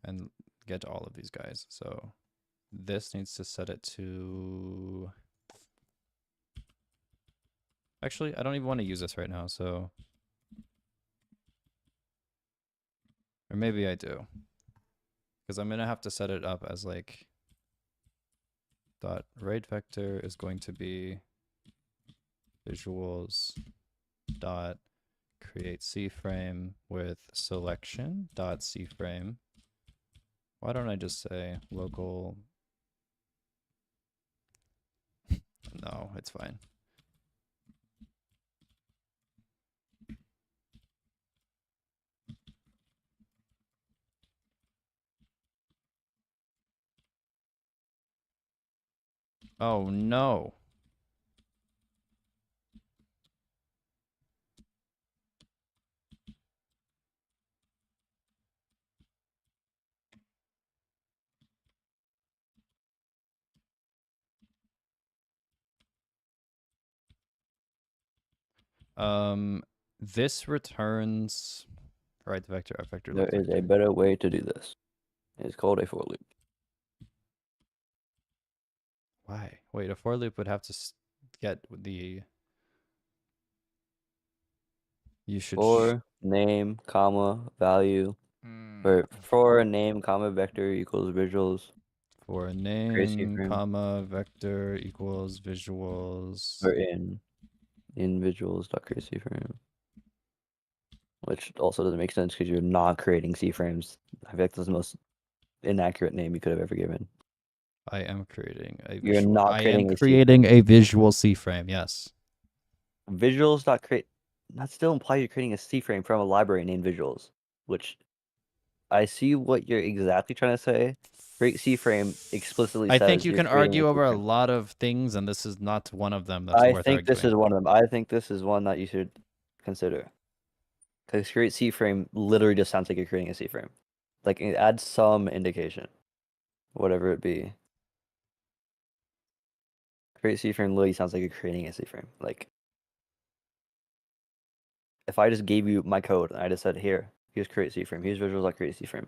And get all of these guys. So this needs to set it to... Actually, I don't even want to use this right now, so... Or maybe I do. Because I'm going to have to set it up as like... Dot right vector is going to be visuals dot create CFrame with selection dot CFrame. Why don't I just say local? No, it's fine. Oh no. This returns right vector, up vector, There left is a vector. better way to do this. It's called a for loop. Why? Wait, a for loop would have to get the. You should. For name, comma, value. Or for name, comma, vector equals visuals. For a Create name, CFrame. comma, vector equals visuals. Or in visuals dot create CFrame. Which also doesn't make sense because you're not creating C-frames. I feel like that's the most inaccurate name you could have ever given. I am creating a You're visual. not I creating am a creating a visual C-frame. Yes. Visuals dot create. That still implies you're creating a C-frame from a library named Visuals, which I see what you're exactly trying to say. Create C-frame explicitly I says think you you're can creating argue over a C-frame. lot of things, and this is not one of them that's I worth think this is arguing. one of them. I think this is one that you should consider. Because create C-frame literally just sounds like you're creating a C-frame. Like it adds some indication, whatever it be. Create C-frame literally sounds like you're creating a C-frame. Like if I just gave you my code and I just said, here, here's create C-frame, here's visuals like create C-frame,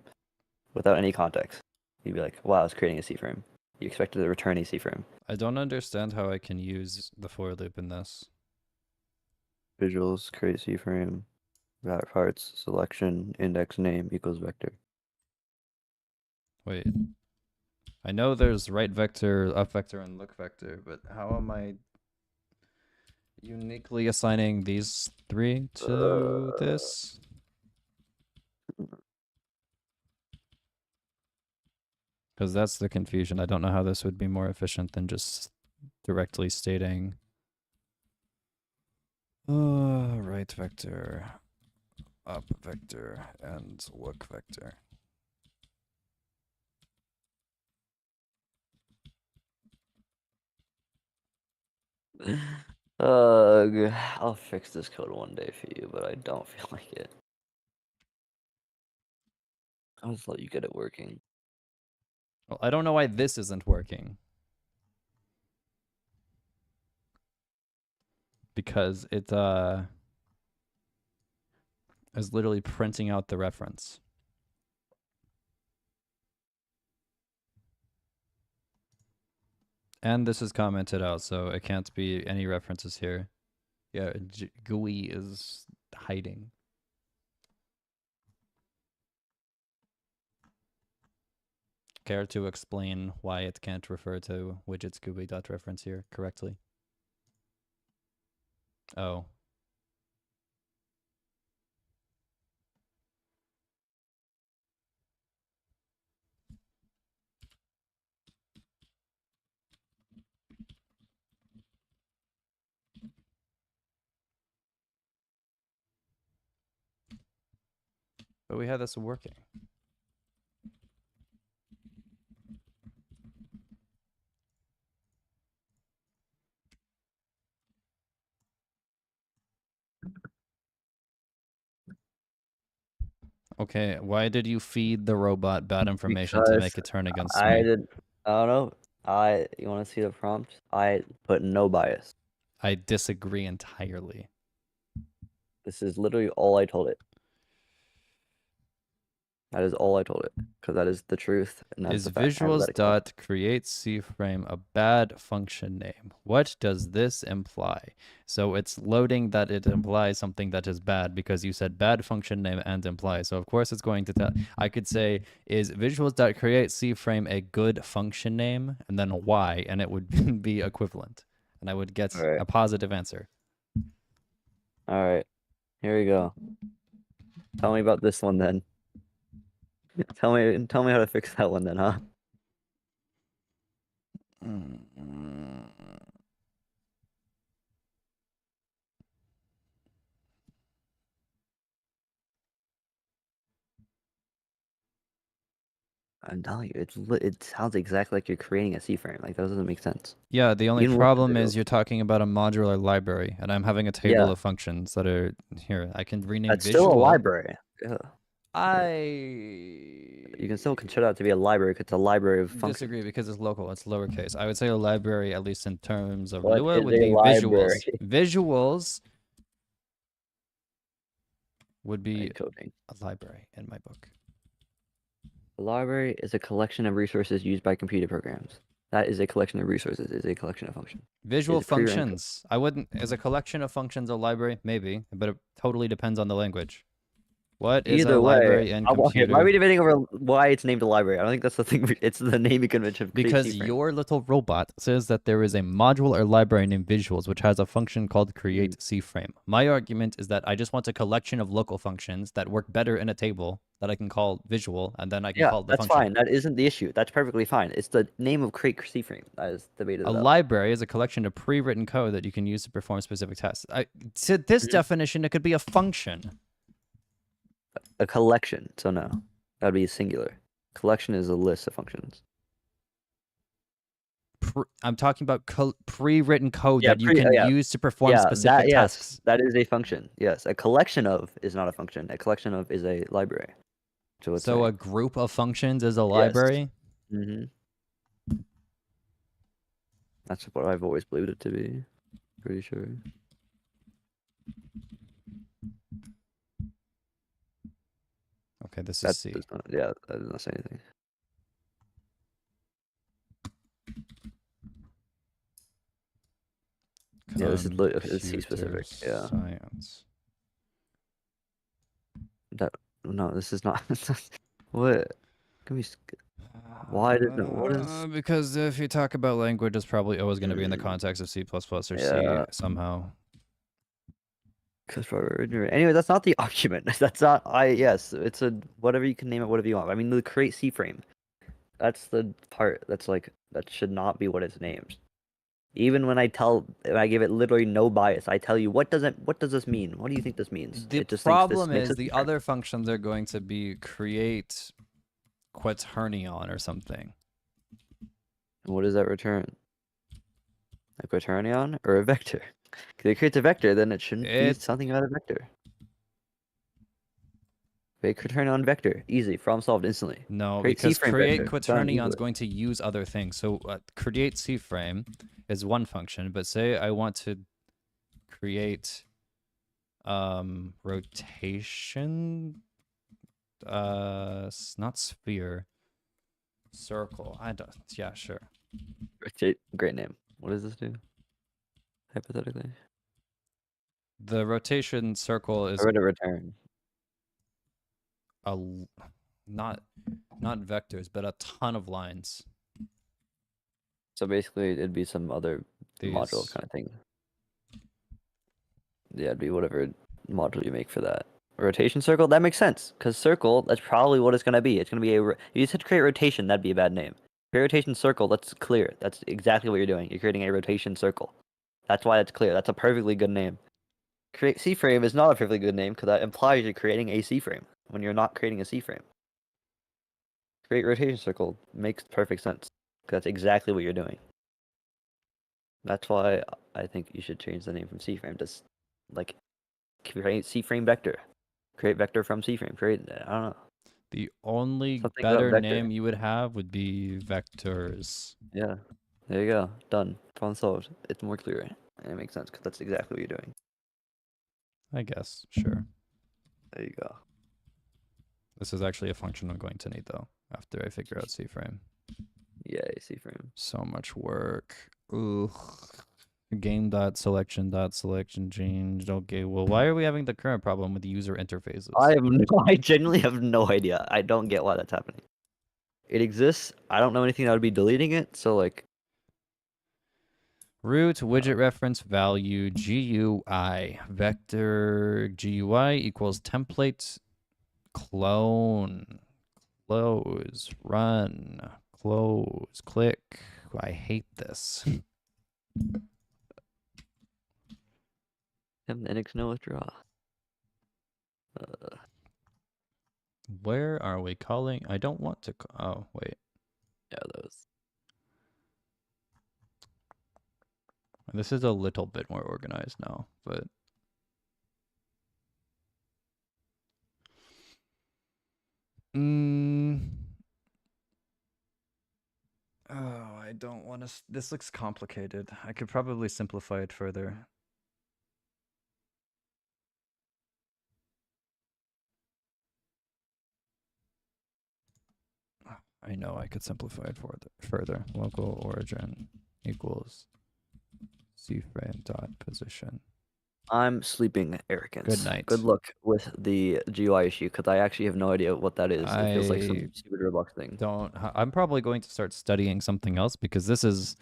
without any context, you'd be like, wow, it's creating a C-frame. You expected to return a C-frame. I don't understand how I can use the for loop in this. Visuals, create C-frame, router parts, selection, index name equals vector. Wait. I know there's right vector, up vector, and look vector, but how am I uniquely assigning these three to this? Because that's the confusion. I don't know how this would be more efficient than just directly stating right vector, up vector, and look vector. I'll fix this code one day for you, but I don't feel like it. I'll just let you get it working. Well, I don't know why this isn't working. Because it is literally printing out the reference. And this is commented out, so it can't be any references here. Yeah, GUI is hiding. care to explain why it can't refer to widget Scooby.reference here correctly? Oh. But we had this working. Okay, why did you feed the robot bad information to make Because it turn against I me? did. I don't know. You want to see the prompt? I put no bias. I disagree entirely. This is literally all I told it. That is all I told it, because that is the truth, and that's Is the fact. Hypothetical. visuals dot create cframe a bad function name? What does this imply? So it's loading that it implies something that is bad because you said bad function name and imply. So of course it's going to tell. I could say, is visuals dot create cframe a good function name, and then why, and it would be equivalent, and I would get Alright. a positive answer. All right, here we go. Tell me about this one then. Tell me how to fix that one then, huh? I'm telling you, it sounds exactly like you're creating a C-frame. Like that doesn't make sense. Yeah, the only Even with the problem is visuals. you're talking about a modular library, and I'm having a table Yeah. of functions that are here. I can rename That's visual. still a library. Yeah. I You can still consider that to be a library because it's a library of functions. disagree because it's local. It's lowercase. I would say a library, at least in terms of What Lua, is would a be library? visuals. Visuals would be Coding. a library in my book. A library is a collection of resources used by computer programs. That is a collection of resources. Is a collection of functions. Visual Is pre-rank- functions. I wouldn't. Is a collection of functions a library? Maybe, but it totally depends on the language. What is Either a way, library in computer? why are we debating over why it's named a library? I don't think that's the thing. It's the naming convention. Of Because C-frame. your little robot says that there is a module or library named visuals, which has a function called create cframe. My argument is that I just want a collection of local functions that work better in a table that I can call visual, and then I can call the that's function. fine. That isn't the issue. That's perfectly fine. It's the name of create C-frame that is debated. A about. library is a collection of pre-written code that you can use to perform specific tasks. To this definition, it could be a function. A collection. So no, that would be singular. Collection is a list of functions. I'm talking about pre-written code that you can use to perform specific tasks. That is a function. Yes, a collection of is not a function. A collection of is a library. So a group of functions is a library? Mm-hmm. That's what I've always believed it to be. Pretty sure. Okay, this is C. That does not say anything. Yeah, this is C specific. Yeah. Science. No, this is not. What? Can we? Why did what is? Because if you talk about language, it's probably always going to be in the context of C++ or Yeah. C somehow. Anyway, that's not the argument. That's not. Yes, it's a whatever you can name it, whatever you want. I mean, the create C-frame. That's the part that's like that should not be what it's named. Even when I give it literally no bias, I tell you what does this mean? What do you think this means? The It just problem thinks this is makes the it other functions are going to be create quaternion or something. What does that return? A quaternion or a vector? If it creates a vector, then it shouldn't be something about a vector. Create quaternion vector, easy, problem solved instantly. No, Create because C-frame create vector, done quaternion is easily. going to use other things. So create C-frame is one function, but say I want to create rotation, not sphere, circle. Yeah, sure. Rotate, great name. What does this do? Hypothetically, The rotation circle is or to return. not vectors, but a ton of lines. So basically, it'd be some other module These. kind of thing. Yeah, it'd be whatever module you make for that. Rotation circle, that makes sense. Because circle, that's probably what it's going to be. It's going to be if you said create rotation, that'd be a bad name. Create rotation circle, that's clear. That's exactly what you're doing. You're creating a rotation circle. That's why it's clear. That's a perfectly good name. Create C-frame is not a perfectly good name because that implies you're creating a C-frame when you're not creating a C-frame. Create rotation circle makes perfect sense because that's exactly what you're doing. That's why I think you should change the name from C-frame to like create C-frame vector. Create vector from C-frame. Create, I don't know. The only Something about better vector. name you would have would be vectors. Yeah. There you go. Done. Problem solved. It's more clear. And it makes sense because that's exactly what you're doing. I guess. Sure. There you go. This is actually a function I'm going to need though after I figure out C-frame. Yay, C-frame. So much work. Ugh. Game dot selection changed. Okay, well, why are we having the current problem with the user interfaces? I genuinely have no idea. I don't get why that's happening. It exists. I don't know anything that would be deleting it. So like, Root widget reference value GUI vector GUI equals template clone close run close click. I hate this. Linux no withdraw. Where are we calling? I don't want to. Oh wait, Yeah, those. this is a little bit more organized now, but. Oh, I don't want to. This looks complicated. I could probably simplify it further. I know I could simplify it further. Local origin equals C-frame dot position. I'm sleeping arrogance. Good night. Good luck with the GUI issue because I actually have no idea what that is. It feels like I some stupid Roblox thing. I'm probably going to start studying something else because this is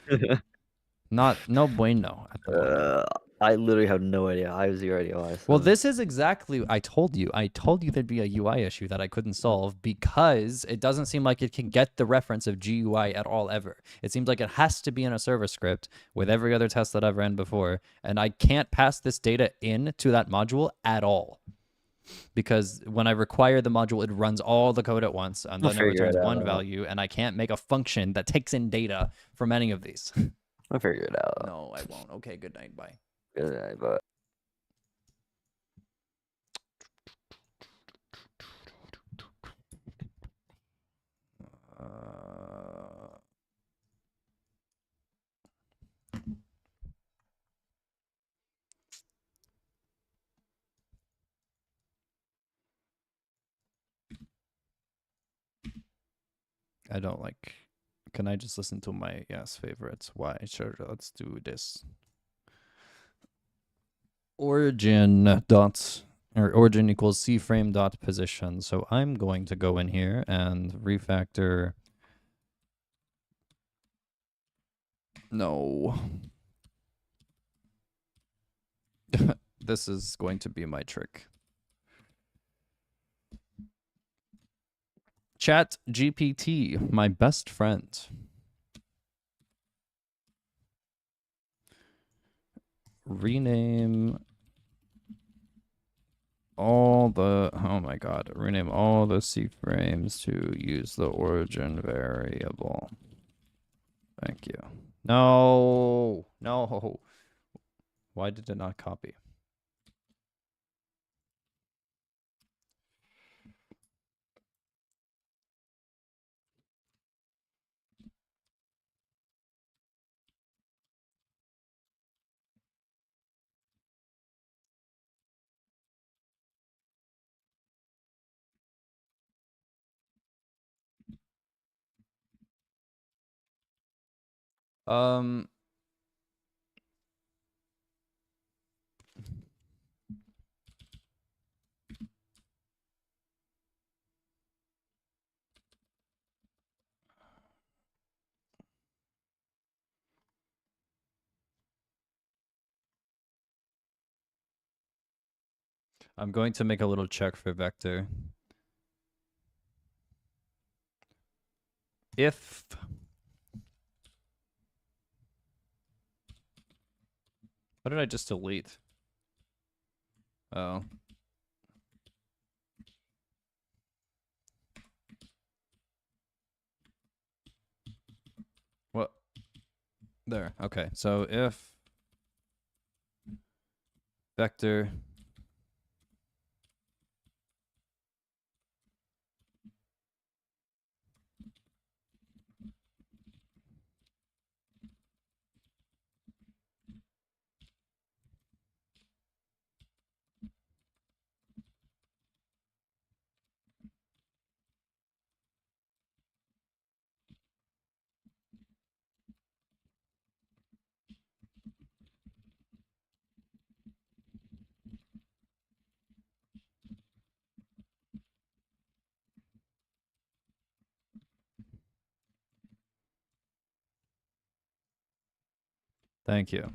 no bueno at the moment. I literally have no idea. I have zero idea why. Well, so- this is exactly, I told you there'd be a UI issue that I couldn't solve because it doesn't seem like it can get the reference of GUI at all ever. It seems like it has to be in a server script with every other test that I've ran before, and I can't pass this data in to that module at all. Because when I require the module, it runs all the code at once, and then it returns one value, and I can't make a function that takes in data from any of these. I'll figure it out. No, I won't. Okay, good night, bye. Good, but I don't like. Can I just listen to my favorites? Why? Sure, let's do this. Origin dots or origin equals C-frame dot position. So I'm going to go in here and refactor. No. This is going to be my trick. Chat GPT, my best friend. Rename all the, oh my god, rename all the C-frames to use the origin variable. Thank you. No, no. Why did it not copy? I'm going to make a little check for vector. If what did I just delete? Oh. What? There. Okay. So if vector Thank you.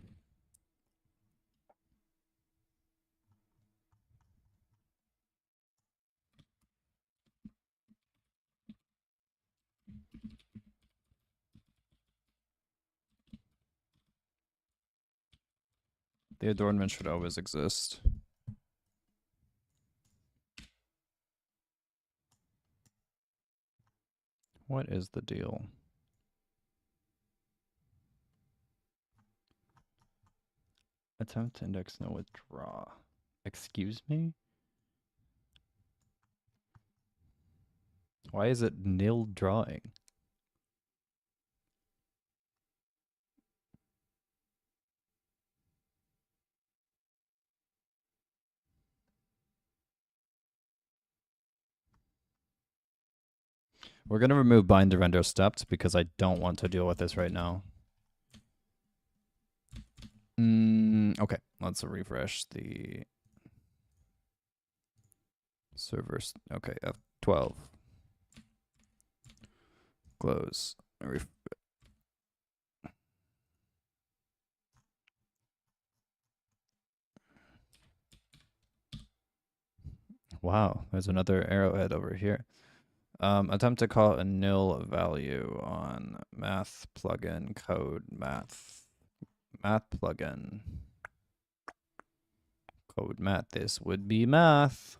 The adornment should always exist. What is the deal? Attempt to index no withdraw. Excuse me? Why is it nil drawing? We're going to remove bind to render stepped because I don't want to deal with this right now. Okay, let's refresh the servers. Okay, F12. Close. Wow, there's another arrowhead over here. Attempt to call a nil value on math plugin code math plugin code math. This would be math.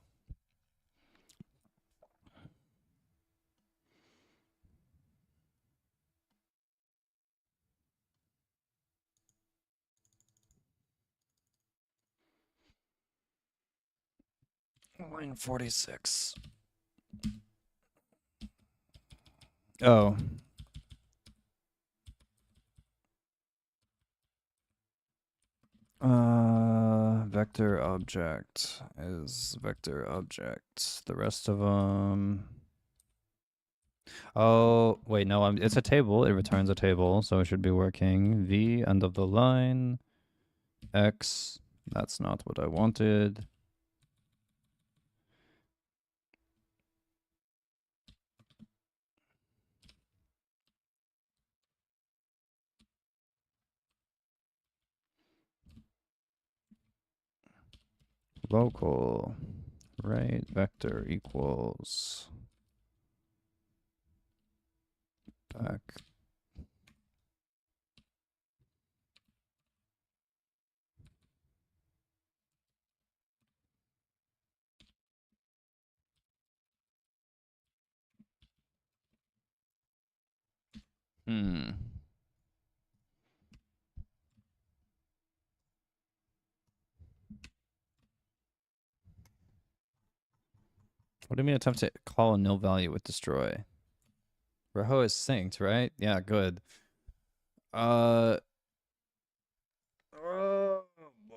Line 46. Oh. Vector object is vector object. The rest of them. Oh, wait, no, it's a table. It returns a table, so it should be working. V, end of the line. X, that's not what I wanted. Local, right, vector equals back. What do you mean attempt to call a nil value with destroy? Raho is synced, right? Yeah, good. Oh boy.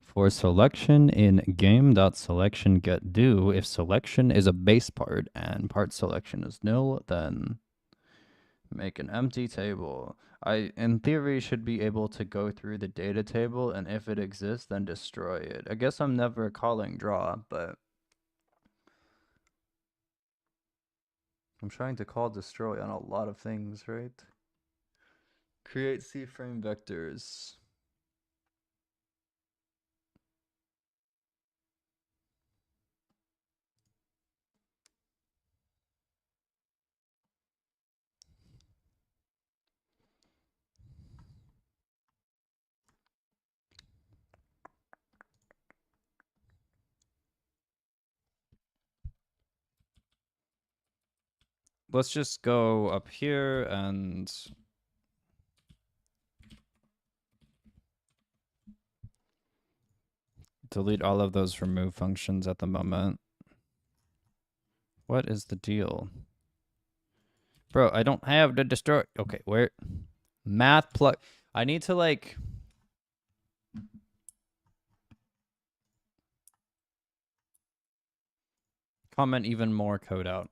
For selection in game.selection get do, if selection is a base part and part selection is nil, then make an empty table. I, in theory, should be able to go through the data table, and if it exists, then destroy it. I guess I'm never calling draw, but I'm trying to call destroy on a lot of things, right? Create C-frame vectors. let's just go up here and delete all of those remove functions at the moment. What is the deal? Bro, I don't have the destroy. Okay, where? Math plug. I need to like. Comment even more code out.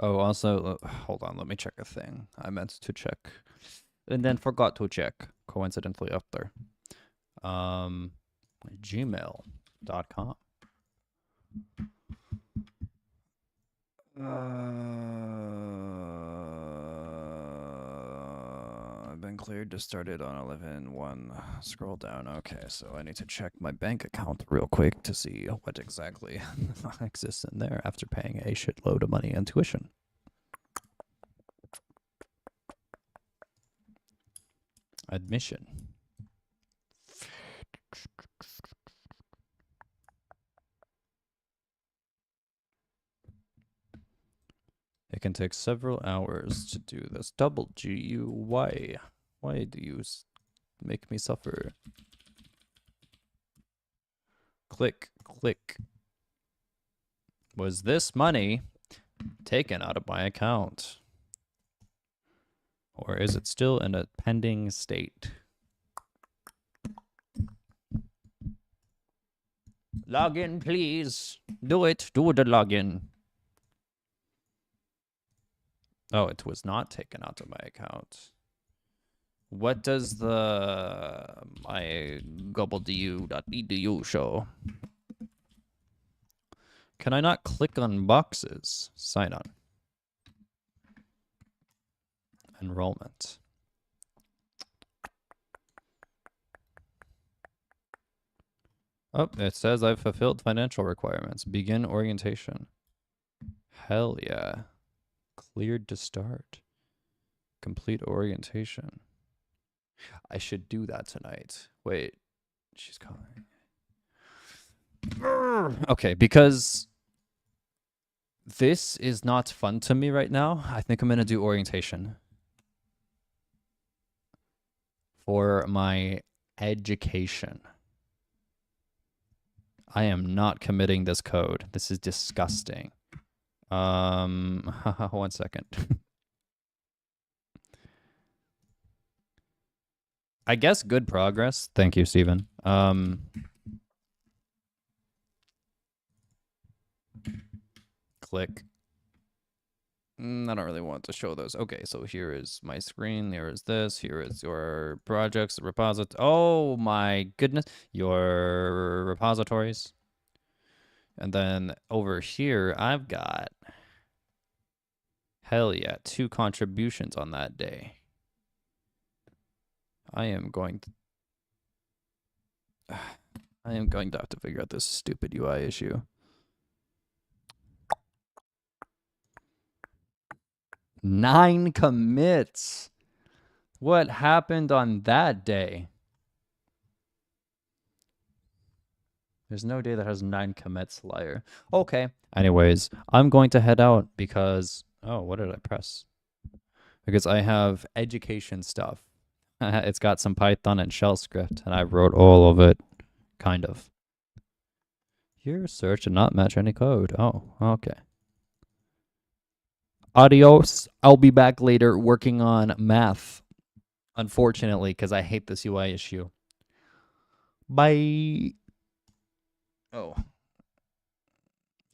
Oh, also, hold on, let me check a thing. I meant to check and then forgot to check coincidentally up there. Gmail.com. I've been cleared to start it on 11/1. Scroll down. Okay, so I need to check my bank account real quick to see what exactly exists in there after paying a shitload of money in tuition. Admission. It can take several hours to do this. Double GUY. Why do you make me suffer? Click, click. Was this money taken out of my account? Or is it still in a pending state? Login, please. Do it. Do the login. Oh, it was not taken out of my account. What does the my gobbledu.edu show? Can I not click on boxes? Sign on. Enrollment. Oh, it says I've fulfilled financial requirements. Begin orientation. Hell yeah. Cleared to start. Complete orientation. I should do that tonight. Wait, she's calling. Okay, because this is not fun to me right now. I think I'm going to do orientation for my education. I am not committing this code. This is disgusting. 1 second. I guess good progress. Thank you, Steven. Click. I don't really want to show those. Okay, so here is my screen. Here is this. Here is your projects, repository. Oh my goodness. Your repositories. And then over here, I've got, hell yeah, 2 contributions on that day. I am going to have to figure out this stupid UI issue. 9 commits. What happened on that day? There's no day that has 9 commits, liar. Okay. Anyways, I'm going to head out because, oh, what did I press? Because I have education stuff. It's got some Python and shell script, and I wrote all of it, kind of. Your search did not match any code. Oh, okay. Adios. I'll be back later working on math, unfortunately, because I hate this UI issue. Bye. Oh.